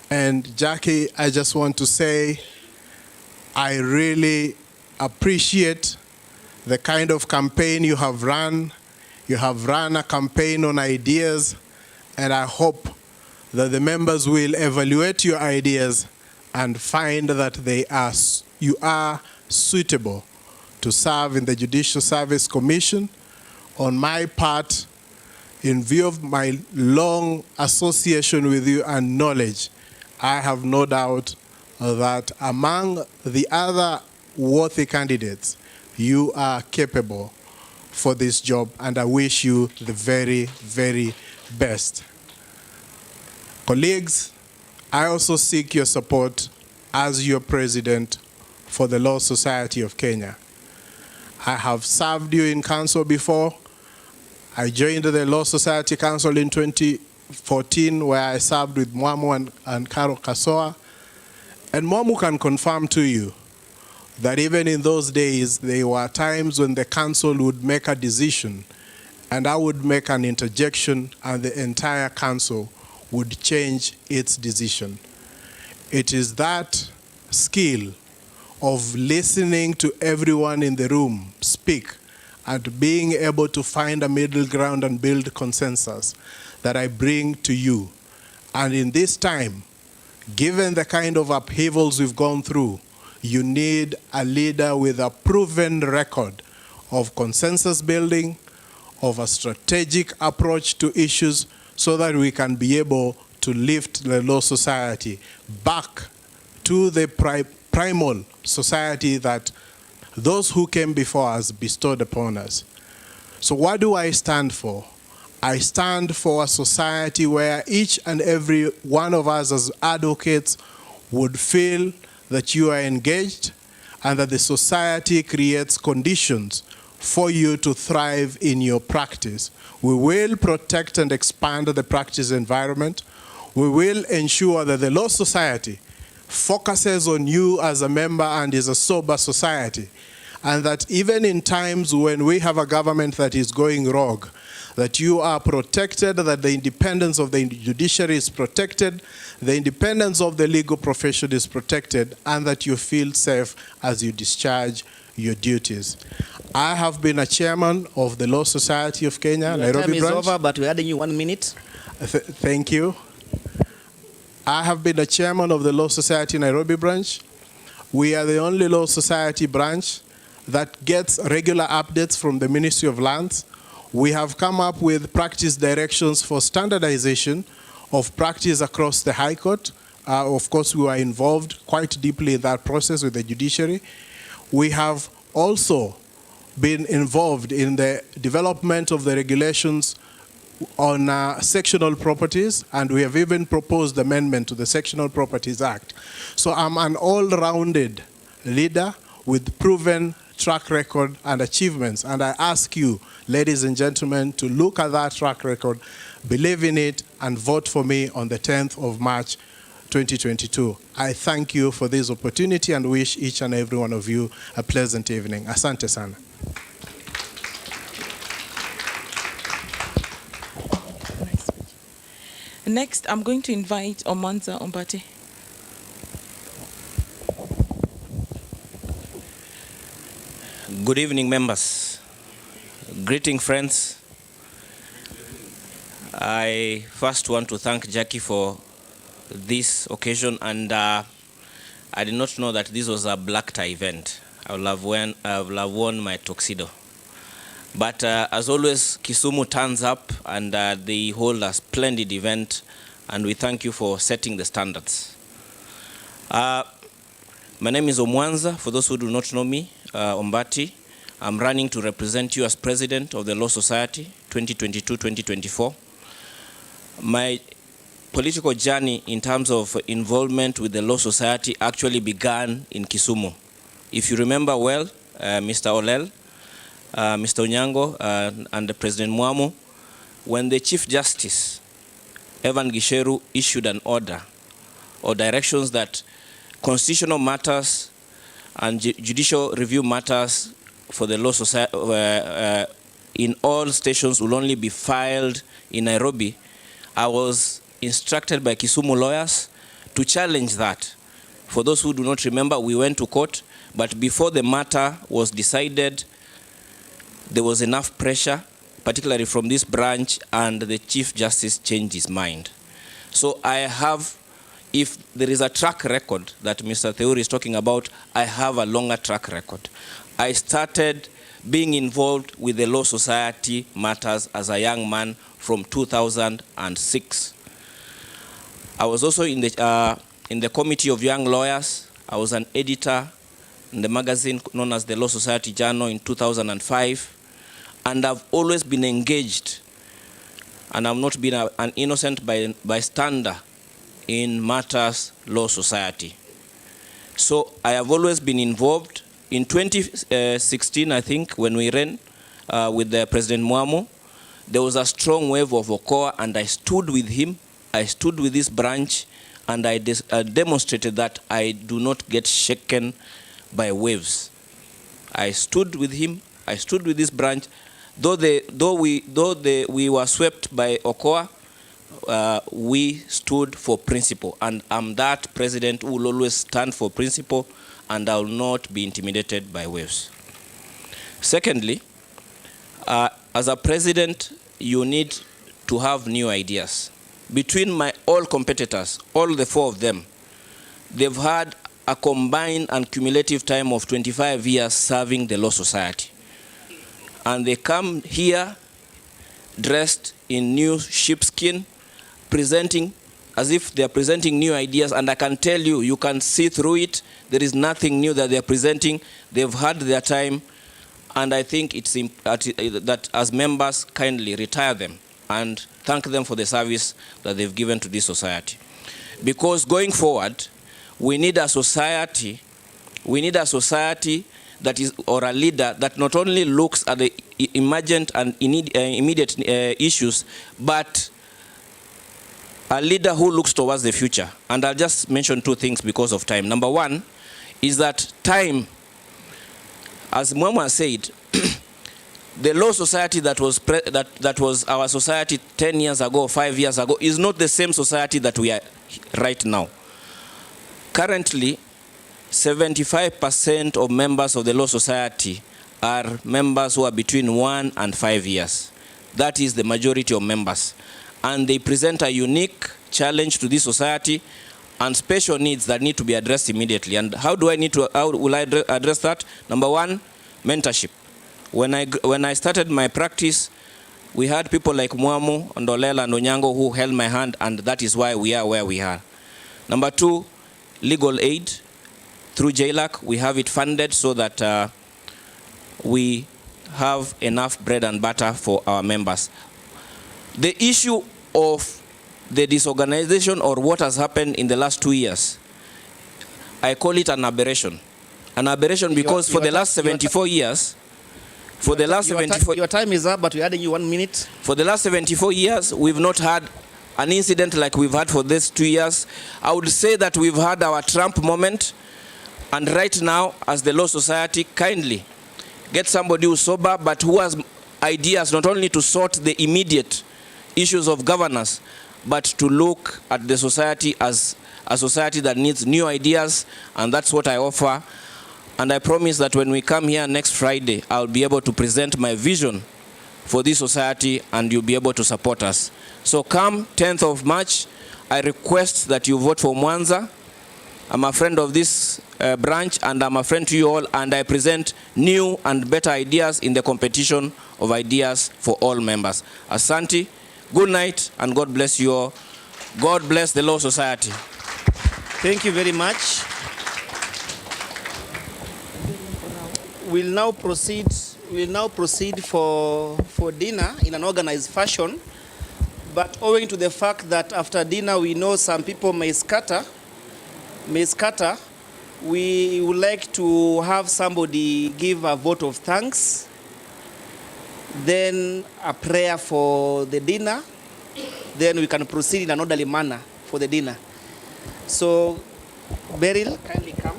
And Jackie, I just want to say, I really appreciate the kind of campaign you have run. You have run a campaign on ideas, and I hope that the members will evaluate your ideas and find that you are suitable to serve in the Judicial Service Commission. On my part, in view of my long association with you and knowledge, I have no doubt that among the other worthy candidates, you are capable for this job, and I wish you the very, very best. Colleagues, I also seek your support as your president for the Law Society of Kenya. I have served you in council before. I joined the Law Society Council in 2014, where I served with Mwamu and Karo Kasoa. And Mwamu can confirm to you that even in those days, there were times when the council would make a decision and I would make an interjection and the entire council would change its decision. It is that skill of listening to everyone in the room speak and being able to find a middle ground and build consensus that I bring to you. And in this time, given the kind of upheavals we've gone through, you need a leader with a proven record of consensus building, of a strategic approach to issues, so that we can be able to lift the Law Society back to the primal society that those who came before us bestowed upon us. So what do I stand for? I stand for a society where each and every one of us as advocates would feel that you are engaged and that the society creates conditions for you to thrive in your practice. We will protect and expand the practice environment. We will ensure that the Law Society focuses on you as a member and is a sober society, and that even in times when we have a government that is going rogue, that you are protected, that the independence of the judiciary is protected, the independence of the legal profession is protected, and that you feel safe as you discharge your duties. I have been a chairman of the Law Society of Kenya, Nairobi Time is branch. over, but we're adding you 1 minute. Thank you. I have been a chairman of the Law Society Nairobi branch. We are the only law society branch that gets regular updates from the Ministry of Lands. We have come up with practice directions for standardization of practice across the High Court. Of course, we were involved quite deeply in that process with the judiciary. We have also been involved in the development of the regulations on sectional properties, and we have even proposed amendment to the Sectional Properties Act. So I'm an all-rounded leader with proven track record and achievements, and I ask you, ladies and gentlemen, to look at that track record, believe in it, and vote for me on the 10th of March 2022. I thank you for this opportunity and wish each and every one of you a pleasant evening. Asante sana. Next, I'm going to invite Omanza Ombate. Good evening, members. Greeting, friends. I first want to thank Jackie for this occasion, and I did not know that this was a black tie event. I would have worn my tuxedo. But as always, Kisumu turns up, and they hold a splendid event, and we thank you for setting the standards. My name is Omwanza, for those who do not know me, Ombati. I'm running to represent you as president of the Law Society 2022-2024. My political journey in terms of involvement with the Law Society actually began in Kisumu. If you remember well, Mr. Olel, Mr. Onyango, and President Mwamu, when the Chief Justice, Evan Gisheru, issued an order or directions that constitutional matters and judicial review matters for the Law Society in all stations will only be filed in Nairobi, I was instructed by Kisumu lawyers to challenge that. For those who do not remember, we went to court, but before the matter was decided, there was enough pressure, particularly from this branch, and the Chief Justice changed his mind. So I have, if there is a track record that Mr. Theuri is talking about, I have a longer track record. I started being involved with the Law Society matters as a young man from 2006. I was also in the Committee of Young Lawyers. I was an editor in the magazine known as the Law Society Journal in 2005. And I've always been engaged, and I've not been an innocent bystander in matters Law Society. So I have always been involved. In 2016, I think, when we ran with President Muamu, there was a strong wave of Okoa, and I stood with him. I stood with this branch, and I demonstrated that I do not get shaken by waves. I stood with him. I stood with this branch. Though we were swept by Okoa, we stood for principle, and I'm that president who will always stand for principle, and I will not be intimidated by waves. Secondly, as a president, you need to have new ideas. Between my all competitors, all the four of them, they've had a combined and cumulative time of 25 years serving the Law Society. And they come here dressed in new sheepskin, presenting as if they are presenting new ideas, and I can tell you, you can see through it, there is nothing new that they are presenting. They've had their time, and I think it's that as members, kindly retire them and thank them for the service that they've given to this society. Because going forward, we need a society that is, or a leader that not only looks at the emergent and immediate issues, but a leader who looks towards the future. And I'll just mention two things because of time. Number one is that time, as Mwama said, the Law Society that was our society 10 years ago, 5 years ago, is not the same society that we are right now. Currently, 75% of members of the Law Society are members who are between 1 and 5 years. That is the majority of members. And they present a unique challenge to this society and special needs that need to be addressed immediately. And how will I address that? Number one, mentorship. When I started my practice, we had people like Muamu, Ndolela, and Onyango who held my hand, and that is why we are where we are. Number two, legal aid. Through JLAC, we have it funded so that we have enough bread and butter for our members. The issue of the disorganization or what has happened in the last 2 years, I call it an aberration. An aberration because for the last 74 years, your time is up, but we're adding you 1 minute. For the last 74 years, we've not had an incident like we've had for these 2 years. I would say that we've had our Trump moment. And right now, as the Law Society, kindly get somebody who's sober, but who has ideas not only to sort the immediate issues of governance, but to look at the society as a society that needs new ideas, and that's what I offer. And I promise that when we come here next Friday, I'll be able to present my vision for this society, and you'll be able to support us. So come 10th of March, I request that you vote for Mwanza. I'm a friend of this branch, and I'm a friend to you all, and I present new and better ideas in the competition of ideas for all members. Asante, good night, and God bless you all. God bless the Law Society. Thank you very much. We'll now proceed for dinner in an organized fashion, but owing to the fact that after dinner we know some people may scatter, we would like to have somebody give a vote of thanks, then a prayer for the dinner, then we can proceed in an orderly manner for the dinner. So, Beryl, kindly come.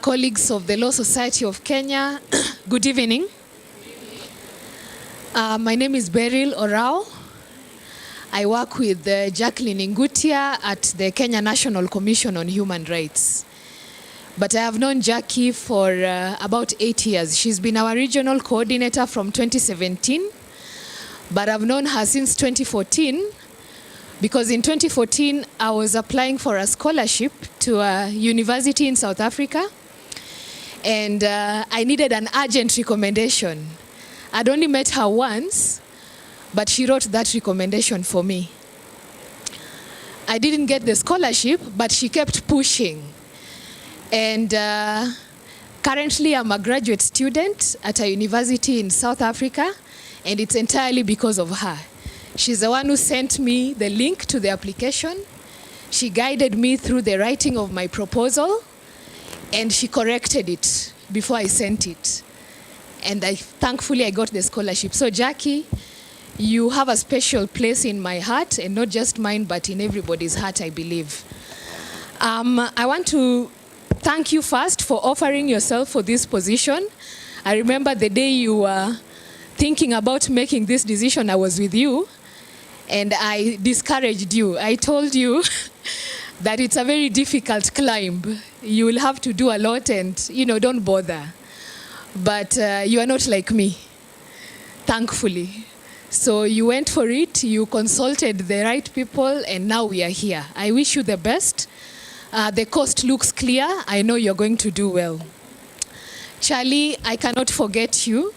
Colleagues of the Law Society of Kenya, good evening. My name is Beryl Orao. I work with Jacqueline Ngutia at the Kenya National Commission on Human Rights. But I have known Jackie for about 8 years. She's been our regional coordinator from 2017, but I've known her since 2014, because in 2014, I was applying for a scholarship to a university in South Africa, and I needed an urgent recommendation. I'd only met her once, but she wrote that recommendation for me. I didn't get the scholarship, but she kept pushing. And currently, I'm a graduate student at a university in South Africa, and it's entirely because of her. She's the one who sent me the link to the application. She guided me through the writing of my proposal, and she corrected it before I sent it. And thankfully, I got the scholarship. So, Jackie, you have a special place in my heart, and not just mine, but in everybody's heart, I believe. I want to thank you first for offering yourself for this position. I remember the day you were thinking about making this decision, I was with you, and I discouraged you. I told you that it's a very difficult climb. You will have to do a lot, and, don't bother. But you are not like me, thankfully. So you went for it, you consulted the right people, and now we are here. I wish you the best. The coast looks clear. I know you're going to do well. Charlie, I cannot forget you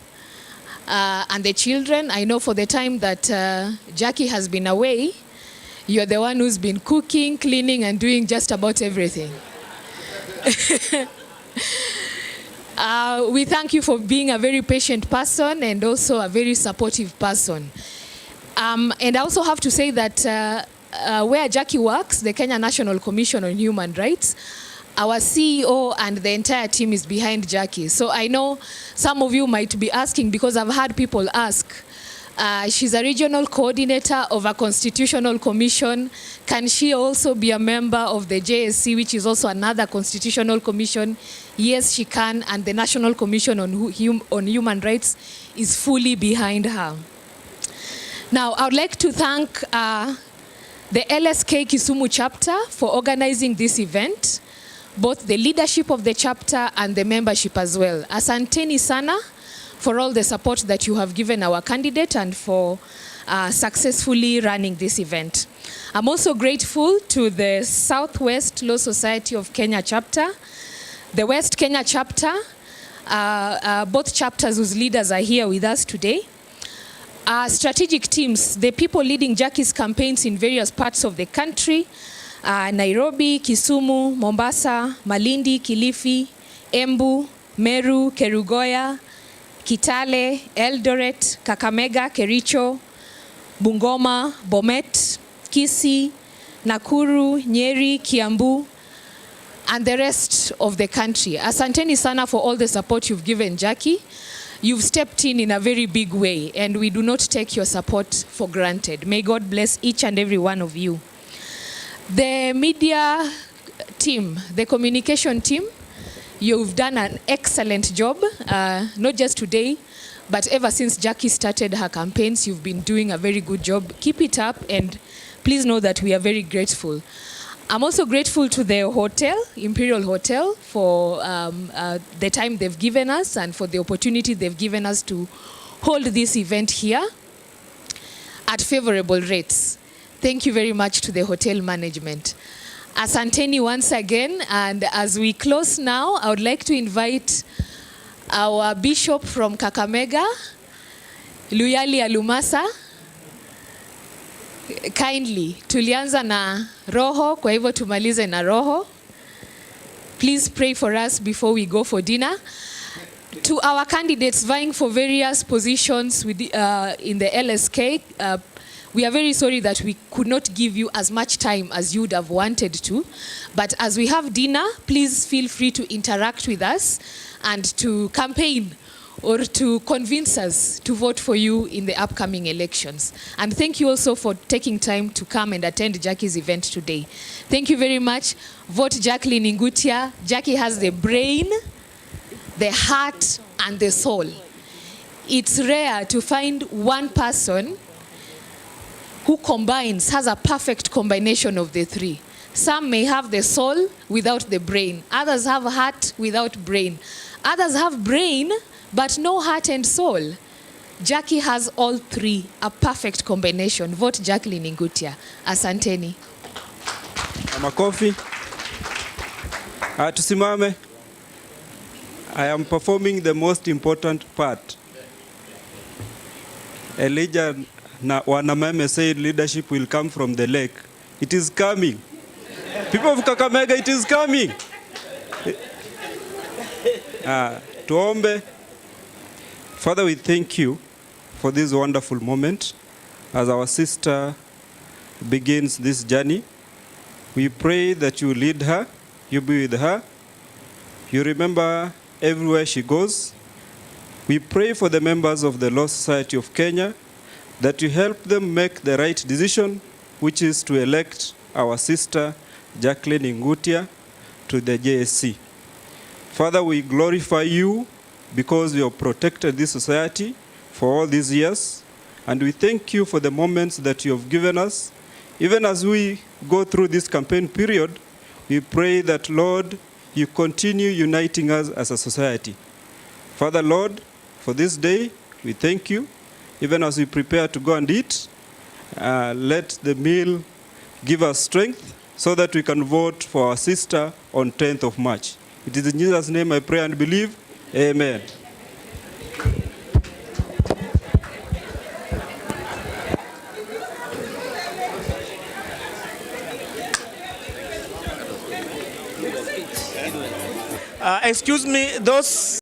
and the children. I know for the time that Jackie has been away, you're the one who's been cooking, cleaning, and doing just about everything. We thank you for being a very patient person and also a very supportive person. And I also have to say that where Jackie works, the Kenya National Commission on Human Rights, our CEO and the entire team is behind Jackie. So I know some of you might be asking, because I've had people ask, she's a regional coordinator of a constitutional commission. Can she also be a member of the JSC, which is also another constitutional commission? Yes, she can, and the National Commission on Human Rights is fully behind her. Now, I would like to thank the LSK Kisumu chapter for organizing this event, both the leadership of the chapter and the membership as well. Asanteni sana for all the support that you have given our candidate and for successfully running this event. I'm also grateful to the Southwest Law Society of Kenya chapter, the West Kenya chapter, both chapters whose leaders are here with us today. Strategic teams, the people leading Jackie's campaigns in various parts of the country, Nairobi, Kisumu, Mombasa, Malindi, Kilifi, Embu, Meru, Kerugoya, Kitale, Eldoret, Kakamega, Kericho, Bungoma, Bomet, Kisii, Nakuru, Nyeri, Kiambu, and the rest of the country. Asanteni sana for all the support you've given Jackie. You've stepped in a very big way, and we do not take your support for granted. May God bless each and every one of you. The media team, the communication team, you've done an excellent job, not just today, but ever since Jackie started her campaigns, you've been doing a very good job. Keep it up, and please know that we are very grateful. I'm also grateful to the hotel, Imperial Hotel, for the time they've given us and for the opportunity they've given us to hold this event here at favorable rates. Thank you very much to the hotel management. Asanteni once again, and as we close now, I would like to invite our bishop from Kakamega, Luyali Alumasa. Kindly, tulianza na roho, kwa hivyo tumalize na roho. Please pray for us before we go for dinner. To our candidates vying for various positions in the LSK, we are very sorry that we could not give you as much time as you would have wanted to. But as we have dinner, please feel free to interact with us and to campaign or to convince us to vote for you in the upcoming elections. And thank you also for taking time to come and attend Jackie's event today. Thank you very much. Vote Jacqueline Ngutia. Jackie has the brain, the heart, and the soul. It's rare to find one person who has a perfect combination of the three. Some may have the soul without the brain. Others have heart without brain. Others have brain, but no heart and soul. Jackie has all three, a perfect combination. Vote Jacqueline Ngutia. Asanteni. Makofi. Tusimame. I am performing the most important part. Elijah Wanameme said leadership will come from the lake. It is coming. People of Kakamega, it is coming. Tuombe. Father, we thank you for this wonderful moment as our sister begins this journey. We pray that you lead her, you be with her, you remember everywhere she goes. We pray for the members of the Law Society of Kenya that you help them make the right decision, which is to elect our sister Jacqueline Ngutia to the JSC. Father, we glorify you because you have protected this society for all these years, and we thank you for the moments that you have given us. Even as we go through this campaign period, we pray that, Lord, you continue uniting us as a society. Father, Lord, for this day, we thank you. Even as we prepare to go and eat, let the meal give us strength so that we can vote for our sister on 10th of March. It is in Jesus' name I pray and believe. Amen. Excuse me, those